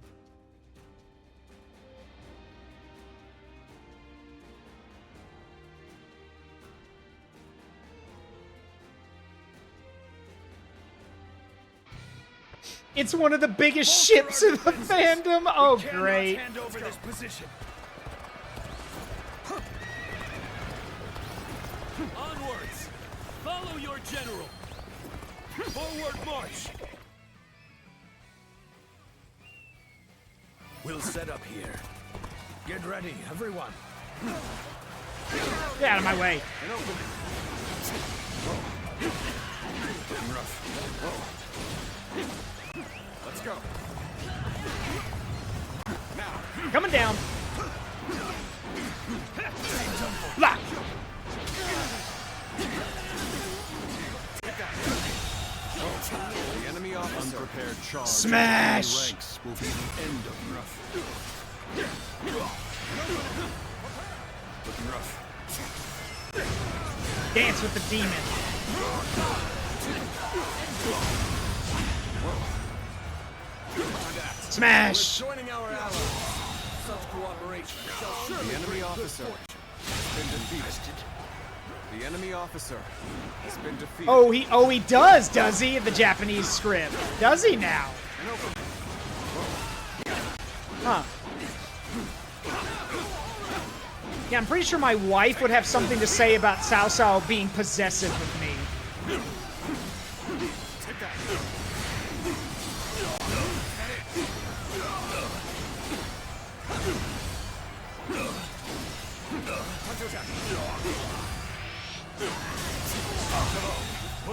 It's one of the biggest ships in the fandom. Oh, great. Hand over this position. Onwards! Follow your general! Forward march! We'll set up here. Get ready, everyone. Get out of my way. Let's go. Now. Coming down. Blah. The enemy officer. Unprepared charge. Smash! Ranks will be the end of rough. Looking rough. Dance with the demon. Smash! Joining our allies. Such cooperation shall surely The enemy officer has been defeated. The enemy officer has been defeated. Oh, he does he? The Japanese script. Does he now? Huh. Yeah, I'm pretty sure my wife would have something to say about Cao Cao being possessive of me.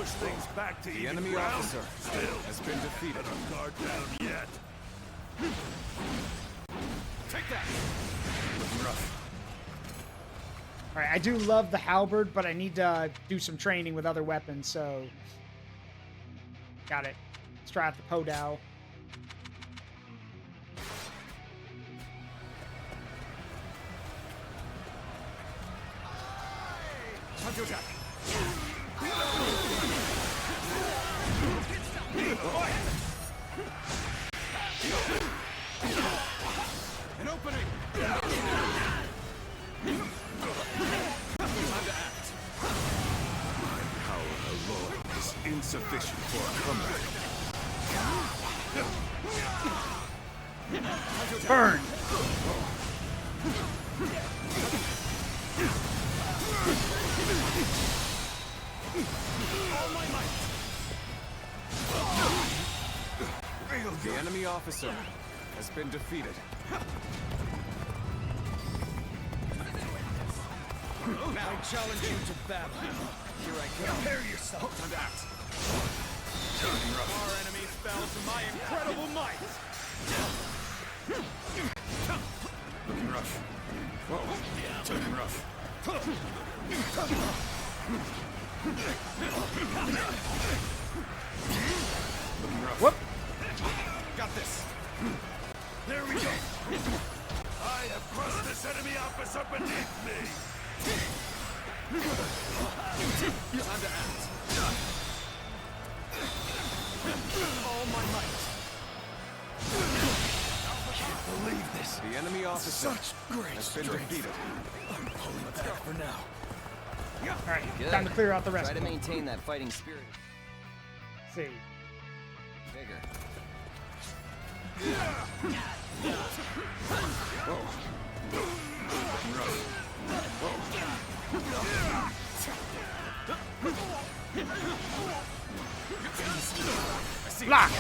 push things back to the enemy ground. officer has been defeated. Guard down yet. Take that. Looking rough. All right, I do love the halberd, but I need to do some training with other weapons, so... Got it. Let's try out the Podao. Time to attack. An opening. Time to act. My power alone is insufficient for a comeback. Burn! All my might. The enemy officer has been defeated. Now I challenge you to battle. Here I come. Prepare yourself. Time to act. Our enemies fell to my incredible might. Looking rough. Whoa. Looking rough. Whoop! Got this. There we go. I have crushed this enemy officer beneath me. Time to act. All my might. Can't believe this. The enemy officer Such great has been strength. defeated. I'm pulling back for now. Alright, time to clear out the rest Try of to them. maintain that fighting spirit. Let's see. Vigor. Block!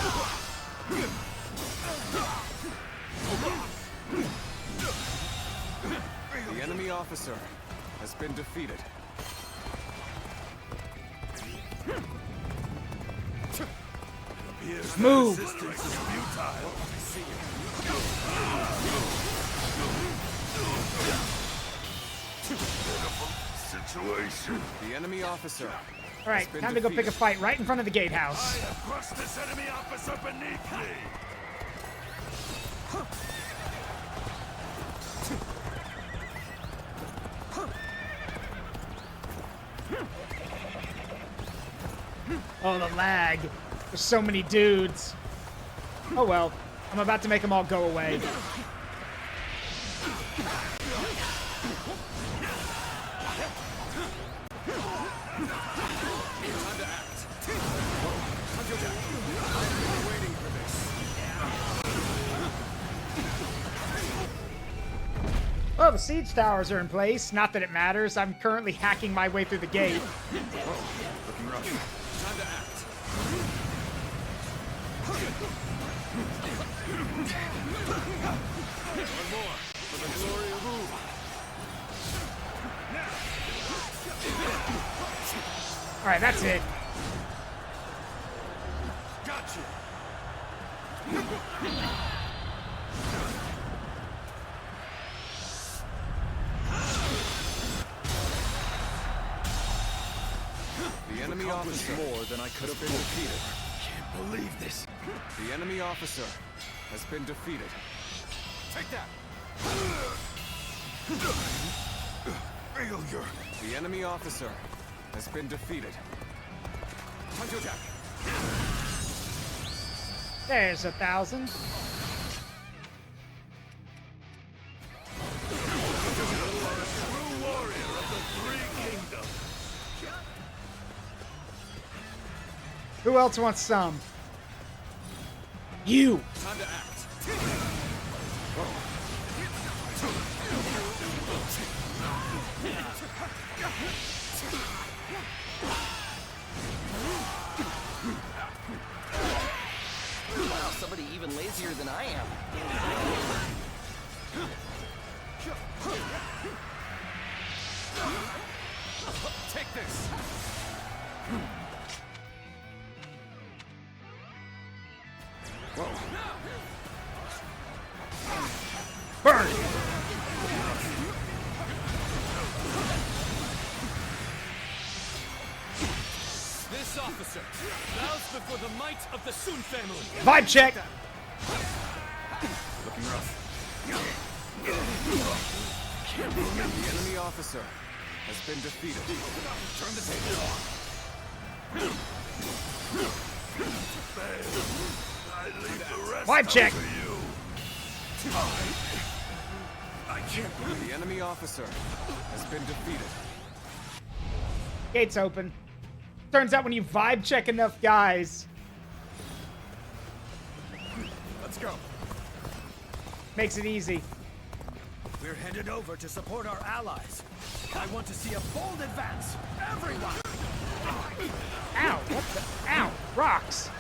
officer has been defeated. Move! Situation. The enemy officer. All right, time to go pick a fight right in front of the gatehouse. I have crushed this enemy officer beneath me. Oh, the lag. There's so many dudes. Oh well, I'm about to make them all go away. Oh, the siege towers are in place. Not that it matters. I'm currently hacking my way through the gate. Looking rough. Time to act. One more for the glory of Uber. All right, that's it. Got you. The enemy officer more than I could have been defeated. Can't believe this. The enemy officer has been defeated. Take that. Failure. The enemy officer has been defeated. Hunter Jack. There's 1,000. True warrior of the Three Kingdoms. Who else wants some? You. Time to act. Wow, somebody even lazier than I am. Take this. Burn! This officer bows before the might of the Sun family. Vibe check! Looking rough. The enemy officer has been defeated. Turn the table. Vibe check! I can't believe the enemy officer has been defeated. Gates open. Turns out when you vibe check enough guys, Let's go. makes it easy. We're headed over to support our allies. I want to see a bold advance. Everyone! Ow! What the? Ow! Rocks!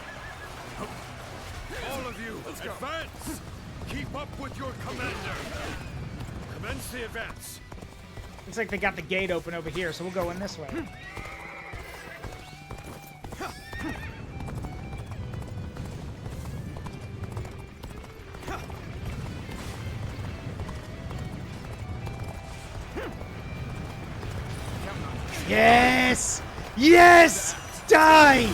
All of you, advance! Keep up with your commander. Commence the advance. Looks like they got the gate open over here, so we'll go in this way. Yes! Yes! Die!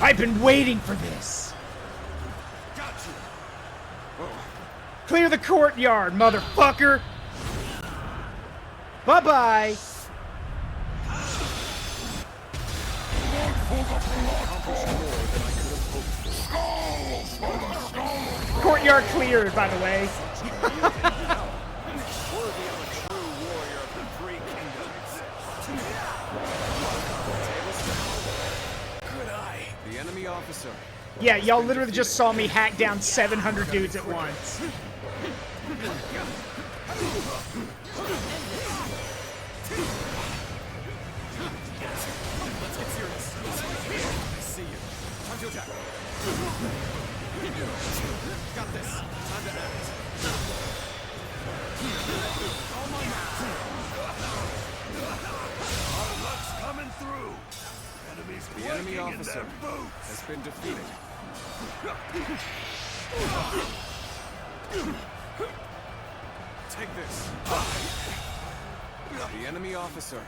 I've been waiting for this. Clear the courtyard, motherfucker! Bye-bye! Courtyard cleared, by the way. The enemy officer. Yeah, y'all literally just saw me hack down 700 dudes at once. Let's get serious. I see you. Time to attack. Got this. Time to act. Coming through. The enemy officer has been defeated. Take this. The enemy officer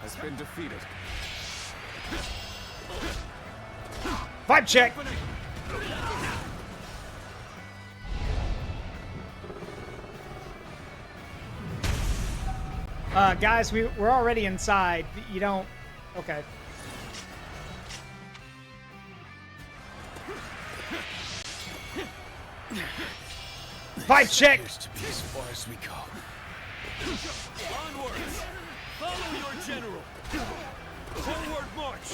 has been defeated. Vibe check. Guys, we're already inside. You don't... Okay. Vibe check! To be as far as we go. Onwards! Follow your general! Forward march!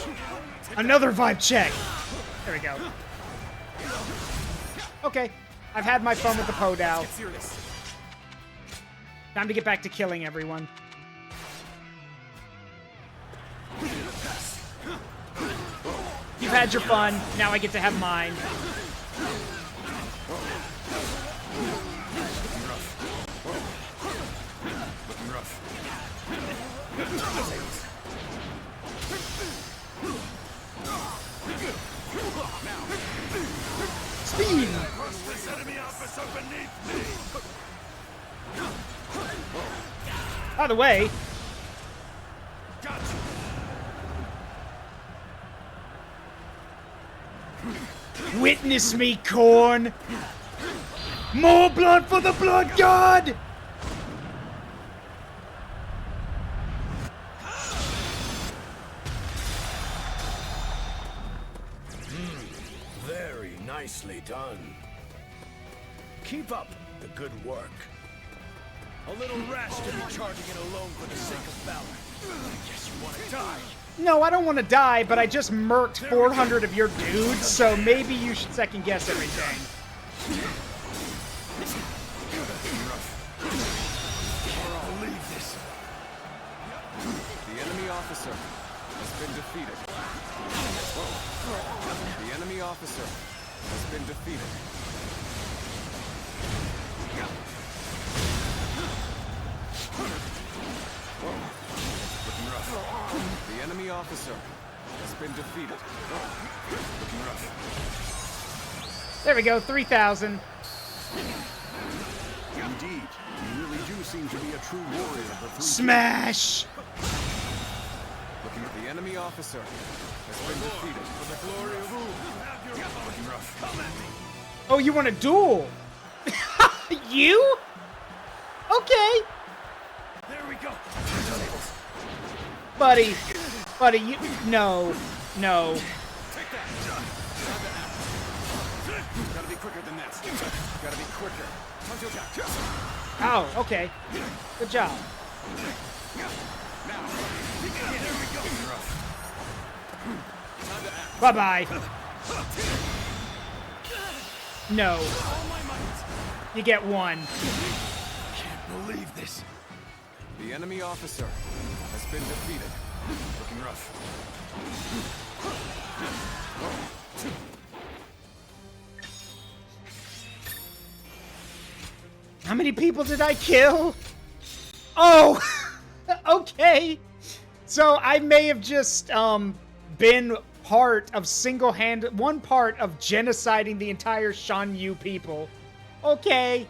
Another vibe check! There we go. Okay. I've had my fun with the Podow. Time to get back to killing everyone. You've had your fun. Now I get to have mine. Speed! This enemy officer beneath me! By the way, witness me, Corn! More blood for the Blood God! Very nicely done. Keep up the good work. A little rash to be charging in alone for the sake of valor. I guess you want to die. No, I don't want to die, but I just murked 400 of your dudes, so maybe you should second guess everything. Believe this. The enemy officer has been defeated. The enemy officer has been defeated. Looking rough. The enemy officer has been defeated. Looking rough. There we go, 3,000. Indeed, you really do seem to be a true warrior of the three. Smash! Looking at the enemy officer has been defeated. For the glory of who? You have your Looking rough. Come at me. Oh, you want a duel? You? Okay. There we go. Buddy, you... No. No. Take that. Gotta be quicker than that. Gotta be quicker. Time to attack. Oh, okay. Good job. Now. There we go. Time to act. Bye-bye. No. All my might. You get one. Can't believe this. The enemy officer has been defeated. Looking rough. How many people did I kill? Oh! Okay. So I may have just, been part of one part of genociding the entire Shan Yu people. Okay.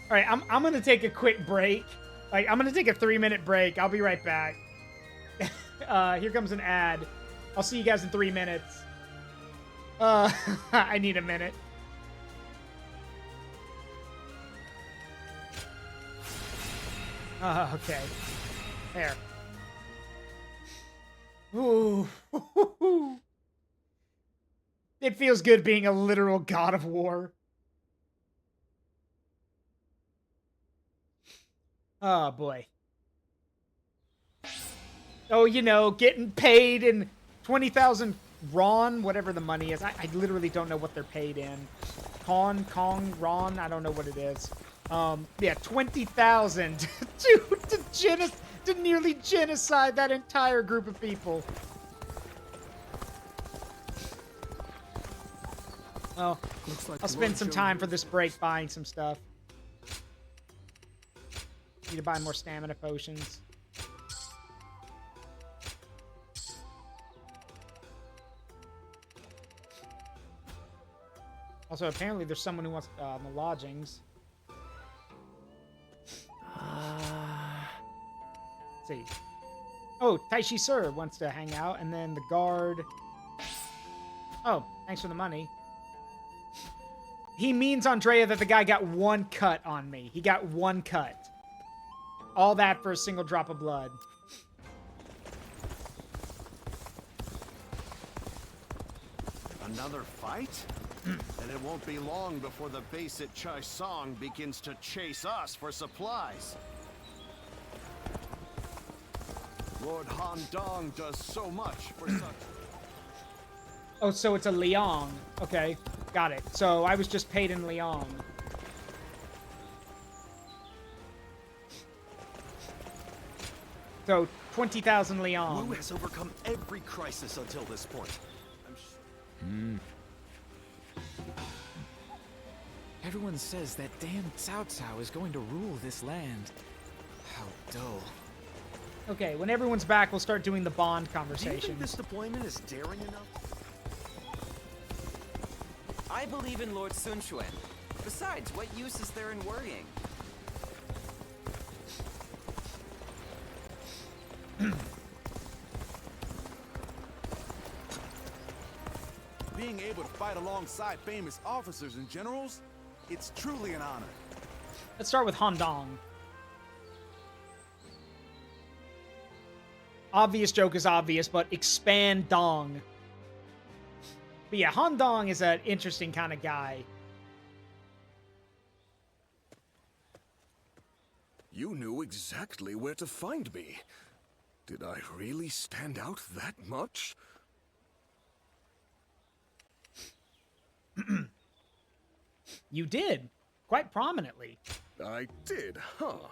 All right, I'm gonna take a quick break. Like, I'm gonna take a 3-minute break. I'll be right back. Here comes an ad. I'll see you guys in 3 minutes. I need a minute. Okay. There. Ooh. It feels good being a literal god of war. Oh, boy. Oh, you know, getting paid in 20,000 RON, whatever the money is. I literally don't know what they're paid in. Kong, Ron, I don't know what it is. Yeah, 20,000 to nearly genocide that entire group of people. Well, I'll spend some time for this break buying some stuff. Need to buy more stamina potions. Also, apparently there's someone who wants the lodgings. Let's see. Oh, Taishi Sir wants to hang out, and then the guard. Oh, thanks for the money. He means, Andrea, that the guy got one cut on me. He got one cut. All that for a single drop of blood. Another fight? And it won't be long before the base at XII begins to chase us for supplies. Lord Han Dong does so much for such... Oh, so it's a Liang. Okay, got it. So I was just paid in Liang. So 20,000 Liang. Wu has overcome every crisis until this point. Everyone says that damn Cao Cao is going to rule this land. How dull. Okay, when everyone's back, we'll start doing the bond Do you conversation. think this deployment is daring enough? I believe in Lord Sun Quan. Besides, what use is there in worrying? Being able to fight alongside famous officers and generals, it's truly an honor. Let's start with Han Dong. Obvious joke is obvious, but expand Dong. But yeah, Han Dong is an interesting kind of guy. You knew exactly where to find me. Did I really stand out that much? You did. Quite prominently. I did, huh?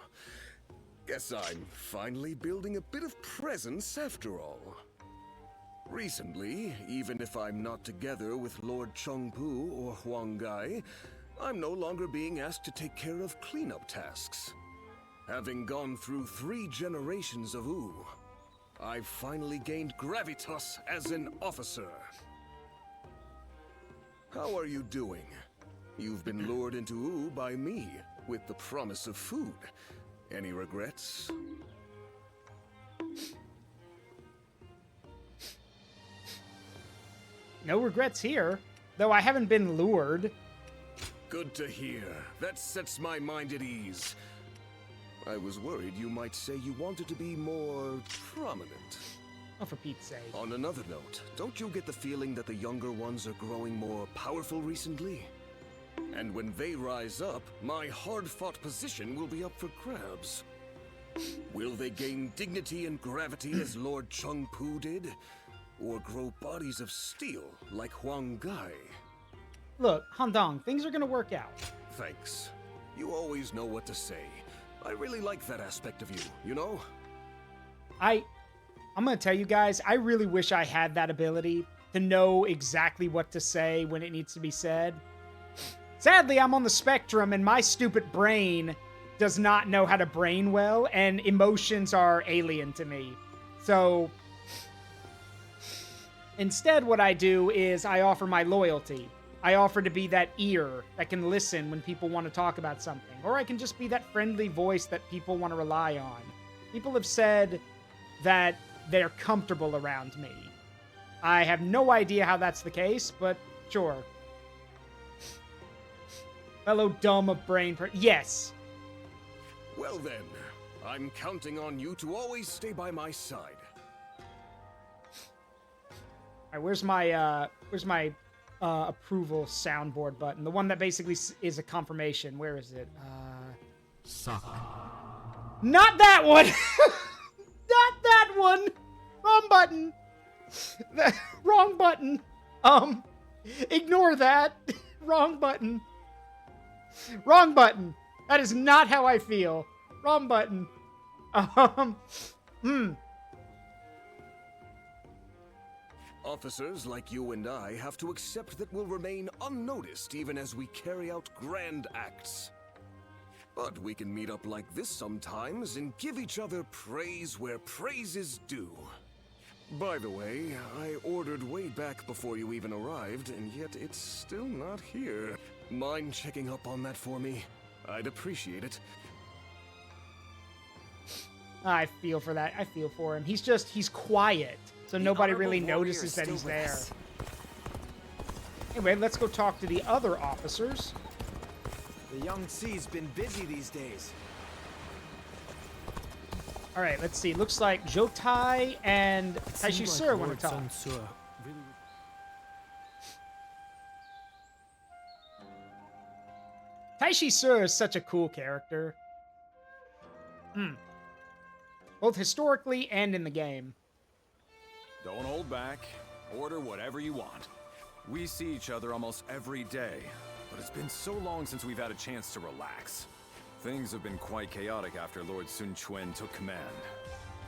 Guess I'm finally building a bit of presence after all. Recently, even if I'm not together with Lord Chengpu or Huang Gai, I'm no longer being asked to take care of cleanup tasks. Having gone through 3 generations of Wu, I've finally gained gravitas as an officer. How are you doing? You've been lured into Wu by me, with the promise of food. Any regrets? No regrets here, though I haven't been lured. Good to hear. That sets my mind at ease. I was worried you might say you wanted to be more prominent. Oh, for Pete's sake. On another note, don't you get the feeling that the younger ones are growing more powerful recently? And when they rise up, my hard-fought position will be up for grabs. Will they gain dignity and gravity as Lord Chengpu did? Or grow bodies of steel like Huang Gai? Look, Han Dong, things are gonna work out. Thanks. You always know what to say. I really like that aspect of you, you know? I'm gonna tell you guys, I really wish I had that ability to know exactly what to say when it needs to be said. Sadly, I'm on the spectrum and my stupid brain does not know how to brain well, and emotions are alien to me. So instead, what I do is I offer my loyalty. I offer to be that ear that can listen when people want to talk about something. Or I can just be that friendly voice that people want to rely on. People have said that they're comfortable around me. I have no idea how that's the case, but sure. Fellow dumb of brain yes. Well then, I'm counting on you to always stay by my side. Alright, where's my approval soundboard button? The one that basically is a confirmation. Where is it? Suck. Not that one! Not that one! Wrong button! Wrong button. Ignore that. Wrong button. Wrong button. That is not how I feel. Wrong button. Officers like you and I have to accept that we'll remain unnoticed even as we carry out grand acts. But we can meet up like this sometimes and give each other praise where praise is due. By the way, I ordered way back before you even arrived, and yet it's still not here. Mind checking up on that for me? I'd appreciate it. I feel for that. I feel for him. He's quiet, so nobody really notices that he's there. Anyway, let's go talk to the other officers. The young Xi's been busy these days. All right, let's see. Looks like Jotai and Taishi Sur want to talk. Taishi Sur is such a cool character. Both historically and in the game. Don't hold back. Order whatever you want. We see each other almost every day, but it's been so long since we've had a chance to relax. Things have been quite chaotic after Lord Sun Quan took command.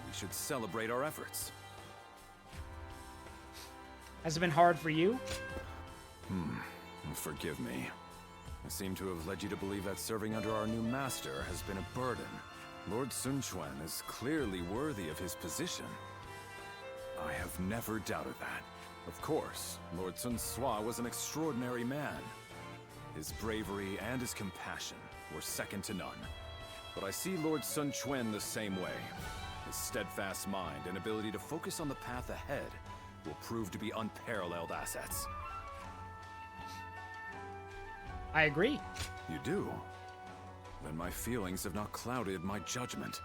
We should celebrate our efforts. Has it been hard for you? Forgive me. I seem to have led you to believe that serving under our new master has been a burden. Lord Sun Quan is clearly worthy of his position. I have never doubted that. Of course, Lord Sun Sua was an extraordinary man. His bravery and his compassion were second to none. But I see Lord Sun Quan the same way. His steadfast mind and ability to focus on the path ahead will prove to be unparalleled assets. I agree. You do? Then my feelings have not clouded my judgment.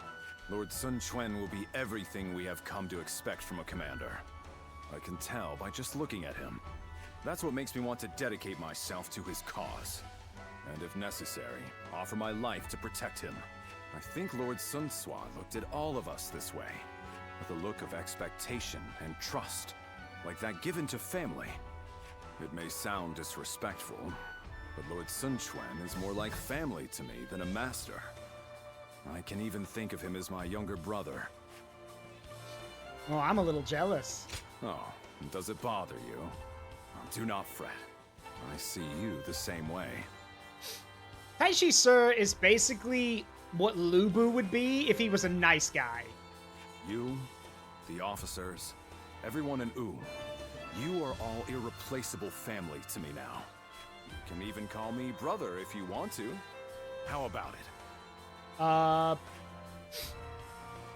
Lord Sun Quan will be everything we have come to expect from a commander. I can tell by just looking at him. That's what makes me want to dedicate myself to his cause. And if necessary, offer my life to protect him. I think Lord Sun Sua looked at all of us this way, with a look of expectation and trust, like that given to family. It may sound disrespectful, but Lord Sun Quan is more like family to me than a master. I can even think of him as my younger brother. Well, I'm a little jealous. Oh, does it bother you? Do not fret. I see you the same way. Taishi Sur is basically what Lubu would be if he was a nice guy. You, the officers, everyone in U, you are all irreplaceable family to me now. You can even call me brother if you want to. How about it?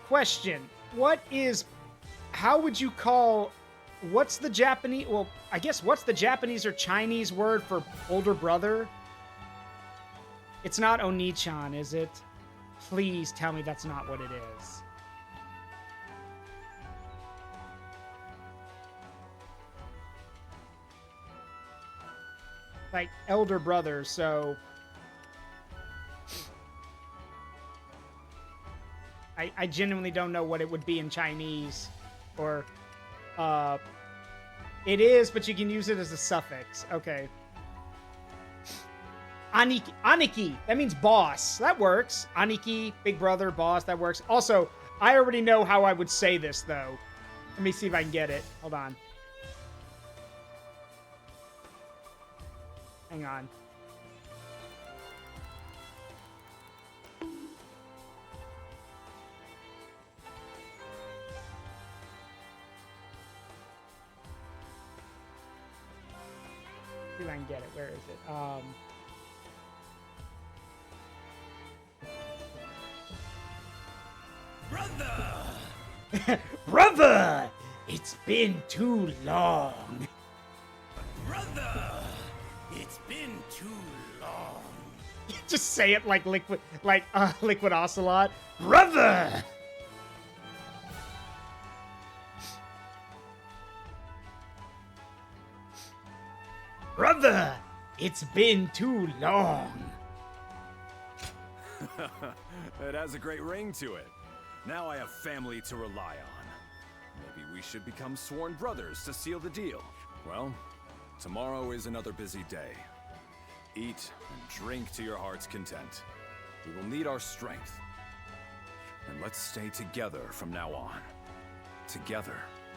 Question. How would you call, what's the Japanese, well, I guess what's the Japanese or Chinese word for older brother? It's not Oni-chan, is it? Please tell me that's not what it is. Like, elder brother, so... I genuinely don't know what it would be in Chinese. Or, it is, but you can use it as a suffix. Okay. Aniki. That means boss. That works. Aniki, big brother, boss. That works. Also, I already know how I would say this, though. Let me see if I can get it. Hold on. Hang on. See if I can get it. Where is it? Brother! Brother! It's been too long. Brother! It's been too long. Just say it like Liquid Ocelot. Brother! Brother! It's been too long. It has a great ring to it. Now I have family to rely on. Maybe we should become sworn brothers to seal the deal. Well, tomorrow is another busy day. Eat and drink to your heart's content. We will need our strength. And let's stay together from now on. Together,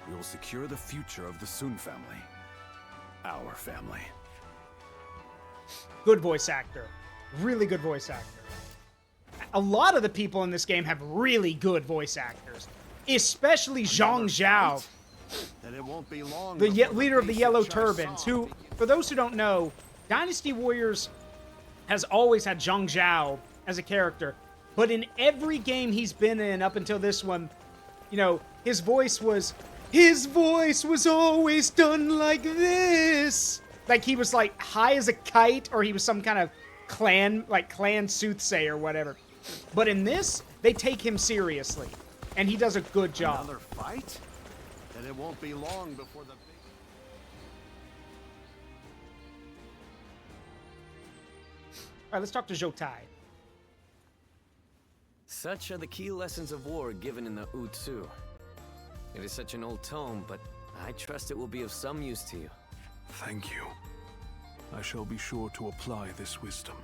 we will secure the future of the Sun family. Our family. Good voice actor. Really good voice actor. A lot of the people in this game have really good voice actors. Especially Zhang Zhao. Then it won't be long The before leader of the basic Yellow Chai Turbans, Song who, for those who don't know, Dynasty Warriors has always had Zhang Zhao as a character. But in every game he's been in up until this one, you know, his voice was always done like this. Like he was like high as a kite, or he was some kind of clan soothsayer or whatever. But in this, they take him seriously. And he does a good job. Another fight? Then it won't be long before the... Alright, let's talk to Zhou-Tai. Such are the key lessons of war given in the Wu-Tzu. It is such an old tome, but I trust it will be of some use to you. Thank you. I shall be sure to apply this wisdom.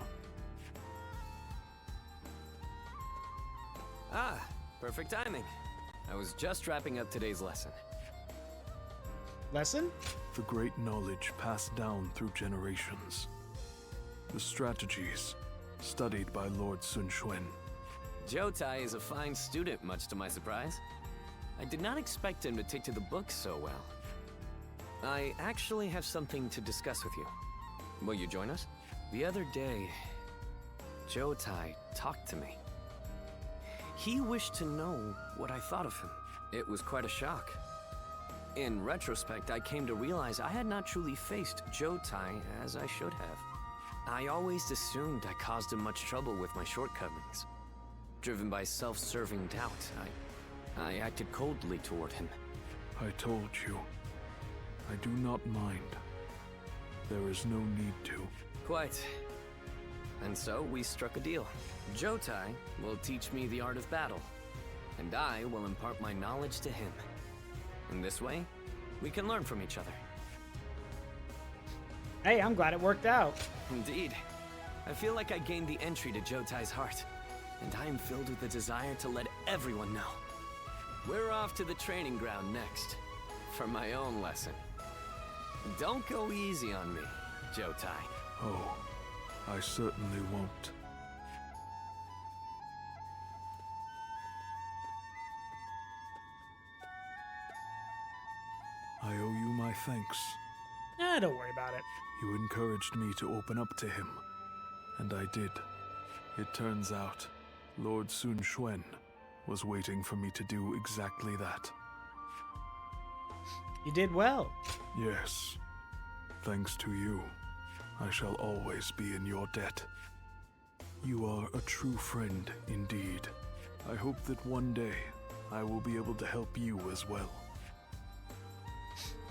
Ah, perfect timing. I was just wrapping up today's lesson. Lesson? The great knowledge passed down through generations. The strategies studied by Lord Sun Quan. Zhou-Tai is a fine student, much to my surprise. I did not expect him to take to the books so well. I actually have something to discuss with you. Will you join us? The other day, Zhou-Tai talked to me. He wished to know what I thought of him. It was quite a shock. In retrospect, I came to realize I had not truly faced Zhou-Tai as I should have. I always assumed I caused him much trouble with my shortcomings. Driven by self-serving doubt, I acted coldly toward him. I told you. I do not mind. There is no need to. Quite. And so we struck a deal. Zhou-Tai will teach me the art of battle, and I will impart my knowledge to him. In this way, we can learn from each other. Hey, I'm glad it worked out. Indeed. I feel like I gained the entry to Zhou-Tai's heart, and I am filled with the desire to let everyone know. We're off to the training ground next, for my own lesson. Don't go easy on me, Zhou-Tai. Oh, I certainly won't. I owe you my thanks. Don't worry about it. You encouraged me to open up to him, and I did. It turns out, Lord Sun Quan was waiting for me to do exactly that. You did well. Yes. Thanks to you, I shall always be in your debt. You are a true friend indeed. I hope that one day I will be able to help you as well.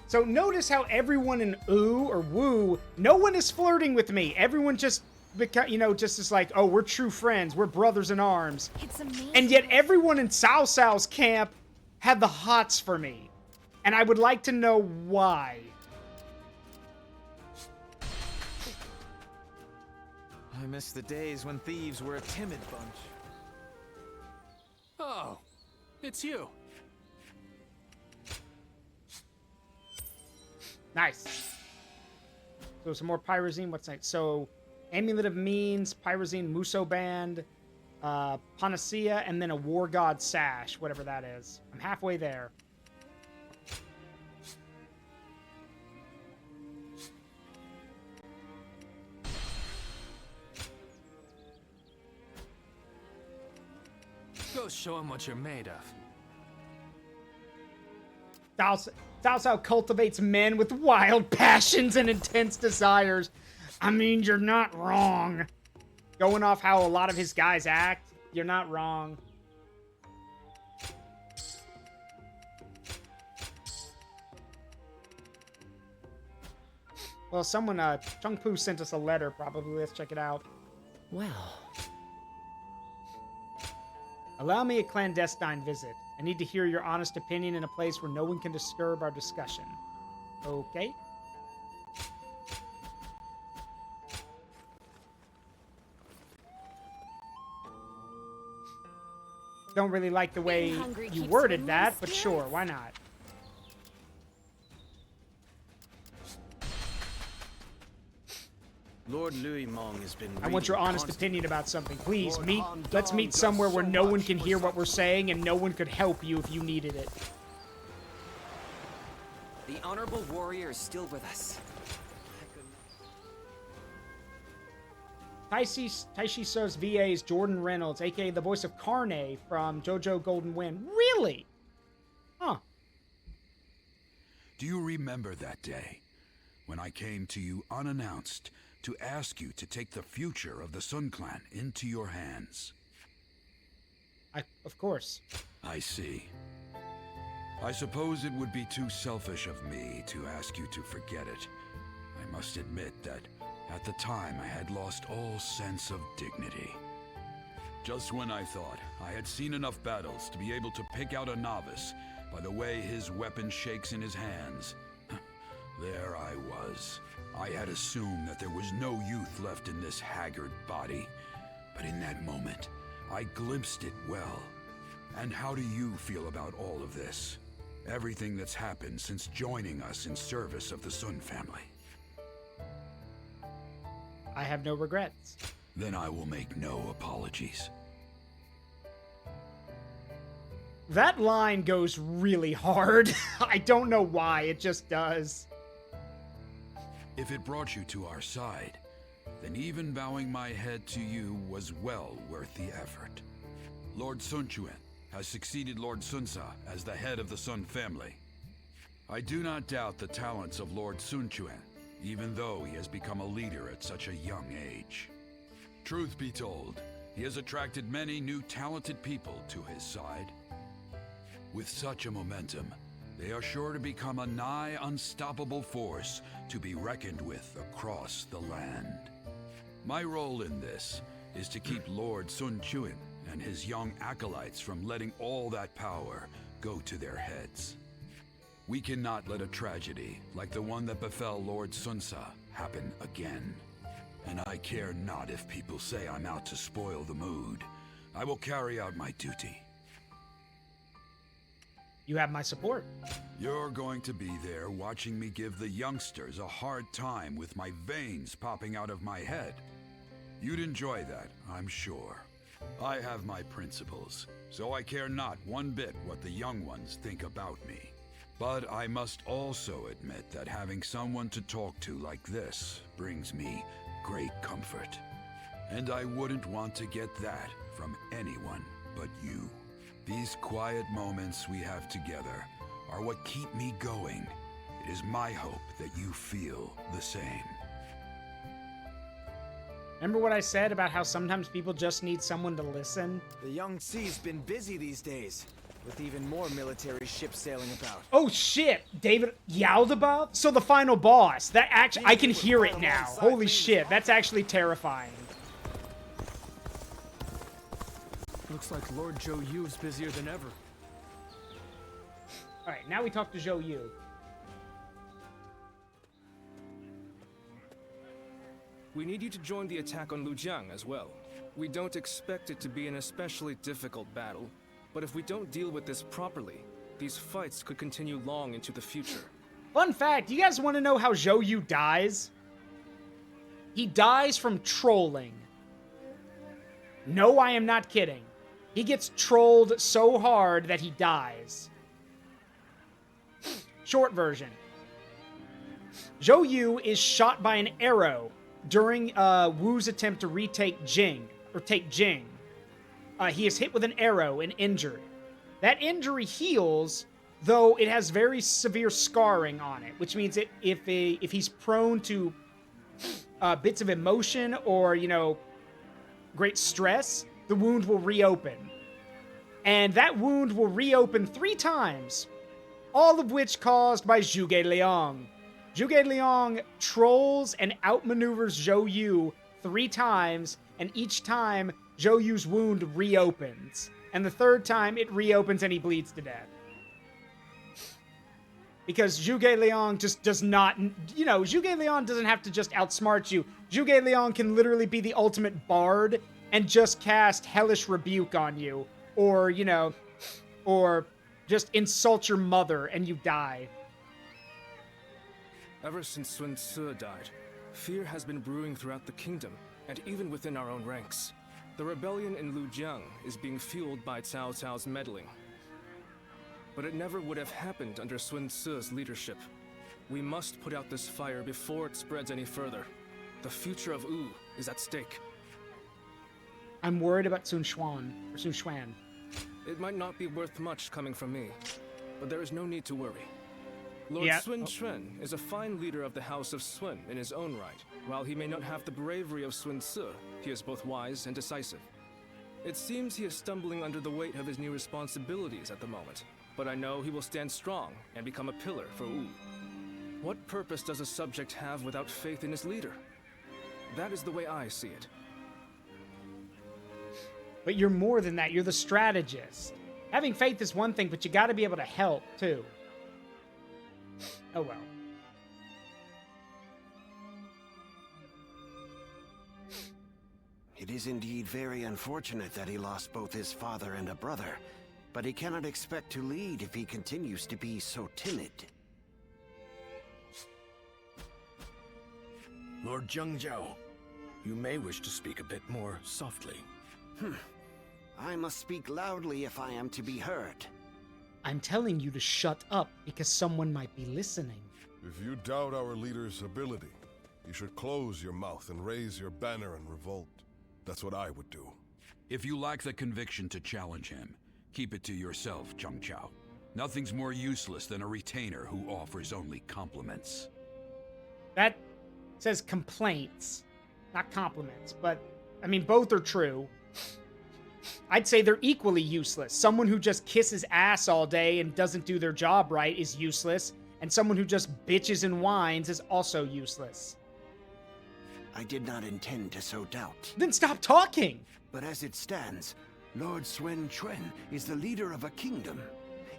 So notice how everyone in or Wu, no one is flirting with me. Everyone just, just is like, oh, we're true friends. We're brothers in arms. It's amazing. And yet everyone in Cao Cao's camp had the hots for me. And I would like to know why. I miss the days when thieves were a timid bunch. Oh, it's you. Nice. So some more Pyrazine. What's next? So Amulet of Means, Pyrazine Muso Band, Panacea, and then a War God Sash, whatever that is. I'm halfway there. Go show him what you're made of. Cao Cao cultivates men with wild passions and intense desires. I mean, you're not wrong. Going off how a lot of his guys act, you're not wrong. Well, someone, Chung Pu sent us a letter, probably. Let's check it out. Well. Allow me a clandestine visit. I need to hear your honest opinion in a place where no one can disturb our discussion. Okay. Don't really like the way you worded that, but sure, why not? Lord Louis Mong has been. I want your honest opinion about something. Please, let's meet somewhere where no one can hear what we're saying and no one could help you if you needed it. The honorable warrior is still with us. Taishi So's VA is Jordan Reynolds, aka the voice of Carne from JoJo Golden Wind. Really? Huh. Do you remember that day when I came to you unannounced to ask you to take the future of the Sun Clan into your hands? Of course. I see. I suppose it would be too selfish of me to ask you to forget it. I must admit that at the time I had lost all sense of dignity. Just when I thought I had seen enough battles to be able to pick out a novice by the way his weapon shakes in his hands, there I was. I had assumed that there was no youth left in this haggard body, but in that moment, I glimpsed it well. And how do you feel about all of this? Everything that's happened since joining us in service of the Sun family? I have no regrets. Then I will make no apologies. That line goes really hard. I don't know why, it just does. If it brought you to our side, then even bowing my head to you was well worth the effort. Lord Sun Quan has succeeded Lord Sun Ca as the head of the Sun family. I do not doubt the talents of Lord Sun Quan, even though he has become a leader at such a young age. Truth be told, he has attracted many new talented people to his side. With such a momentum, they are sure to become a nigh unstoppable force to be reckoned with across the land. My role in this is to keep Lord Sun Quan and his young acolytes from letting all that power go to their heads. We cannot let a tragedy like the one that befell Lord Sun Ca happen again. And I care not if people say I'm out to spoil the mood. I will carry out my duty. You have my support. You're going to be there watching me give the youngsters a hard time with my veins popping out of my head. You'd enjoy that, I'm sure. I have my principles, so I care not one bit what the young ones think about me. But I must also admit that having someone to talk to like this brings me great comfort. And I wouldn't want to get that from anyone but you. These quiet moments we have together are what keep me going. It is my hope that you feel the same. Remember what I said about how sometimes people just need someone to listen? The Young Sea's been busy these days, with even more military ships sailing about. Oh shit, David Yaldabaoth? So the final boss, that actually, I can hear it now. Holy shit, that's actually terrifying. Looks like Lord Zhou Yu is busier than ever. Alright, now we talk to Zhou Yu. We need you to join the attack on Lujiang as well. We don't expect it to be an especially difficult battle, but if we don't deal with this properly, these fights could continue long into the future. Fun fact, you guys want to know how Zhou Yu dies? He dies from trolling. No, I am not kidding. He gets trolled so hard that he dies. Short version. Zhou Yu is shot by an arrow during Wu's attempt to retake Jing, or take Jing. He is hit with an arrow and injured. That injury heals, though it has very severe scarring on it, which means if he's prone to bits of emotion or, you know, great stress, the wound will reopen. And that wound will reopen 3 times, all of which caused by Zhuge Liang. Zhuge Liang trolls and outmaneuvers Zhou Yu 3 times, and each time Zhou Yu's wound reopens. And the 3rd time it reopens and he bleeds to death. Because Zhuge Liang just does not, you know, Zhuge Liang doesn't have to just outsmart you. Zhuge Liang can literally be the ultimate bard and just cast Hellish Rebuke on you. or, you know, or just insult your mother and you die. Ever since Sun Ce died, fear has been brewing throughout the kingdom, and even within our own ranks. The rebellion in Lujiang is being fueled by Cao Cao's meddling. But it never would have happened under Sun Ce's leadership. We must put out this fire before it spreads any further. The future of Wu is at stake. I'm worried about Sun Quan. It might not be worth much coming from me, but there is no need to worry. Lord Sun Quan is a fine leader of the House of Sun in his own right. While he may not have the bravery of Sun Ce, he is both wise and decisive. It seems he is stumbling under the weight of his new responsibilities at the moment, but I know he will stand strong and become a pillar for Wu. What purpose does a subject have without faith in his leader? That is the way I see it. But you're more than that. You're the strategist. Having faith is one thing, but you got to be able to help, too. Oh, well. It is indeed very unfortunate that he lost both his father and a brother, but he cannot expect to lead if he continues to be so timid. Lord Zhengzhou, you may wish to speak a bit more softly. I must speak loudly if I am to be heard. I'm telling you to shut up because someone might be listening. If you doubt our leader's ability, you should close your mouth and raise your banner in revolt. That's what I would do. If you lack the conviction to challenge him, keep it to yourself, Zhengzhou. Nothing's more useless than a retainer who offers only compliments. That says complaints, not compliments, but, I mean, both are true. I'd say they're equally useless. Someone who just kisses ass all day and doesn't do their job right is useless, and someone who just bitches and whines is also useless. I did not intend to sow doubt. Then stop talking! But as it stands, Lord Sun Quan is the leader of a kingdom.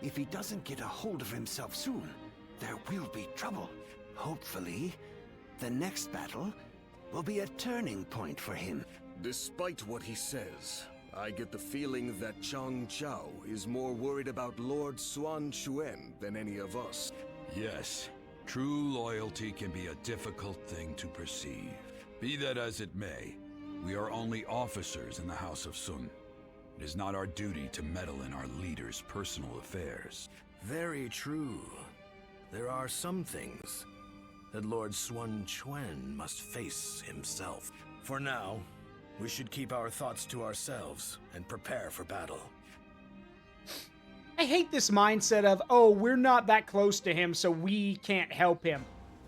If he doesn't get a hold of himself soon, there will be trouble. Hopefully, the next battle will be a turning point for him. Despite what he says, I get the feeling that Chang Chao is more worried about Lord Sun Quan than any of us. Yes, true loyalty can be a difficult thing to perceive. Be that as it may, we are only officers in the House of Sun. It is not our duty to meddle in our leader's personal affairs. Very true. There are some things that Lord Sun Quan must face himself. For now, we should keep our thoughts to ourselves and prepare for battle. I hate this mindset of, oh, we're not that close to him, so we can't help him.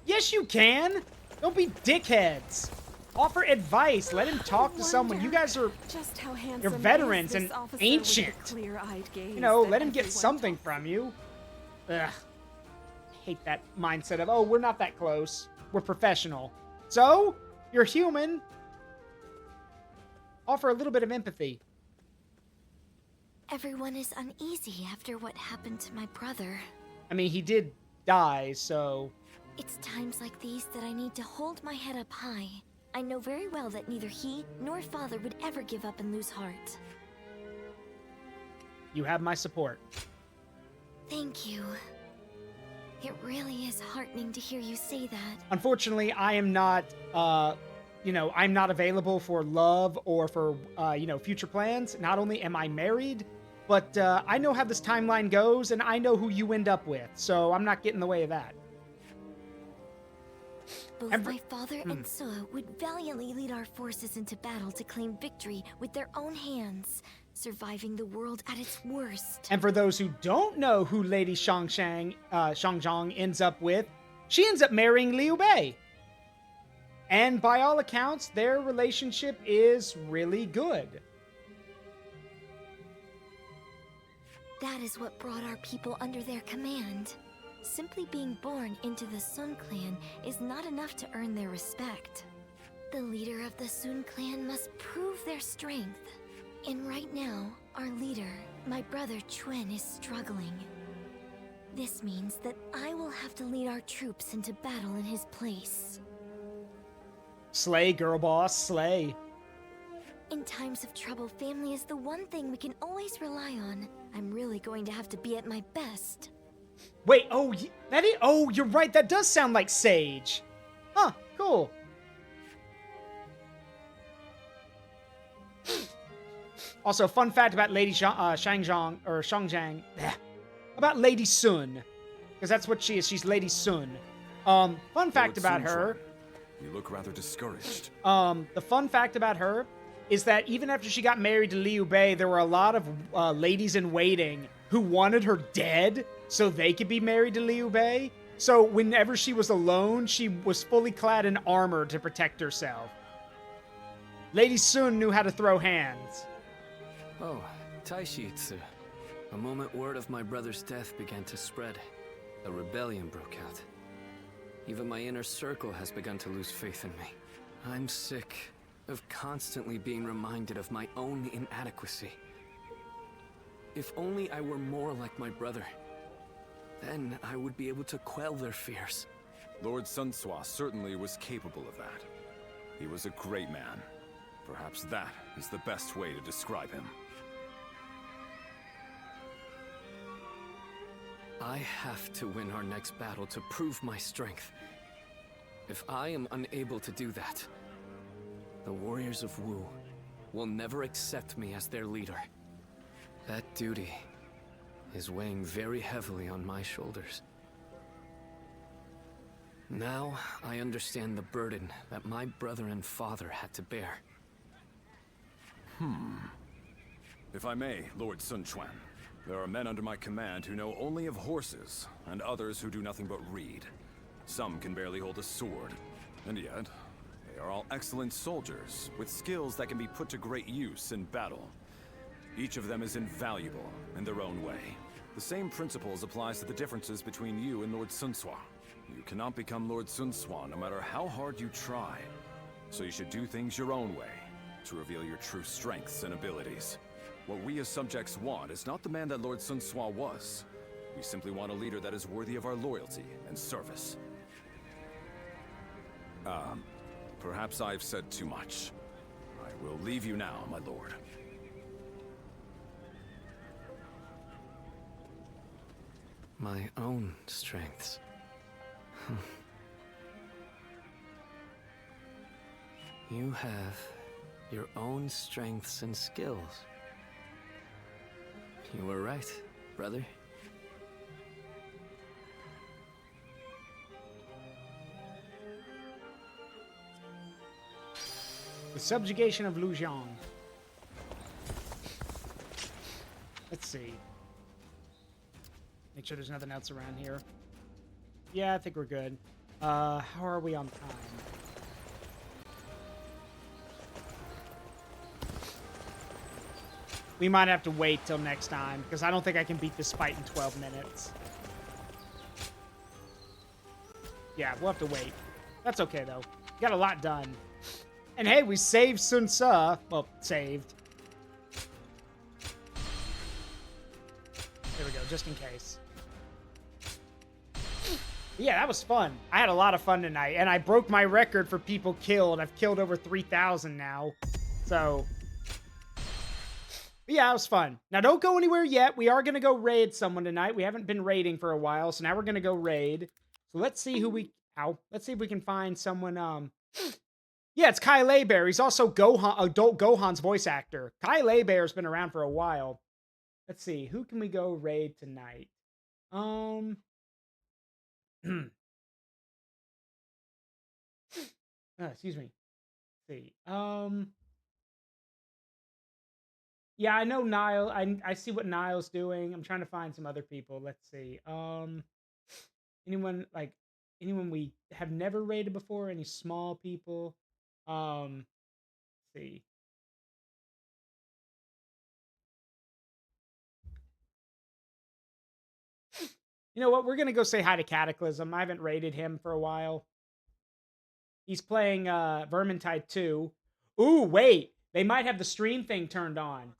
Yes, you can! Don't be dickheads! Offer advice. Let him talk to someone. You guys are just how you're veterans and ancient. You know, let him get something from you. Ugh. I hate that mindset of, oh, we're not that close. We're professional. So, you're human. Offer a little bit of empathy. Everyone is uneasy after what happened to my brother. I mean, he did die, so... It's times like these that I need to hold my head up high. I know very well that neither he nor father would ever give up and lose heart. You have my support. Thank you. It really is heartening to hear you say that. Unfortunately, I am not, I'm not available for love or for, future plans. Not only am I married, but I know how this timeline goes, and I know who you end up with, so I'm not getting in the way of that. Both my father and Suo would valiantly lead our forces into battle to claim victory with their own hands, surviving the world at its worst. And for those who don't know who Lady Shangzhang ends up with, she ends up marrying Liu Bei. And by all accounts, their relationship is really good. That is what brought our people under their command. Simply being born into the Sun Clan is not enough to earn their respect. The leader of the Sun Clan must prove their strength. And right now, our leader, my brother Quan, is struggling. This means that I will have to lead our troops into battle in his place. Slay, girl boss, slay. In times of trouble, family is the one thing we can always rely on. I'm really going to have to be at my best. Wait, oh, oh, you're right. That does sound like Sage. Huh, cool. Also, fun fact about Lady Shangzhang, or Shangzhang, about Lady Sun, because that's what she is. She's Lady Sun. Fun fact about her. You look rather discouraged. The fun fact about her is that even after she got married to Liu Bei, there were a lot of ladies in waiting who wanted her dead so they could be married to Liu Bei. So whenever she was alone, she was fully clad in armor to protect herself. Lady Sun knew how to throw hands. Oh, Taishitsu. The moment word of my brother's death began to spread, a rebellion broke out. Even my inner circle has begun to lose faith in me. I'm sick of constantly being reminded of my own inadequacy. If only I were more like my brother, then I would be able to quell their fears. Lord Sun Quan certainly was capable of that. He was a great man. Perhaps that is the best way to describe him. I have to win our next battle to prove my strength. If I am unable to do that, the warriors of Wu will never accept me as their leader. That duty is weighing very heavily on my shoulders. Now I understand the burden that my brother and father had to bear. If I may, Lord Sun Quan, there are men under my command who know only of horses, and others who do nothing but read. Some can barely hold a sword, and yet they are all excellent soldiers, with skills that can be put to great use in battle. Each of them is invaluable in their own way. The same principles applies to the differences between you and Lord Sun Quan. You cannot become Lord Sun Quan no matter how hard you try. So you should do things your own way, to reveal your true strengths and abilities. What we as subjects want is not the man that Lord Sun Quan was. We simply want a leader that is worthy of our loyalty and service. Perhaps I've said too much. I will leave you now, my lord. My own strengths. You have your own strengths and skills. You were right, brother. The subjugation of Lujiang. Let's see. Make sure there's nothing else around here. Yeah, I think we're good. How are we on time? We might have to wait till next time, because I don't think I can beat this fight in 12 minutes. Yeah, we'll have to wait. That's okay, though. Got a lot done. And hey, we saved Sun Ce. Well, saved. There we go, just in case. Yeah, that was fun. I had a lot of fun tonight, and I broke my record for people killed. I've killed over 3,000 now. So, but yeah, it was fun. Now, don't go anywhere yet. We are going to go raid someone tonight. We haven't been raiding for a while, so now we're going to go raid. So let's see who we... Ow. Let's see if we can find someone... Yeah, it's Kai Leiber. He's also adult Gohan's voice actor. Kai Leiber's been around for a while. Let's see. Who can we go raid tonight? Excuse me. Let's see. Yeah, I know Niall. I see what Niall's doing. I'm trying to find some other people. Let's see. Anyone we have never raided before? Any small people? Let's see. You know what? We're gonna go say hi to Cataclysm. I haven't raided him for a while. He's playing Vermintide 2. Ooh, wait. They might have the stream thing turned on.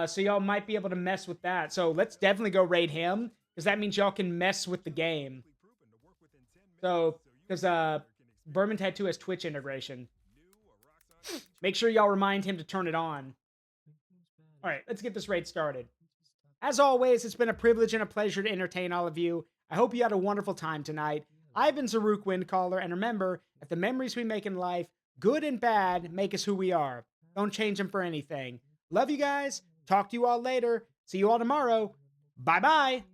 So y'all might be able to mess with that. So let's definitely go raid him, because that means y'all can mess with the game. So, because Vermintide 2 has Twitch integration. Make sure y'all remind him to turn it on. All right, let's get this raid started. As always, it's been a privilege and a pleasure to entertain all of you. I hope you had a wonderful time tonight. I've been Zaruk Windcaller, and remember, that the memories we make in life, good and bad, make us who we are. Don't change them for anything. Love you guys. Talk to you all later. See you all tomorrow. Bye-bye.